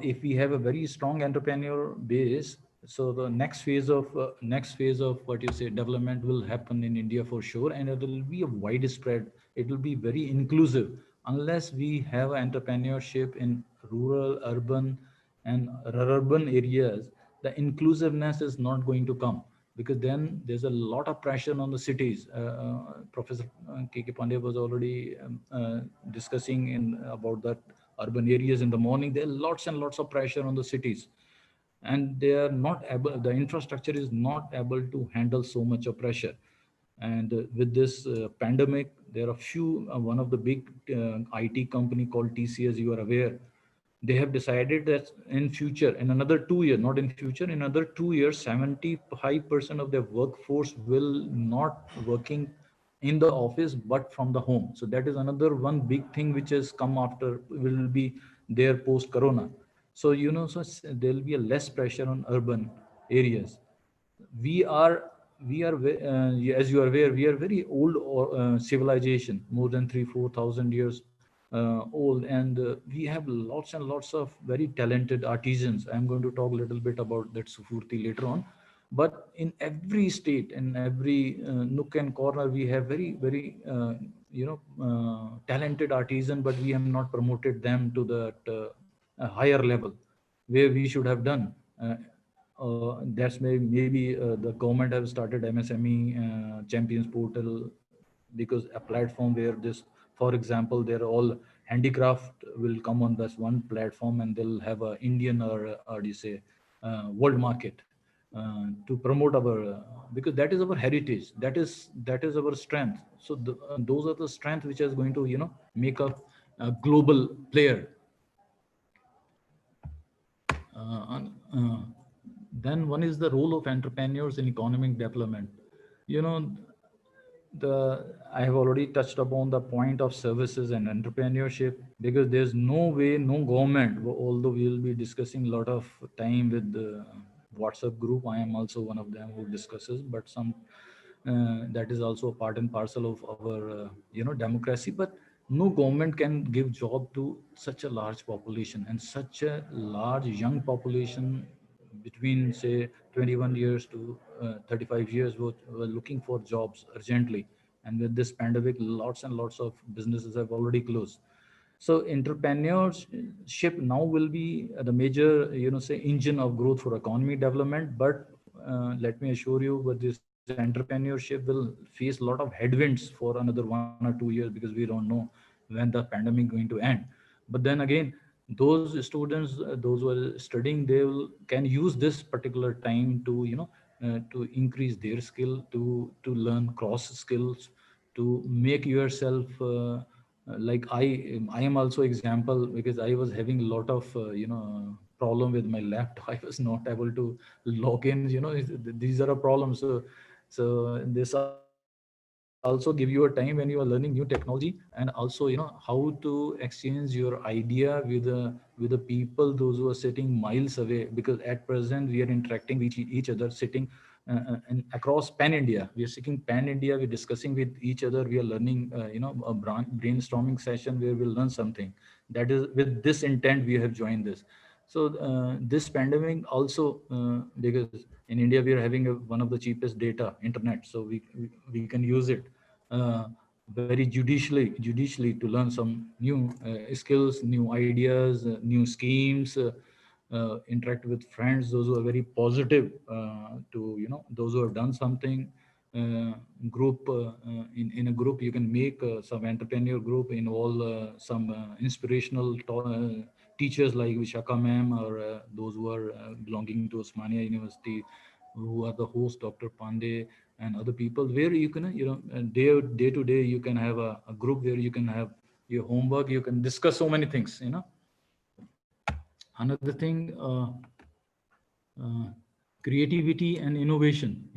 if we have a very strong entrepreneur base, so the next phase of what you say development will happen in India for sure, and it will be a widespread. It will be very inclusive. Unless we have entrepreneurship in rural, urban, and urban areas, the inclusiveness is not going to come. because then there's a lot of pressure on the cities. Professor KK Pandey was already discussing in about that urban areas in the morning. There are lots and lots of pressure on the cities, and they are not able, the infrastructure is not able to handle so much of pressure. And with this pandemic, there are few, one of the big IT company called TCS, you are aware, they have decided that in future, in another 2 years, not in future, in another 2 years, 75% of their workforce will not working in the office but from the home. So that is another one big thing which has come after, will be there post corona. So so there will be a less pressure on urban areas. we are as you are aware, we are very old civilization, more than 3 4 thousand years old, and we have lots and lots of very talented artisans. I'm going to talk a little bit about that Sufurti later on. But in every state, in every nook and corner, we have very talented artisan, but we have not promoted them to that higher level where we should have done. That's maybe the government have started MSME champions portal, because a platform where this, for example, they're all handicraft will come on this one platform, and they'll have a Indian or do you say world market to promote our because that is our heritage, that is our strength. So those are the strength which is going to make a global player. Uh, uh, then one is the role of entrepreneurs in economic development. You know, I have already touched upon the point of services and entrepreneurship, because there's no way, no government, although we will be discussing a lot of time with the WhatsApp group. I am also one of them who discusses, but some that is also a part and parcel of our democracy. But no government can give job to such a large population, and such a large young population between say 21 years to 35 years were looking for jobs urgently. And with this pandemic, lots and lots of businesses have already closed. So entrepreneurship now will be the major, say, engine of growth for economy development. But let me assure you, with this entrepreneurship will face a lot of headwinds for another 1 or 2 years, because we don't know when the pandemic going to end. But then again, those students, those who are studying, they can use this particular time to to increase their skill, to learn cross skills, to make yourself like I am also example, because I was having a lot of problem with my laptop. I was not able to log in, these are a problem. So this also give you a time when you are learning new technology, and also how to exchange your idea with the people, those who are sitting miles away, because at present we are interacting with each other sitting and across pan India. We are seeking pan India, we're discussing with each other, we are learning a brainstorming session where we'll learn something. That is with this intent we have joined this. So this pandemic also, because in India we are having one of the cheapest data internet, so we can use it very judicially to learn some new skills, new ideas, new schemes, interact with friends, those who are very positive, to those who have done something. Group in a group you can make some entrepreneur group, involve some inspirational teachers like Vishaka ma'am, or those who are belonging to Osmania University, who are the host, Dr. Pandey, and other people, where you can day to day you can have a group where you can have your homework, you can discuss so many things. Another thing, uh, creativity and innovation,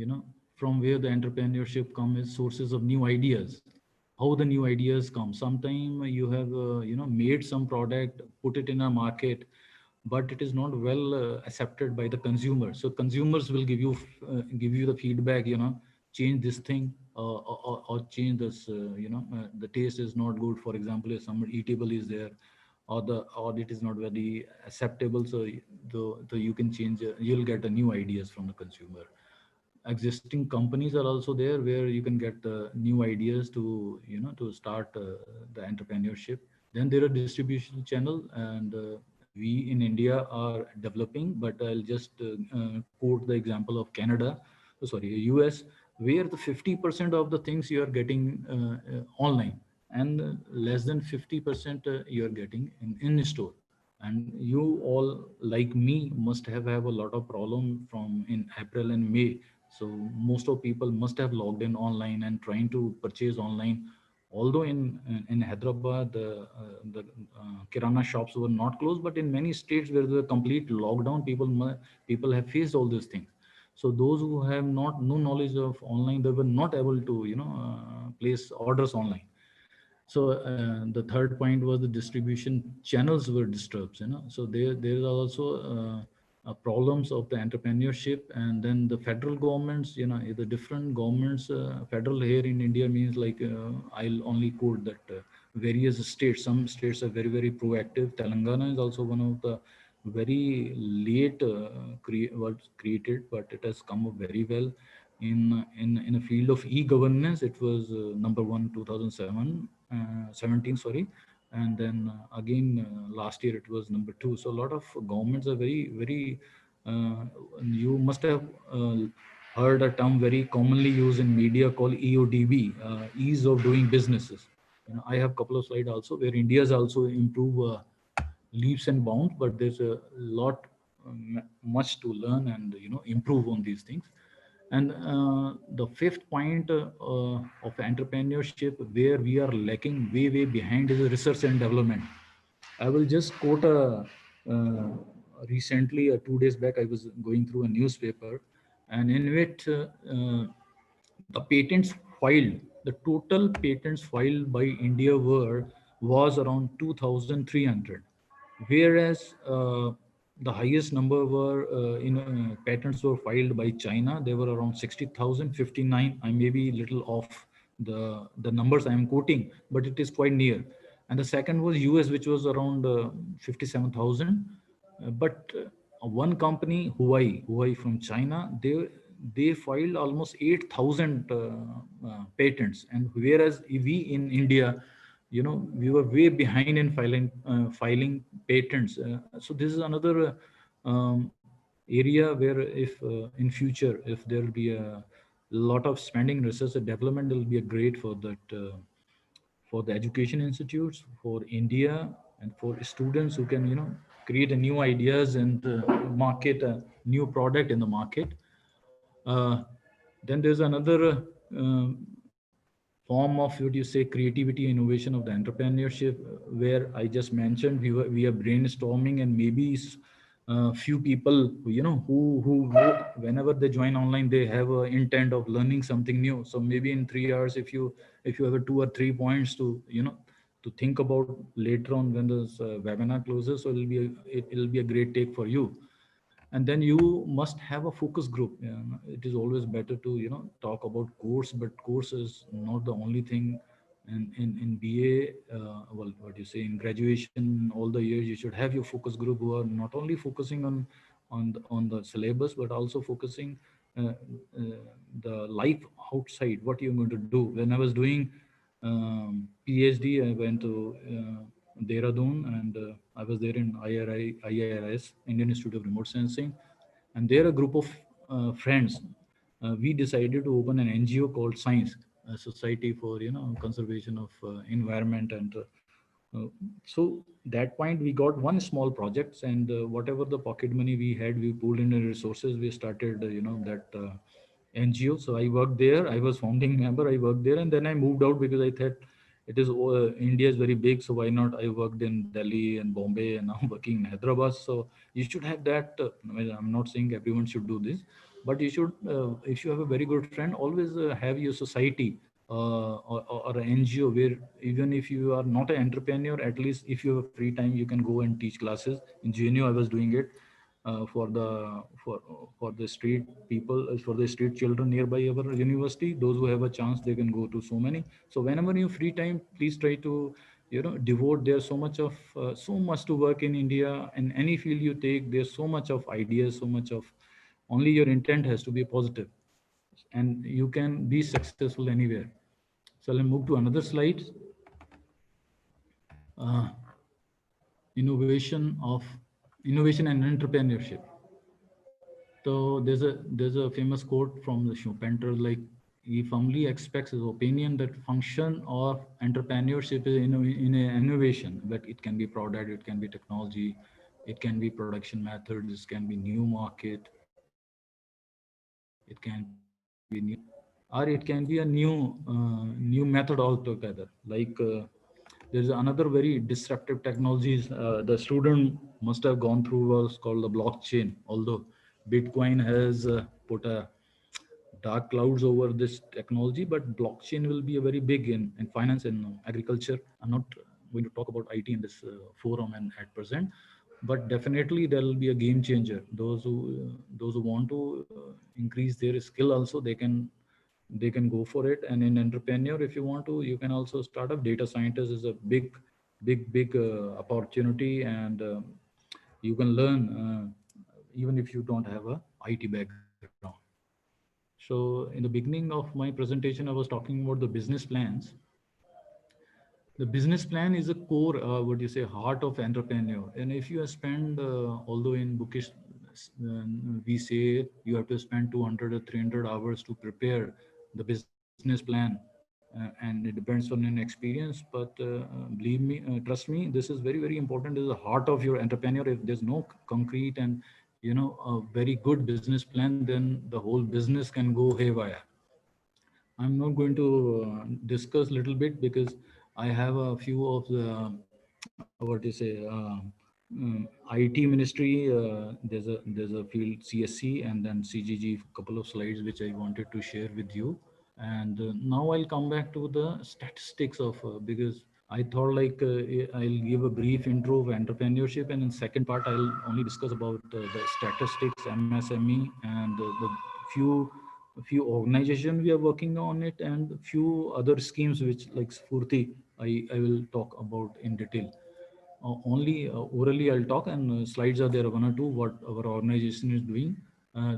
from where the entrepreneurship comes is sources of new ideas. How the new ideas come, sometime you have made some product, put it in a market, but it is not well accepted by the consumer. So consumers will give you the feedback, change this thing, or change this, the taste is not good, for example, if some eatable is there, or the audit is not very acceptable. So you can change, you'll get the new ideas from the consumer. Existing companies are also there, where you can get new ideas to to start the entrepreneurship. Then there are distribution channel, and we in India are developing, but I'll just quote the example of Canada. sorry, US, where the 50% of the things you are getting online, and less than 50% you are getting in store. And you all, like me, must have a lot of problem from in April and May. So most of people must have logged in online and trying to purchase online. Although in Hyderabad, the kirana shops were not closed, but in many states where the complete lockdown, people have faced all these things. So those who have not no knowledge of online, they were not able to place orders online. So the third point was the distribution channels were disturbed, so there are also problems of the entrepreneurship. And then the federal governments, the different governments, federal here in India means like, I'll only quote that various states, some states are very very proactive. Telangana is also one of the very late was created, but it has come up very well in a field of e-governance. It was number one 2007 17, sorry. And then again last year it was number two. So a lot of governments are very very uh, you must have heard a term very commonly used in media called EODB, ease of doing businesses. I have a couple of slides also where India has also improved leaps and bounds, but there's a lot much to learn and improve on these things. And the fifth point of entrepreneurship where we are lacking way behind is research and development. I will just quote uh, recently, 2 days back, I was going through a newspaper, and in which the patents filed, the total patents filed by India was around 2,300, whereas the highest number were patents were filed by China. They were around 60,059. I may be little off the numbers I am quoting, but it is quite near. And the second was US, which was around 57,000. But one company, Huawei from China, they filed almost 8,000 patents. And whereas we in India, we were way behind in filing patents. So this is another area where if in future, if there will be a lot of spending research and development, will be a great for that, for the education institutes, for India, and for students who can create a new ideas and market a new product in the market. uh, then there's another form of what you say creativity innovation of the entrepreneurship, where I just mentioned we are brainstorming, and maybe few people who whenever they join online, they have a intent of learning something new. So maybe in 3 hours, if you have a 2 or 3 points to to think about later on when this webinar closes, so it'll be a great take for you. And then you must have a focus group. It is always better to talk about course, but course is not the only thing. And in BA, well, what you say, in graduation, all the years you should have your focus group who are not only focusing on the syllabus, but also focusing uh, uh, the life outside, what you're going to do. When I was doing PhD, I went to Dehradun, and I was there in IRIS, Indian Institute of Remote Sensing. And there a group of friends, we decided to open an NGO called Science, a Society for Conservation of Environment. And so that point we got one small projects, and whatever the pocket money we had, we pulled in the resources. We started that NGO. So I worked there. I was founding member. I worked there, and then I moved out because I thought it is India is very big, so why not? I worked in Delhi and Bombay, and now working in Hyderabad. So you should have that. I'm not saying everyone should do this, but you should, if you have a very good friend, always have your society or an NGO where even if you are not an entrepreneur, at least if you have free time, you can go and teach classes. In GNU, I was doing it for the street people, for the street children nearby our university. Those who have a chance, they can go to so many. So whenever you free time, please try to devote. There's so much to work in India. In any field you take, there's so much of ideas, so much of, only your intent has to be positive, and you can be successful anywhere. So I'll move to another slide. uh, innovation of Innovation and entrepreneurship. So there's a famous quote from the Schumpeter, like he firmly expects his opinion that function of entrepreneurship is in innovation, but it can be product, it can be technology, it can be production methods, it can be new market, it can be new, or it can be a new method altogether. There's another very disruptive technologies the student must have gone through was called the blockchain. Although Bitcoin has put a dark clouds over this technology, but blockchain will be a very big in finance and agriculture. I'm not going to talk about IT in this forum and at present, but definitely there will be a game changer. Those who want to increase their skill also, they can go for it. And in entrepreneur, if you want to, you can also start up. Data scientist is a big opportunity, and you can learn even if you don't have a IT background. So in the beginning of my presentation, I was talking about the business plans. The business plan is a core, what do you say, heart of entrepreneur. And if you spend, although in bookish, we say you have to spend 200 or 300 hours to prepare the business plan, and it depends on an experience. But believe me, trust me, this is very important. This is the heart of your entrepreneur. If there's no concrete and a very good business plan, then the whole business can go haywire. I'm not going to discuss little bit because I have a few of the what do you say IT ministry. There's a field CSC and then CGG. Couple of slides which I wanted to share with you. And now I'll come back to the statistics of because I thought like I'll give a brief intro of entrepreneurship, and in second part I'll only discuss about the statistics, MSME, and the few few organizations we are working on it, and few other schemes which like Spurti I will talk about in detail. Only orally I'll talk, and slides are there, one or two, what our organization is doing.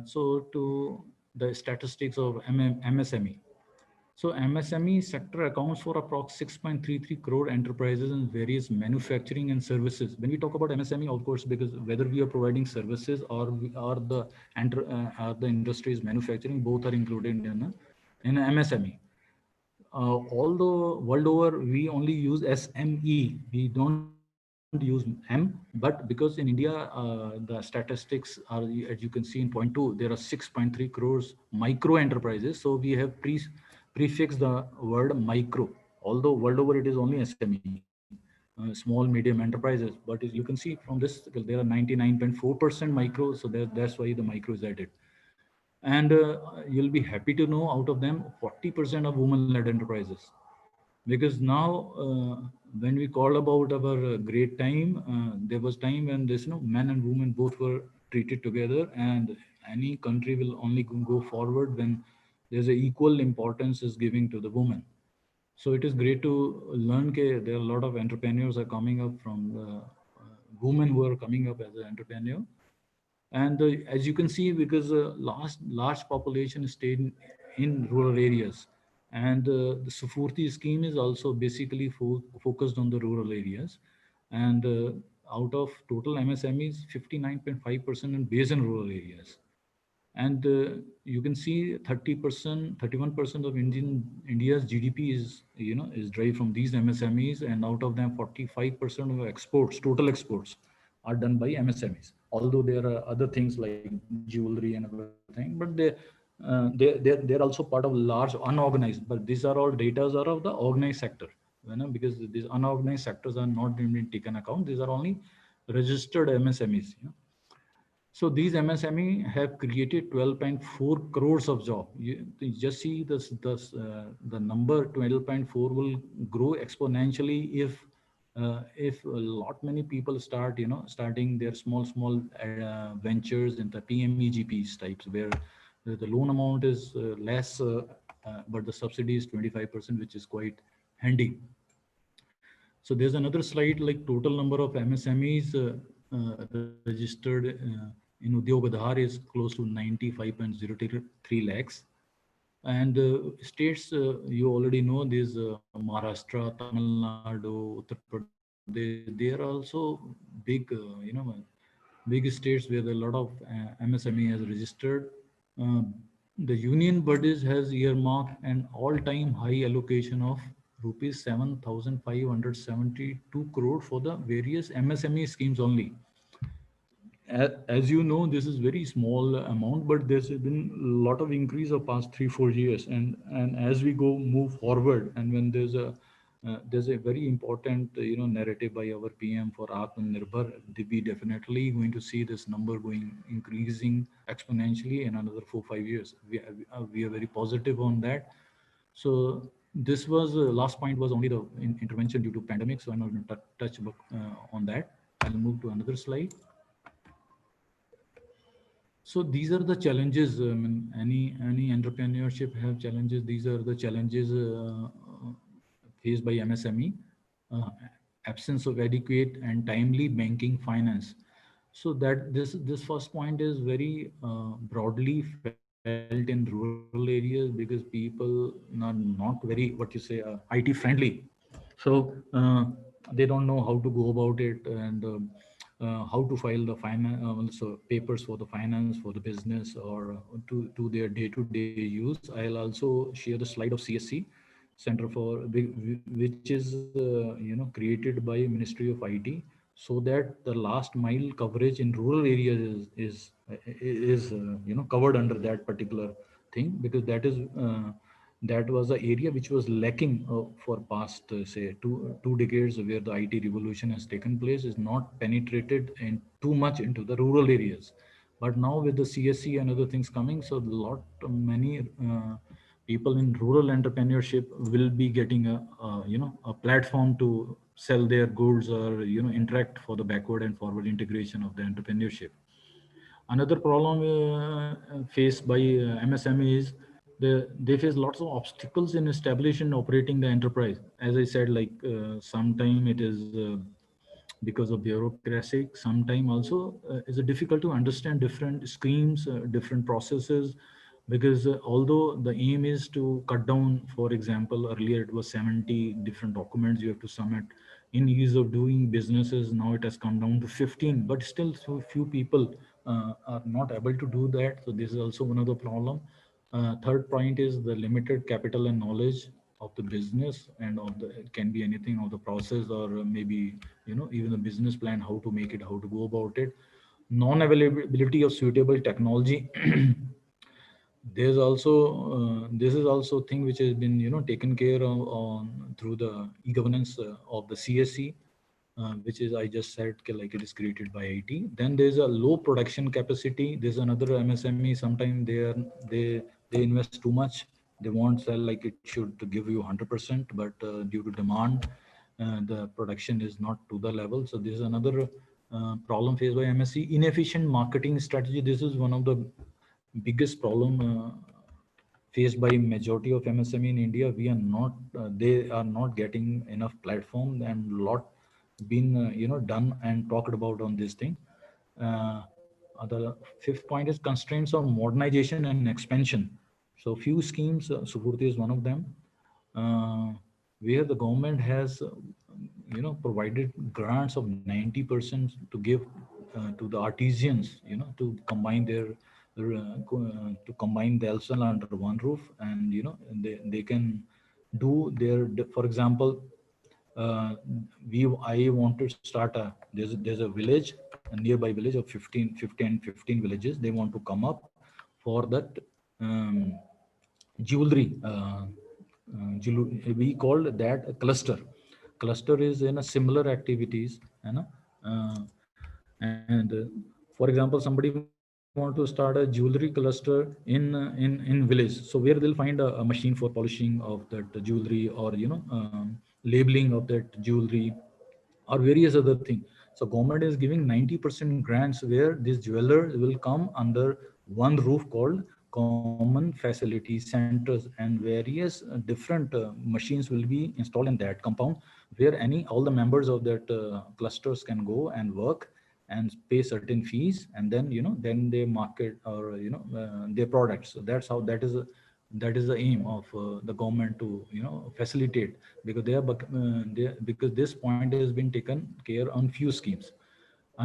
So to the statistics of MSME. So MSME sector accounts for approx 6.33 crore enterprises in various manufacturing and services. When we talk about MSME, of course, because whether we are providing services or we are are the industries manufacturing, both are included in MSME. Although world over we only use SME, we don't use M, but because in India the statistics are, as you can see in point 2, there are 6.3 crores micro enterprises. So we have prefixed the word micro. Although world over it is only SME, small medium enterprises, but as you can see from this, there are 99.4% micro. So that's why the micro is added. And you'll be happy to know out of them 40% are women-led enterprises. Because now when we call about our great time, there was time when this men and women both were treated together, and any country will only go forward when there's a equal importance is giving to the woman. So it is great to learn that there are a lot of entrepreneurs are coming up from the women who are coming up as an entrepreneur. And as you can see, because large population stayed in rural areas, and the Sufurti scheme is also basically focused on the rural areas. And out of total MSMEs, 59.5% are based in rural areas. And you can see 30%, 31% of India's GDP is derived from these MSMEs, and out of them 45% of exports, total exports, are done by MSMEs. Although there are other things like jewelry and everything, but they're also part of large unorganized. But these are all data are of the organized sector, because these unorganized sectors are not being taken account. These are only registered MSMEs. So these MSME have created 12.4 crores of job. You just see the number 12.4 will grow exponentially if a lot many people starting their small ventures in the PMEGPs types, where the loan amount is less, but the subsidy is 25%, which is quite handy. So there's another slide like total number of MSMEs registered in Udyog Aadhaar is close to 95.03 lakhs. And states, you already know, there's Maharashtra, Tamil Nadu, Uttar Pradesh. They are also big, big states where a lot of MSME has registered. Uh, the union budget has earmarked an all-time high allocation of rupees 7,572 crore for the various MSME schemes only. As you know, this is very small amount, but there's been a lot of increase of past 3 4 years, and as we go move forward, and when there's a very important narrative by our PM for Atmanirbhar, we definitely going to see this number going increasing exponentially in another 4 5 years. We are very positive on that. So this was last point was only the intervention due to pandemic, so I'm not going to touch on that. I'll move to another slide. So these are the challenges. Any entrepreneurship have challenges. These are the challenges faced by MSME. Uh, Absence of adequate and timely banking finance. So that this first point is very broadly felt in rural areas because people are not very what you say IT friendly. So they don't know how to go about it, and how to file the finance also papers for the finance for the business, or to their day-to-day use. I'll also share the slide of CSC Center for which is created by Ministry of IT, so that the last mile coverage in rural areas is covered under that particular thing, because that was the area which was lacking for past say two decades, where the IT revolution has taken place, is not penetrated in too much into the rural areas. But now with the CSC and other things coming, so lot many people in rural entrepreneurship will be getting a platform to sell their goods, or interact for the backward and forward integration of the entrepreneurship. Another problem faced by MSME is they face lots of obstacles in establishing and operating the enterprise. As I said, like sometime it is because of bureaucracy. Sometime also is it difficult to understand different schemes, different processes, because although the aim is to cut down, for example, earlier it was 70 different documents you have to submit in ease of doing businesses. Now it has come down to 15, but still so few people are not able to do that. So this is also one of the problem. Third point is the limited capital and knowledge of the business, and of the it can be anything of the process, or maybe even the business plan, how to make it, how to go about it. Non-availability of suitable technology. There's also this is also thing which has been taken care of on through the e-governance of the CSC, which is I just said like it is created by IT. Then there's a low production capacity. There's another MSME. Sometimes they invest too much. They won't sell, like it should give you 100%, but due to demand, the production is not to the level. So this is another problem faced by MSC. Inefficient marketing strategy. This is one of the biggest problem faced by majority of MSME in India. We are not, they are not getting enough platform, and lot been done and talked about on this thing. Uh, the fifth point is constraints on modernization and expansion. So few schemes, Suburti is one of them, uh, where the government has provided grants of 90% to give to the artisans, to combine to combine the elsewhere under one roof, and they can do their, for example, uh, I want to start there's a village, a nearby village of 15 villages. They want to come up for that um, jewelry. We called that a cluster. Cluster is in a similar activities, uh, and for example, somebody want to start a jewelry cluster in village. So where they'll find a machine for polishing of that jewelry, or labeling of that jewelry, or various other things. So government is giving 90% grants, where these jewelers will come under one roof called common facility centers, and various different machines will be installed in that compound, where all the members of that clusters can go and work and pay certain fees, and then they market, or their products. So that's how that is the aim of the government to facilitate, because because this point has been taken care on few schemes.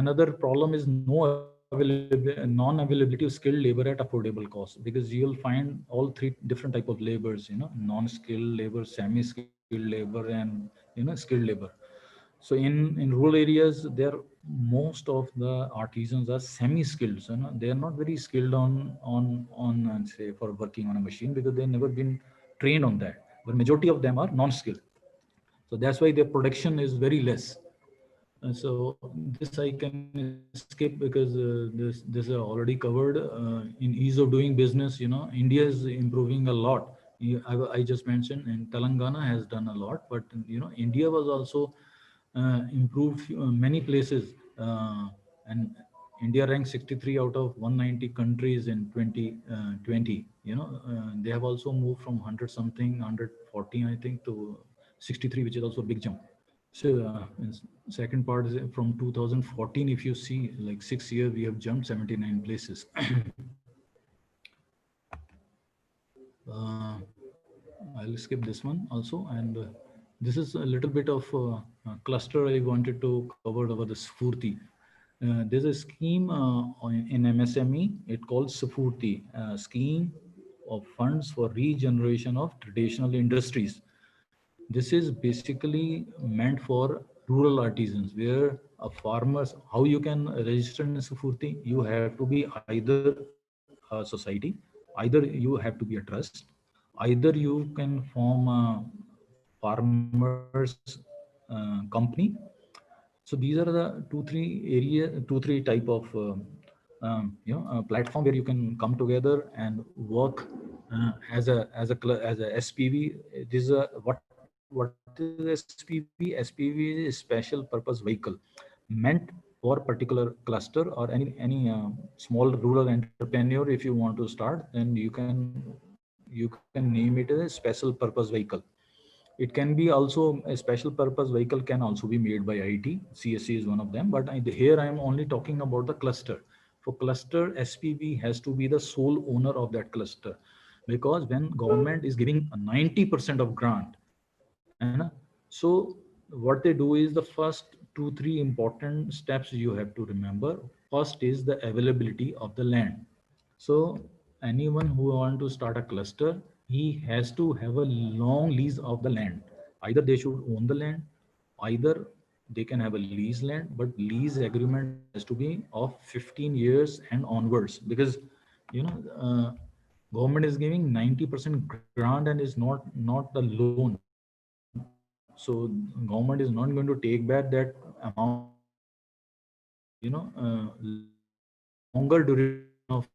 Another problem is non-availability of skilled labor at affordable cost, because you'll find all three different type of labors, non-skilled labor, semi-skilled labor, and skilled labor. So in rural areas, there most of the artisans are semi-skilled. So they are not very skilled on say for working on a machine, because they never been trained on that. But majority of them are non-skilled. So that's why their production is very less. So this I can skip, because this is already covered in ease of doing business. India is improving a lot. I just mentioned, and Telangana has done a lot, but India was also improved many places, and India ranked 63 out of 190 countries in 2020. They have also moved from 100 something, 114 I think, to 63, which is also a big jump. So, second part is from 2014. If you see, like 6 years, we have jumped 79 places. uh, I'll skip this one also, and this is a little bit of cluster I wanted to cover over the Sfurti. There's a scheme in MSME. It called Sfurti, scheme of funds for regeneration of traditional industries. This is basically meant for rural artisans, where a farmers, how you can register in Sufurti, you have to be either a society, either you have to be a trust, either you can form a farmers company. So these are the two three type of platform where you can come together and work as a SPV. This is a what is SPV? SPV is special purpose vehicle, meant for particular cluster or any small rural entrepreneur. If you want to start, then you can name it as a special purpose vehicle. It can be also a special purpose vehicle can also be made by IT. CSC is one of them. But here I am only talking about the cluster. For cluster, SPV has to be the sole owner of that cluster, because when government is giving a 90% of grant, so what they do is the first two, three important steps you have to remember. First is the availability of the land. So anyone who want to start a cluster, he has to have a long lease of the land. Either they should own the land, either they can have a lease land, but lease agreement has to be of 15 years and onwards, because you know uh, government is giving 90% grant and is not the loan. So government is not going to take back that amount longer duration of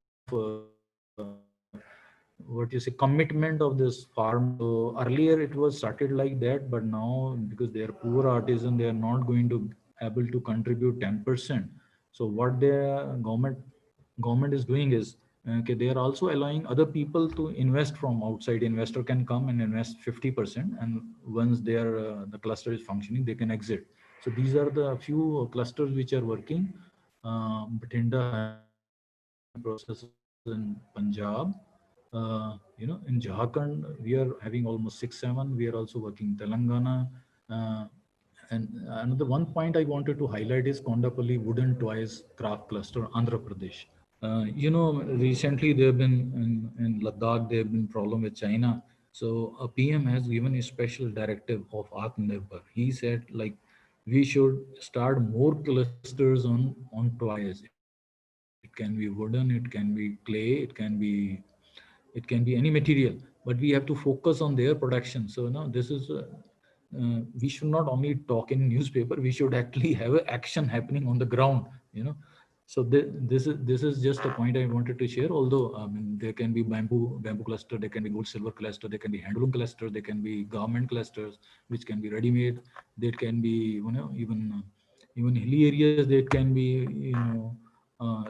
what you say commitment of this farmer. So earlier it was started like that, but now because they are poor artisan, they are not going to able to contribute 10%. So what the government is doing is, okay, they are also allowing other people to invest. From outside investor can come and invest 50%, and once the cluster is functioning, they can exit. So these are the few clusters which are working. Bhatinda Haryana process is in Punjab. In Jharkhand, we are having almost 6 7. We are also working Telangana. Uh, and another one point I wanted to highlight is Kondapalli Wooden Toys Craft Cluster, Andhra Pradesh. Recently there have been in Ladakh, there have been problem with China. So a PM has given a special directive of Atmanirbhar. He said, like, we should start more clusters on toys. It can be wooden, it can be clay, it can be any material, but we have to focus on their production. So now this is we should not only talk in newspaper, we should actually have a action happening on the ground. So this is just a point I wanted to share. Although there can be bamboo cluster, there can be gold silver cluster, there can be handloom cluster, there can be garment clusters which can be ready made. There can be even hilly areas. There can be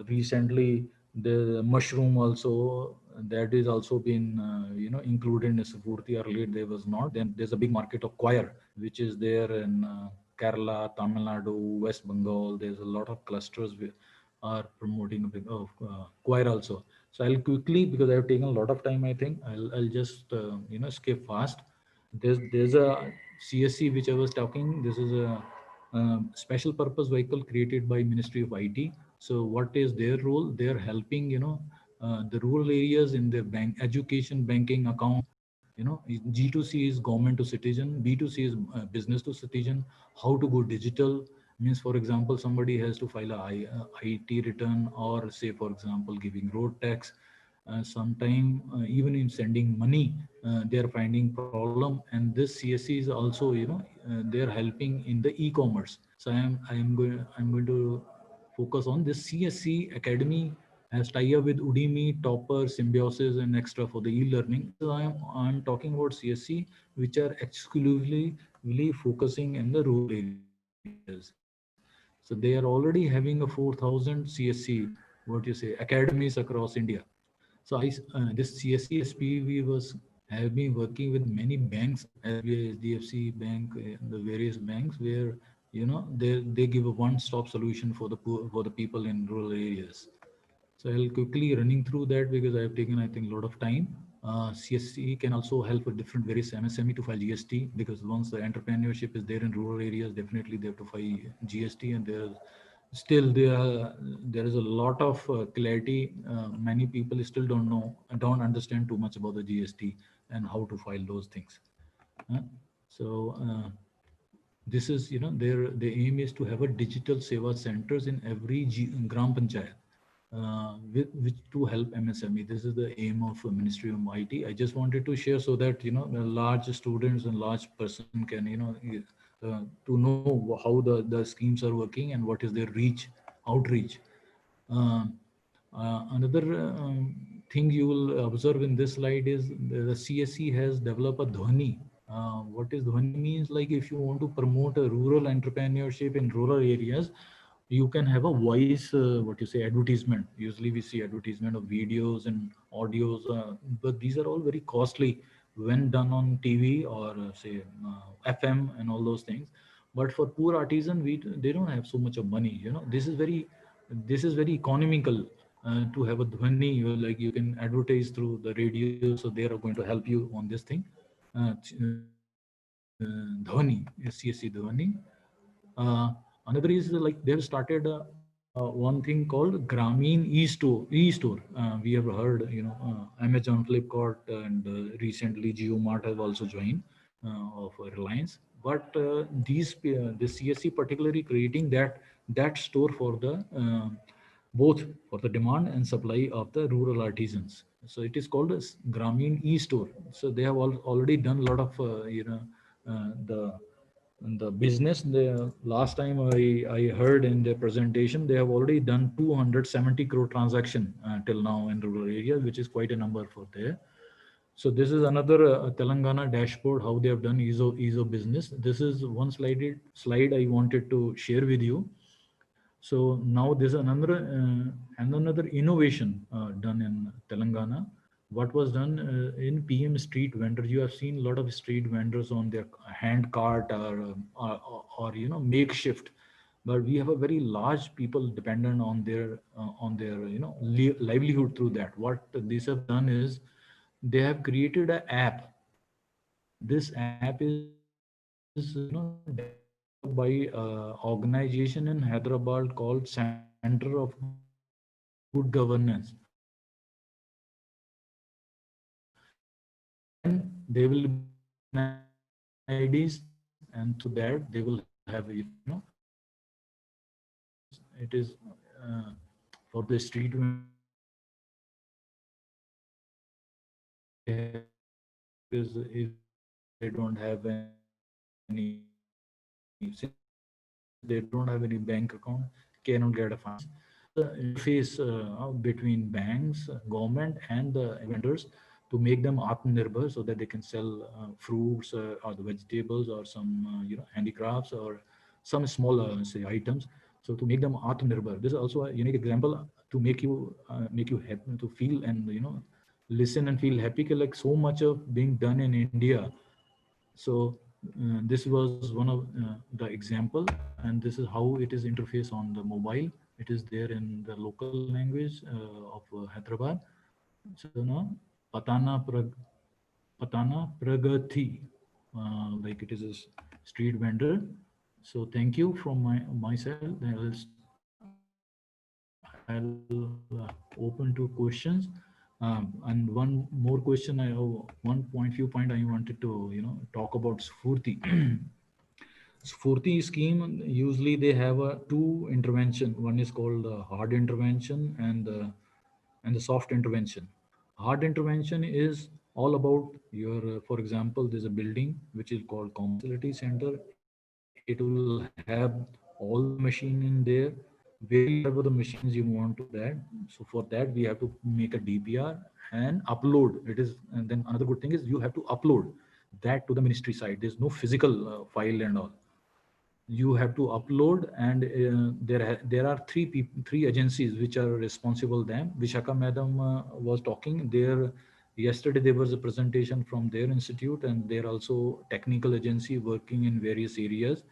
recently the mushroom also, that is also been included in Sapurti. Earlier there was not. Then there's a big market of coir which is there in Kerala, Tamil Nadu, West Bengal. There's a lot of clusters are promoting a big of coir also. So I'll quickly, because I have taken a lot of time, I think I'll just skip fast. There's a CSC which I was talking. This is a special purpose vehicle created by Ministry of IT. So what is their role? They're helping, the rural areas in their bank, education, banking account. G2C is government to citizen, B2C is business to citizen. How to go digital means, for example, somebody has to file a IT return, or say, for example, giving road tax. Sometime even in sending money, they are finding problem, and this CSC is also, they are helping in the e-commerce. So I'm going to focus on this. CSC Academy has tie-up with Udemy, Topper, Symbiosis, and Extra for the e-learning. So I'm talking about CSC, which are exclusively really focusing in the rural areas. So they are already having a 4,000 CSC, what you say, academies across India. So this CSC SPV have been working with many banks, SBI, HDFC Bank, the various banks, where they give a one-stop solution for the poor, for the people in rural areas. So I'll quickly running through that because I have taken, I think, a lot of time. CSC can also help with different various MSME to file GST, because once the entrepreneurship is there in rural areas, definitely they have to file GST, and there is a lot of clarity. Many people still don't understand too much about the GST and how to file those things. Uh, so this is, their the aim is to have a digital seva centers in every gram panchayat, which to help MSME. This is the aim of Ministry of IT. I just wanted to share so that the large students and large person can to know how the schemes are working and what is their outreach. Um, Another thing you will observe in this slide is the CSC has developed a Dhwani. What is Dhwani means? Like, if you want to promote a rural entrepreneurship in rural areas, you can have a voice, what you say, advertisement. Usually we see advertisement of videos and audios, but these are all very costly when done on TV or say FM and all those things. But for poor artisan, they don't have so much of money. This is very economical to have a Dhwani. Like, you can advertise through the radio, so they are going to help you on this thing. Dhwani, CSC Dhwani. Another is like they have started one thing called Grameen e-store. We have heard, Amazon, Flipkart, and recently JioMart have also joined of Reliance. But the CSC particularly creating that store for the both for the demand and supply of the rural artisans. So it is called as Grameen e-store. So they have already done a lot of the business. The last time I heard in the presentation, they have already done 270 crore transaction till now in rural areas, which is quite a number for there. So this is another Telangana dashboard, how they have done ease of business. This is one slide I wanted to share with you. So now there's another innovation done in Telangana. What was done in PM street vendors? You have seen a lot of street vendors on their hand cart or makeshift, but we have a very large people dependent on their livelihood through that. What these have done is they have created an app. This app is developed by organization in Hyderabad called Center of Good Governance. So they have already created this app. Then they will be given IDs, and through that they will have it is for the street vendors. They have if they don't have any, since they don't have any bank account, cannot get a finance. So this is the interface between banks, government, and the vendors to make them Atmanirbhar, so that they can sell fruits or the vegetables or some handicrafts or some small say items. So to make them Atmanirbhar, this is also a unique example to make you happy to feel and listen and feel happy. Like, so much of being done in India. So this was one of the example, and this is how it is interface on the mobile. It is there in the local language of Hyderabad. So now Patana Patana Pragati, like it is a street vendor. So thank you from myself. I'll open to questions. And one more question. One point, few point I wanted to talk about Sfurti. Sfurti scheme, usually they have a two intervention. One is called hard intervention and the soft intervention. Hard intervention is all about your, for example, there's a building which is called common facility center. It will have all the machine in there, wherever the machines you want to put that. So for that we have to make a DPR and upload. It is, and then another good thing is you have to upload that to the ministry side. There's no physical file and all. You have to upload, and there are three agencies which are responsible. Them Vishaka madam was talking there yesterday. There was a presentation from their institute, and they're also technical agency working in various areas.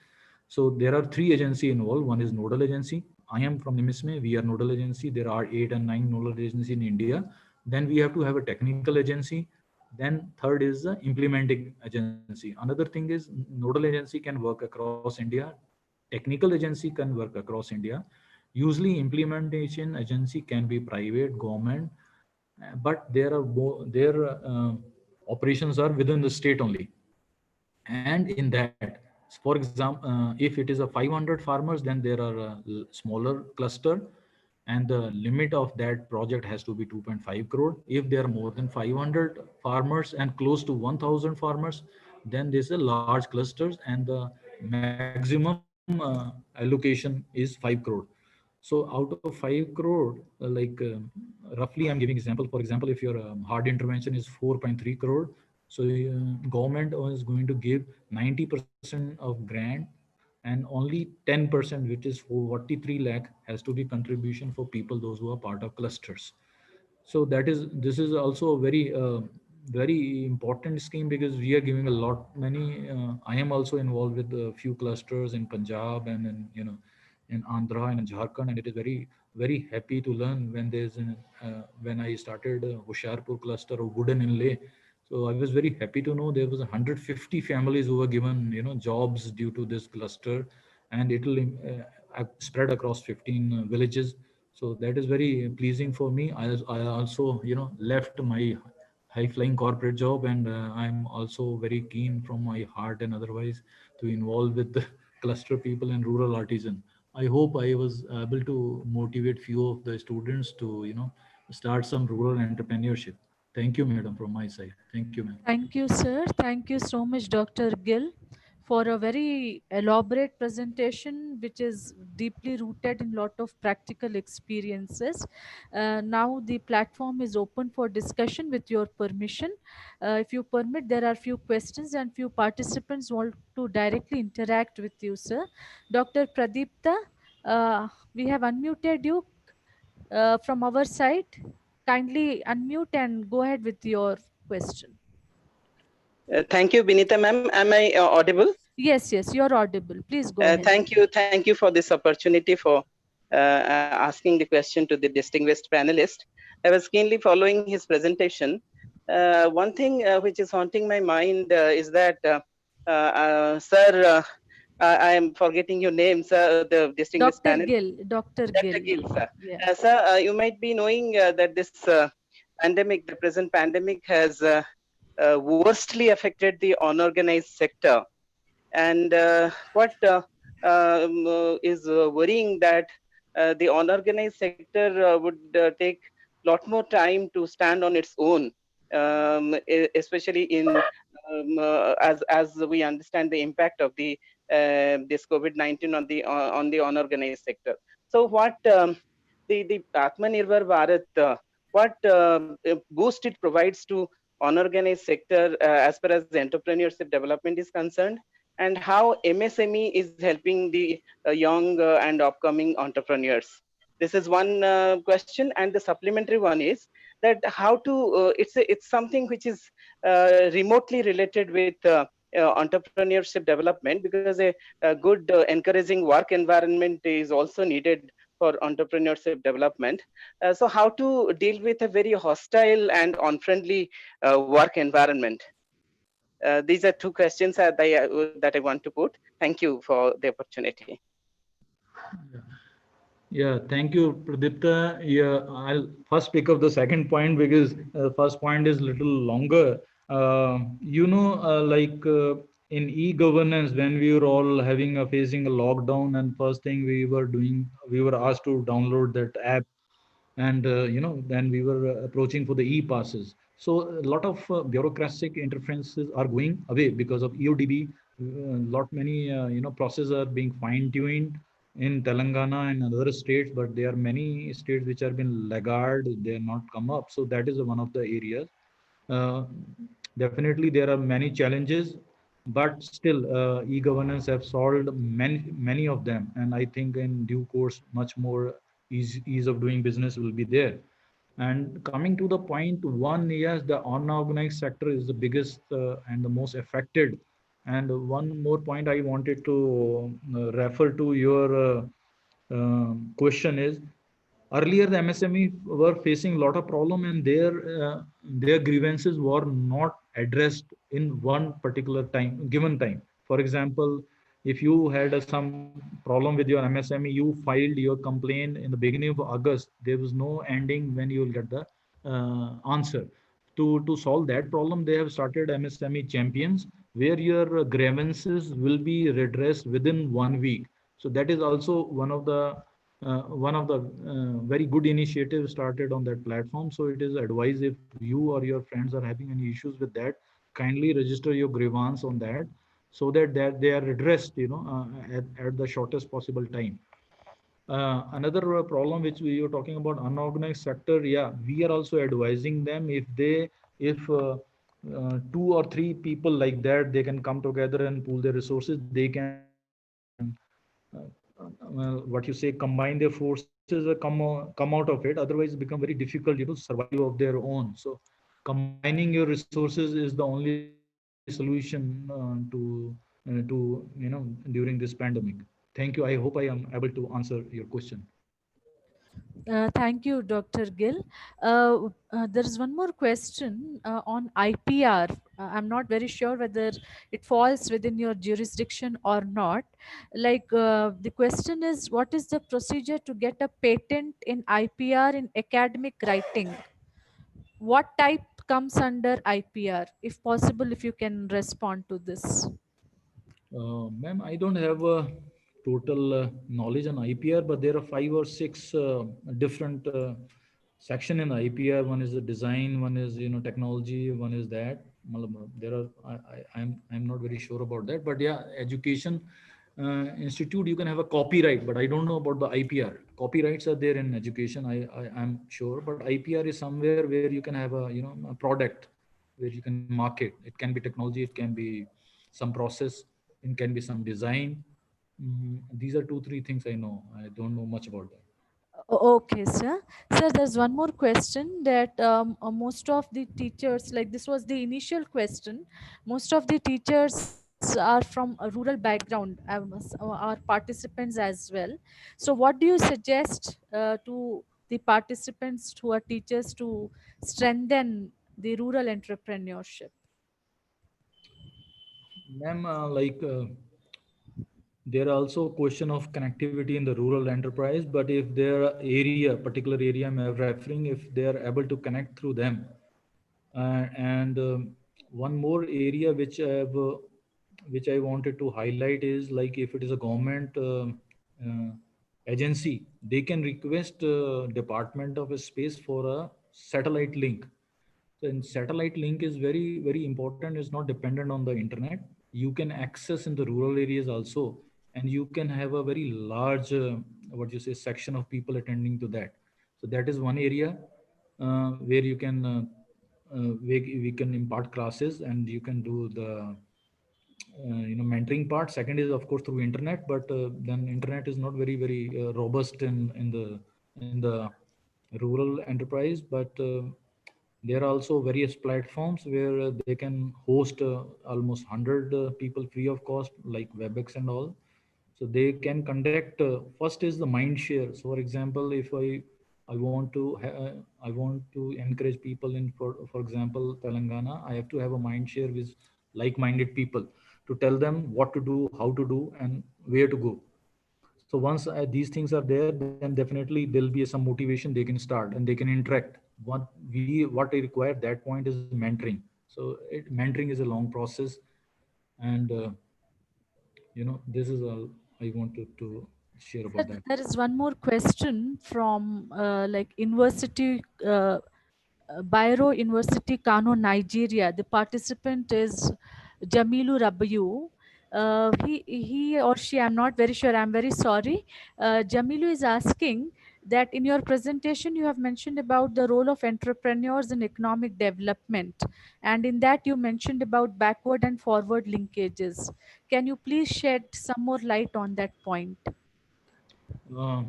So there are three agency involved. One is nodal agency. I am from NIMSME. We are nodal agency. There are 8 and 9 nodal agencies in India. Then we have to have a technical agency. Then third is the implementing agency. Another thing is nodal agency can work across India. Technical agency can work across India. Usually implementation agency can be private, government, but their operations are within the state only. And in that, for example, if it is a 500 farmers, then there are a smaller cluster, and the limit of that project has to be 2.5 crore. If there are more than 500 farmers and close to 1000 farmers, then there's a large clusters, and the maximum allocation is 5 crore. So out of 5 crore, roughly I'm giving example. For example, if your hard intervention is 4.3 crore, so government is going to give 90% of grant, and only 10%, which is 43 lakh, has to be contribution for people those who are part of clusters. So this is also a very important scheme, because we are giving a lot many. I am also involved with a few clusters in Punjab and in Andhra and in Jharkhand, and it is very happy to learn when when I started Hoshiarpur cluster of wooden inlay. So I was very happy to know there was 150 families who were given jobs due to this cluster, and it will spread across 15 villages. So that is very pleasing for me. I also left my high flying corporate job, and I'm also very keen from my heart and otherwise to involve with the cluster people and rural artisan. I hope I was able to motivate few of the students to start some rural entrepreneurship. Thank you, madam, from my side. Thank you, ma'am. Thank you, sir. Thank you so much, Dr. Gill, for a very elaborate presentation, which is deeply rooted in lot of practical experiences. Now the platform is open for discussion with your permission. If you permit, there are few questions and few participants want to directly interact with you, sir. Dr. Pradipta, we have unmuted you from our side. Kindly unmute and go ahead with your question. Thank you, Binita ma'am. Am I audible? Yes, yes, you're audible. Please go ahead. Thank you for this opportunity for asking the question to the distinguished panelist. I was keenly following his presentation. One thing which is haunting my mind is that, sir, I am forgetting your name, sir, the distinguished Dr. panel. Gill, Dr. Dr. Gill. Gill, sir. Yeah. Sir, you might be knowing that this pandemic, the present pandemic, has worstly affected the unorganized sector. And what is worrying that the unorganized sector would take a lot more time to stand on its own, especially in as we understand the impact of the this COVID-19 on the unorganized sector. So what the Atmanirbhar Bharat, what boost it provides to unorganized sector as far as the entrepreneurship development is concerned, and how MSME is helping the young and upcoming entrepreneurs. This is one question, and the supplementary one is that how to it's something which is remotely related with entrepreneurship development, because a good encouraging work environment is also needed for entrepreneurship development. So how to deal with a very hostile and unfriendly work environment? These are two questions that I want to put. Thank you for the opportunity. Yeah, thank you, Pradipta. Yeah, I'll first pick up the second point because first point is little longer. In e-governance, when we were all facing a lockdown, and first thing we were doing, we were asked to download that app, and then we were approaching for the e-passes. So a lot of bureaucratic interferences are going away because of EODB. Lot many processes are being fine-tuned in Telangana and other states, but there are many states which have been laggard, they are not come up. So that is one of the areas. uh, Definitely, there are many challenges, but still, e-governance have solved many of them, and I think in due course, much more ease of doing business will be there. And coming to the point one, yes, the unorganized sector is the biggest and the most affected. And one more point I wanted to refer to your question is, earlier the MSME were facing a lot of problem, and their grievances were not addressed in one particular time given time. For example, if you had some problem with your MSME, you filed your complaint in the beginning of August, there was no ending when you will get the answer. To solve that problem, they have started MSME champions, where your grievances will be redressed within 1 week. So that is also one of the very good initiatives started on that platform. So it is advised, if you or your friends are having any issues with that, kindly register your grievance on that, so that they are redressed, at the shortest possible time. Another problem which we were talking about, unorganized sector. Yeah, we are also advising them, if two or three people like that, they can come together and pool their resources, they can what you say, combine their forces, come out of it. Otherwise, it become very difficult, survive of their own. So combining your resources is the only solution during this pandemic. Thank you. I hope I am able to answer your question. Thank you, Dr. Gill. There is one more question on IPR. I'm not very sure whether it falls within your jurisdiction or not. The question is, what is the procedure to get a patent in IPR in academic writing? What type comes under IPR? If possible, if you can respond to this. Ma'am, I don't have a total knowledge on IPR, but there are five or six different section in IPR. One is the design, one is technology, one is that. There are I'm not very sure about that, but yeah, education institute, you can have a copyright, but I don't know about the IPR. Copyrights are there in education, I'm sure, but IPR is somewhere where you can have a product where you can market. It can be technology, it can be some process, it can be some design. These are two, three things I know. I don't know much about that. Okay, sir. Sir, there's one more question that most of the teachers, like this was the initial question, most of the teachers are from a rural background, our participants as well. So, what do you suggest to the participants who are teachers to strengthen the rural entrepreneurship? Ma'am, there are also question of connectivity in the rural enterprise, but if there area, particular area I'm referring, if they are able to connect through them, and one more area which I wanted to highlight is, like, if it is a government uh, agency, they can request Department of Space for a satellite link. So, and satellite link is very, very important. It's not dependent on the internet. You can access in the rural areas also, and you can have a very large, what you say, section of people attending to that. So that is one area where you can we can impart classes, and you can do the mentoring part. Second is, of course, through internet, but then internet is not very robust in the rural enterprise. But there are also various platforms where they can host almost 100 people free of cost, like Webex and all. So they can conduct, first is the mind share. So for example, if I want to I want to encourage people in, for example, Telangana, I have to have a mind share with like-minded people to tell them what to do, how to do, and where to go. So once these things are there, then definitely there'll be some motivation. They can start and they can interact. What they require at that point is mentoring. So mentoring is a long process, and this is all I wanted to share Sir, about that. there is one more question from like university, Bayero University, Kano, Nigeria. The participant is Jamilu Rabiu. He or she, I'm not very sure, I'm very sorry. Jamilu is asking that in your presentation you have mentioned about the role of entrepreneurs in economic development, and in that you mentioned about backward and forward linkages. Can you please shed some more light on that point? Uh,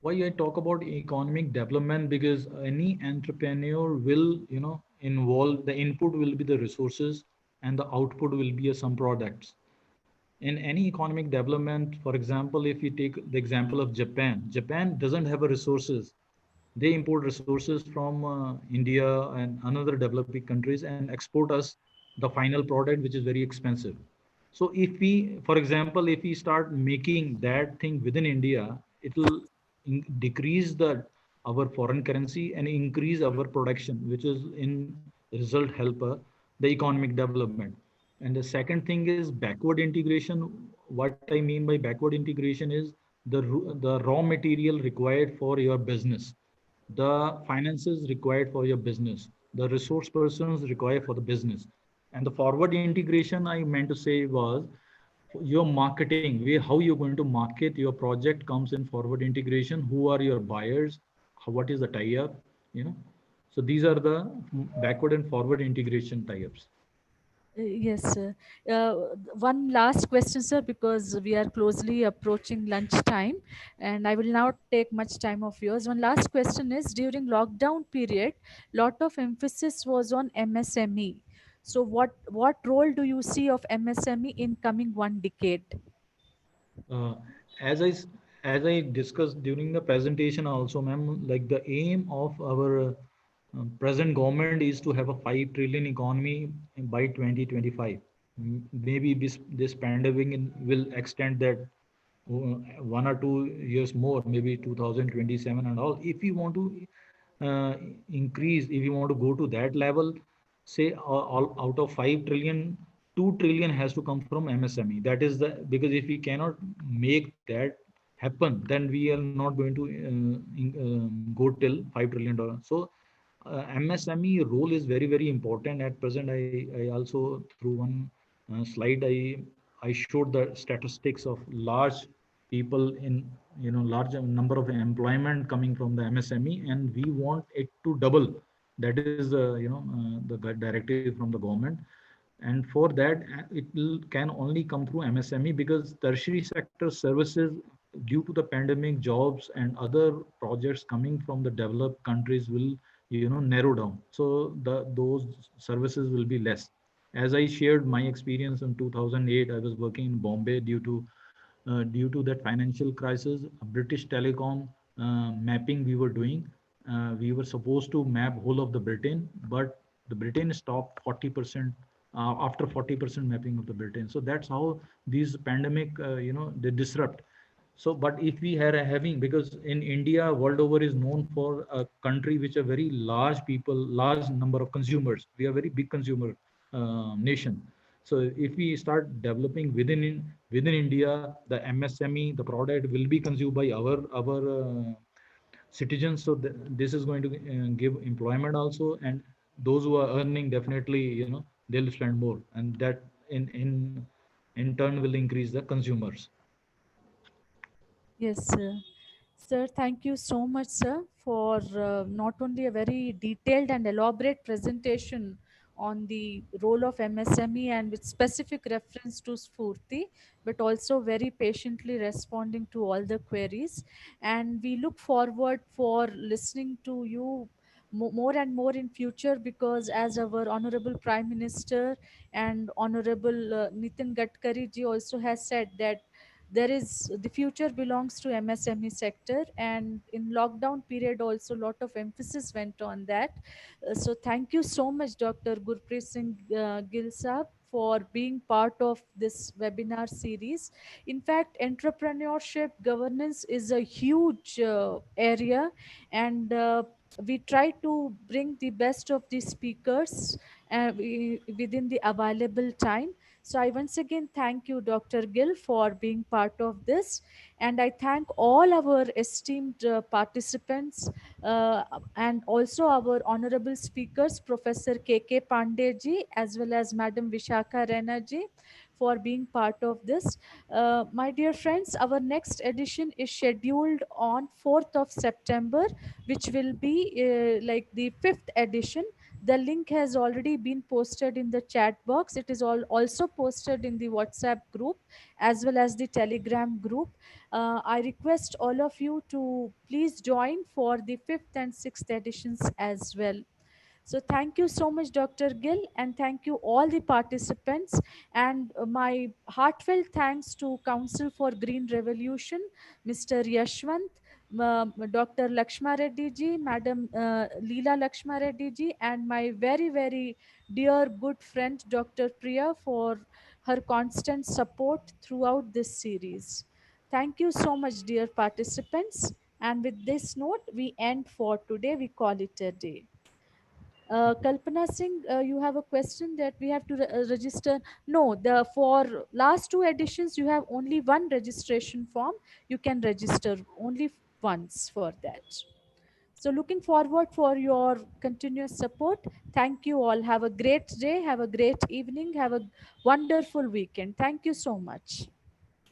why I talk about economic development? Because any entrepreneur will involve, the input will be the resources and the output will be some products. In any economic development, for example, if you take the example of Japan doesn't have a resources. They import resources from India and another developing countries and export us the final product, which is very expensive. So if we, for example, if we start making that thing within India, it will decrease the our foreign currency and increase our production, which is in result help the economic development. And the second thing is backward integration. What I mean by backward integration is the raw material required for your business, the finances required for your business, the resource persons required for the business. And the forward integration I meant to say was your marketing, way how you're going to market your project comes in forward integration. Who are your buyers? What is the tie-up? You know, so these are the backward and forward integration tie-ups. Yes, sir. Uh, One last question, sir, because we are closely approaching lunchtime, and I will not take much time of yours. One last question is, during lockdown period, lot of emphasis was on MSME. So, what role do you see of MSME in coming one decade? Uh, as I discussed during the presentation also, ma'am, like the aim of our present government is to have a 5 trillion economy by 2025. Maybe this pandemic will extend that 1 or 2 years more, maybe 2027 and all. If you want to increase, if you want to go to that level, say all out of 5 trillion, 2 trillion has to come from MSME. That is the, because if we cannot make that happen, then we are not going to go till $5 trillion. So MSME role is very, very important at present. I also through one slide I showed the statistics of large people in large number of employment coming from the MSME, and we want it to double. That is the directive from the government, and for that it will can only come through MSME, because tertiary sector services due to the pandemic, jobs and other projects coming from the developed countries will narrow down. So those services will be less. As I shared my experience in 2008, I was working in Bombay due to that financial crisis. British Telecom mapping we were doing. We were supposed to map whole of the Britain, but the Britain stopped 40% after 40% mapping of the Britain. So that's how these pandemic, they disrupt. So, but if we are having, because in India, world over is known for a country which are very large people, large number of consumers. We are very big consumer nation. So if we start developing within India, the MSME, the product will be consumed by our citizens. So this is going to give employment also, and those who are earning definitely they'll spend more, and that in turn will increase the consumers. Yes, sir. Sir, thank you so much, sir, for not only a very detailed and elaborate presentation on the role of MSME and with specific reference to Spurti, but also very patiently responding to all the queries. And we look forward for listening to you more and more in future, because as our Honorable Prime Minister and Honorable Nitin Gadkari ji also has said that There is the future belongs to MSME sector, and in lockdown period also a lot of emphasis went on that. So thank you so much, Dr. Gurpreet Singh Gill Saab, for being part of this webinar series. In fact, entrepreneurship governance is a huge area, and we try to bring the best of the speakers within the available time. So I once again thank you, Dr. Gill, for being part of this. And I thank all our esteemed participants, and also our honorable speakers, Professor K.K. Pandey as well as Madam Vishakha Renaji, for being part of this. My dear friends, our next edition is scheduled on 4th of September, which will be like the fifth edition. The link has already been posted in the chat box. It is also posted in the WhatsApp group as well as the Telegram group. I request all of you to please join for the fifth and sixth editions as well. So thank you so much, Dr. Gill, and thank you all the participants. And my heartfelt thanks to Council for Green Revolution, Mr. Yashwant, Dr. Lakshma Reddy ji, Madam Leela Lakshma Reddy ji, and my very, very dear good friend, Dr. Priya, for her constant support throughout this series. Thank you so much, dear participants. And with this note, we end for today. We call it a day. Kalpana Singh, you have a question that we have to register. No, the for last two editions, you have only one registration form. You can register only once for that. So looking forward for your continuous support. Thank you all. Have a great day. Have a great evening. Have a wonderful weekend. Thank you so much.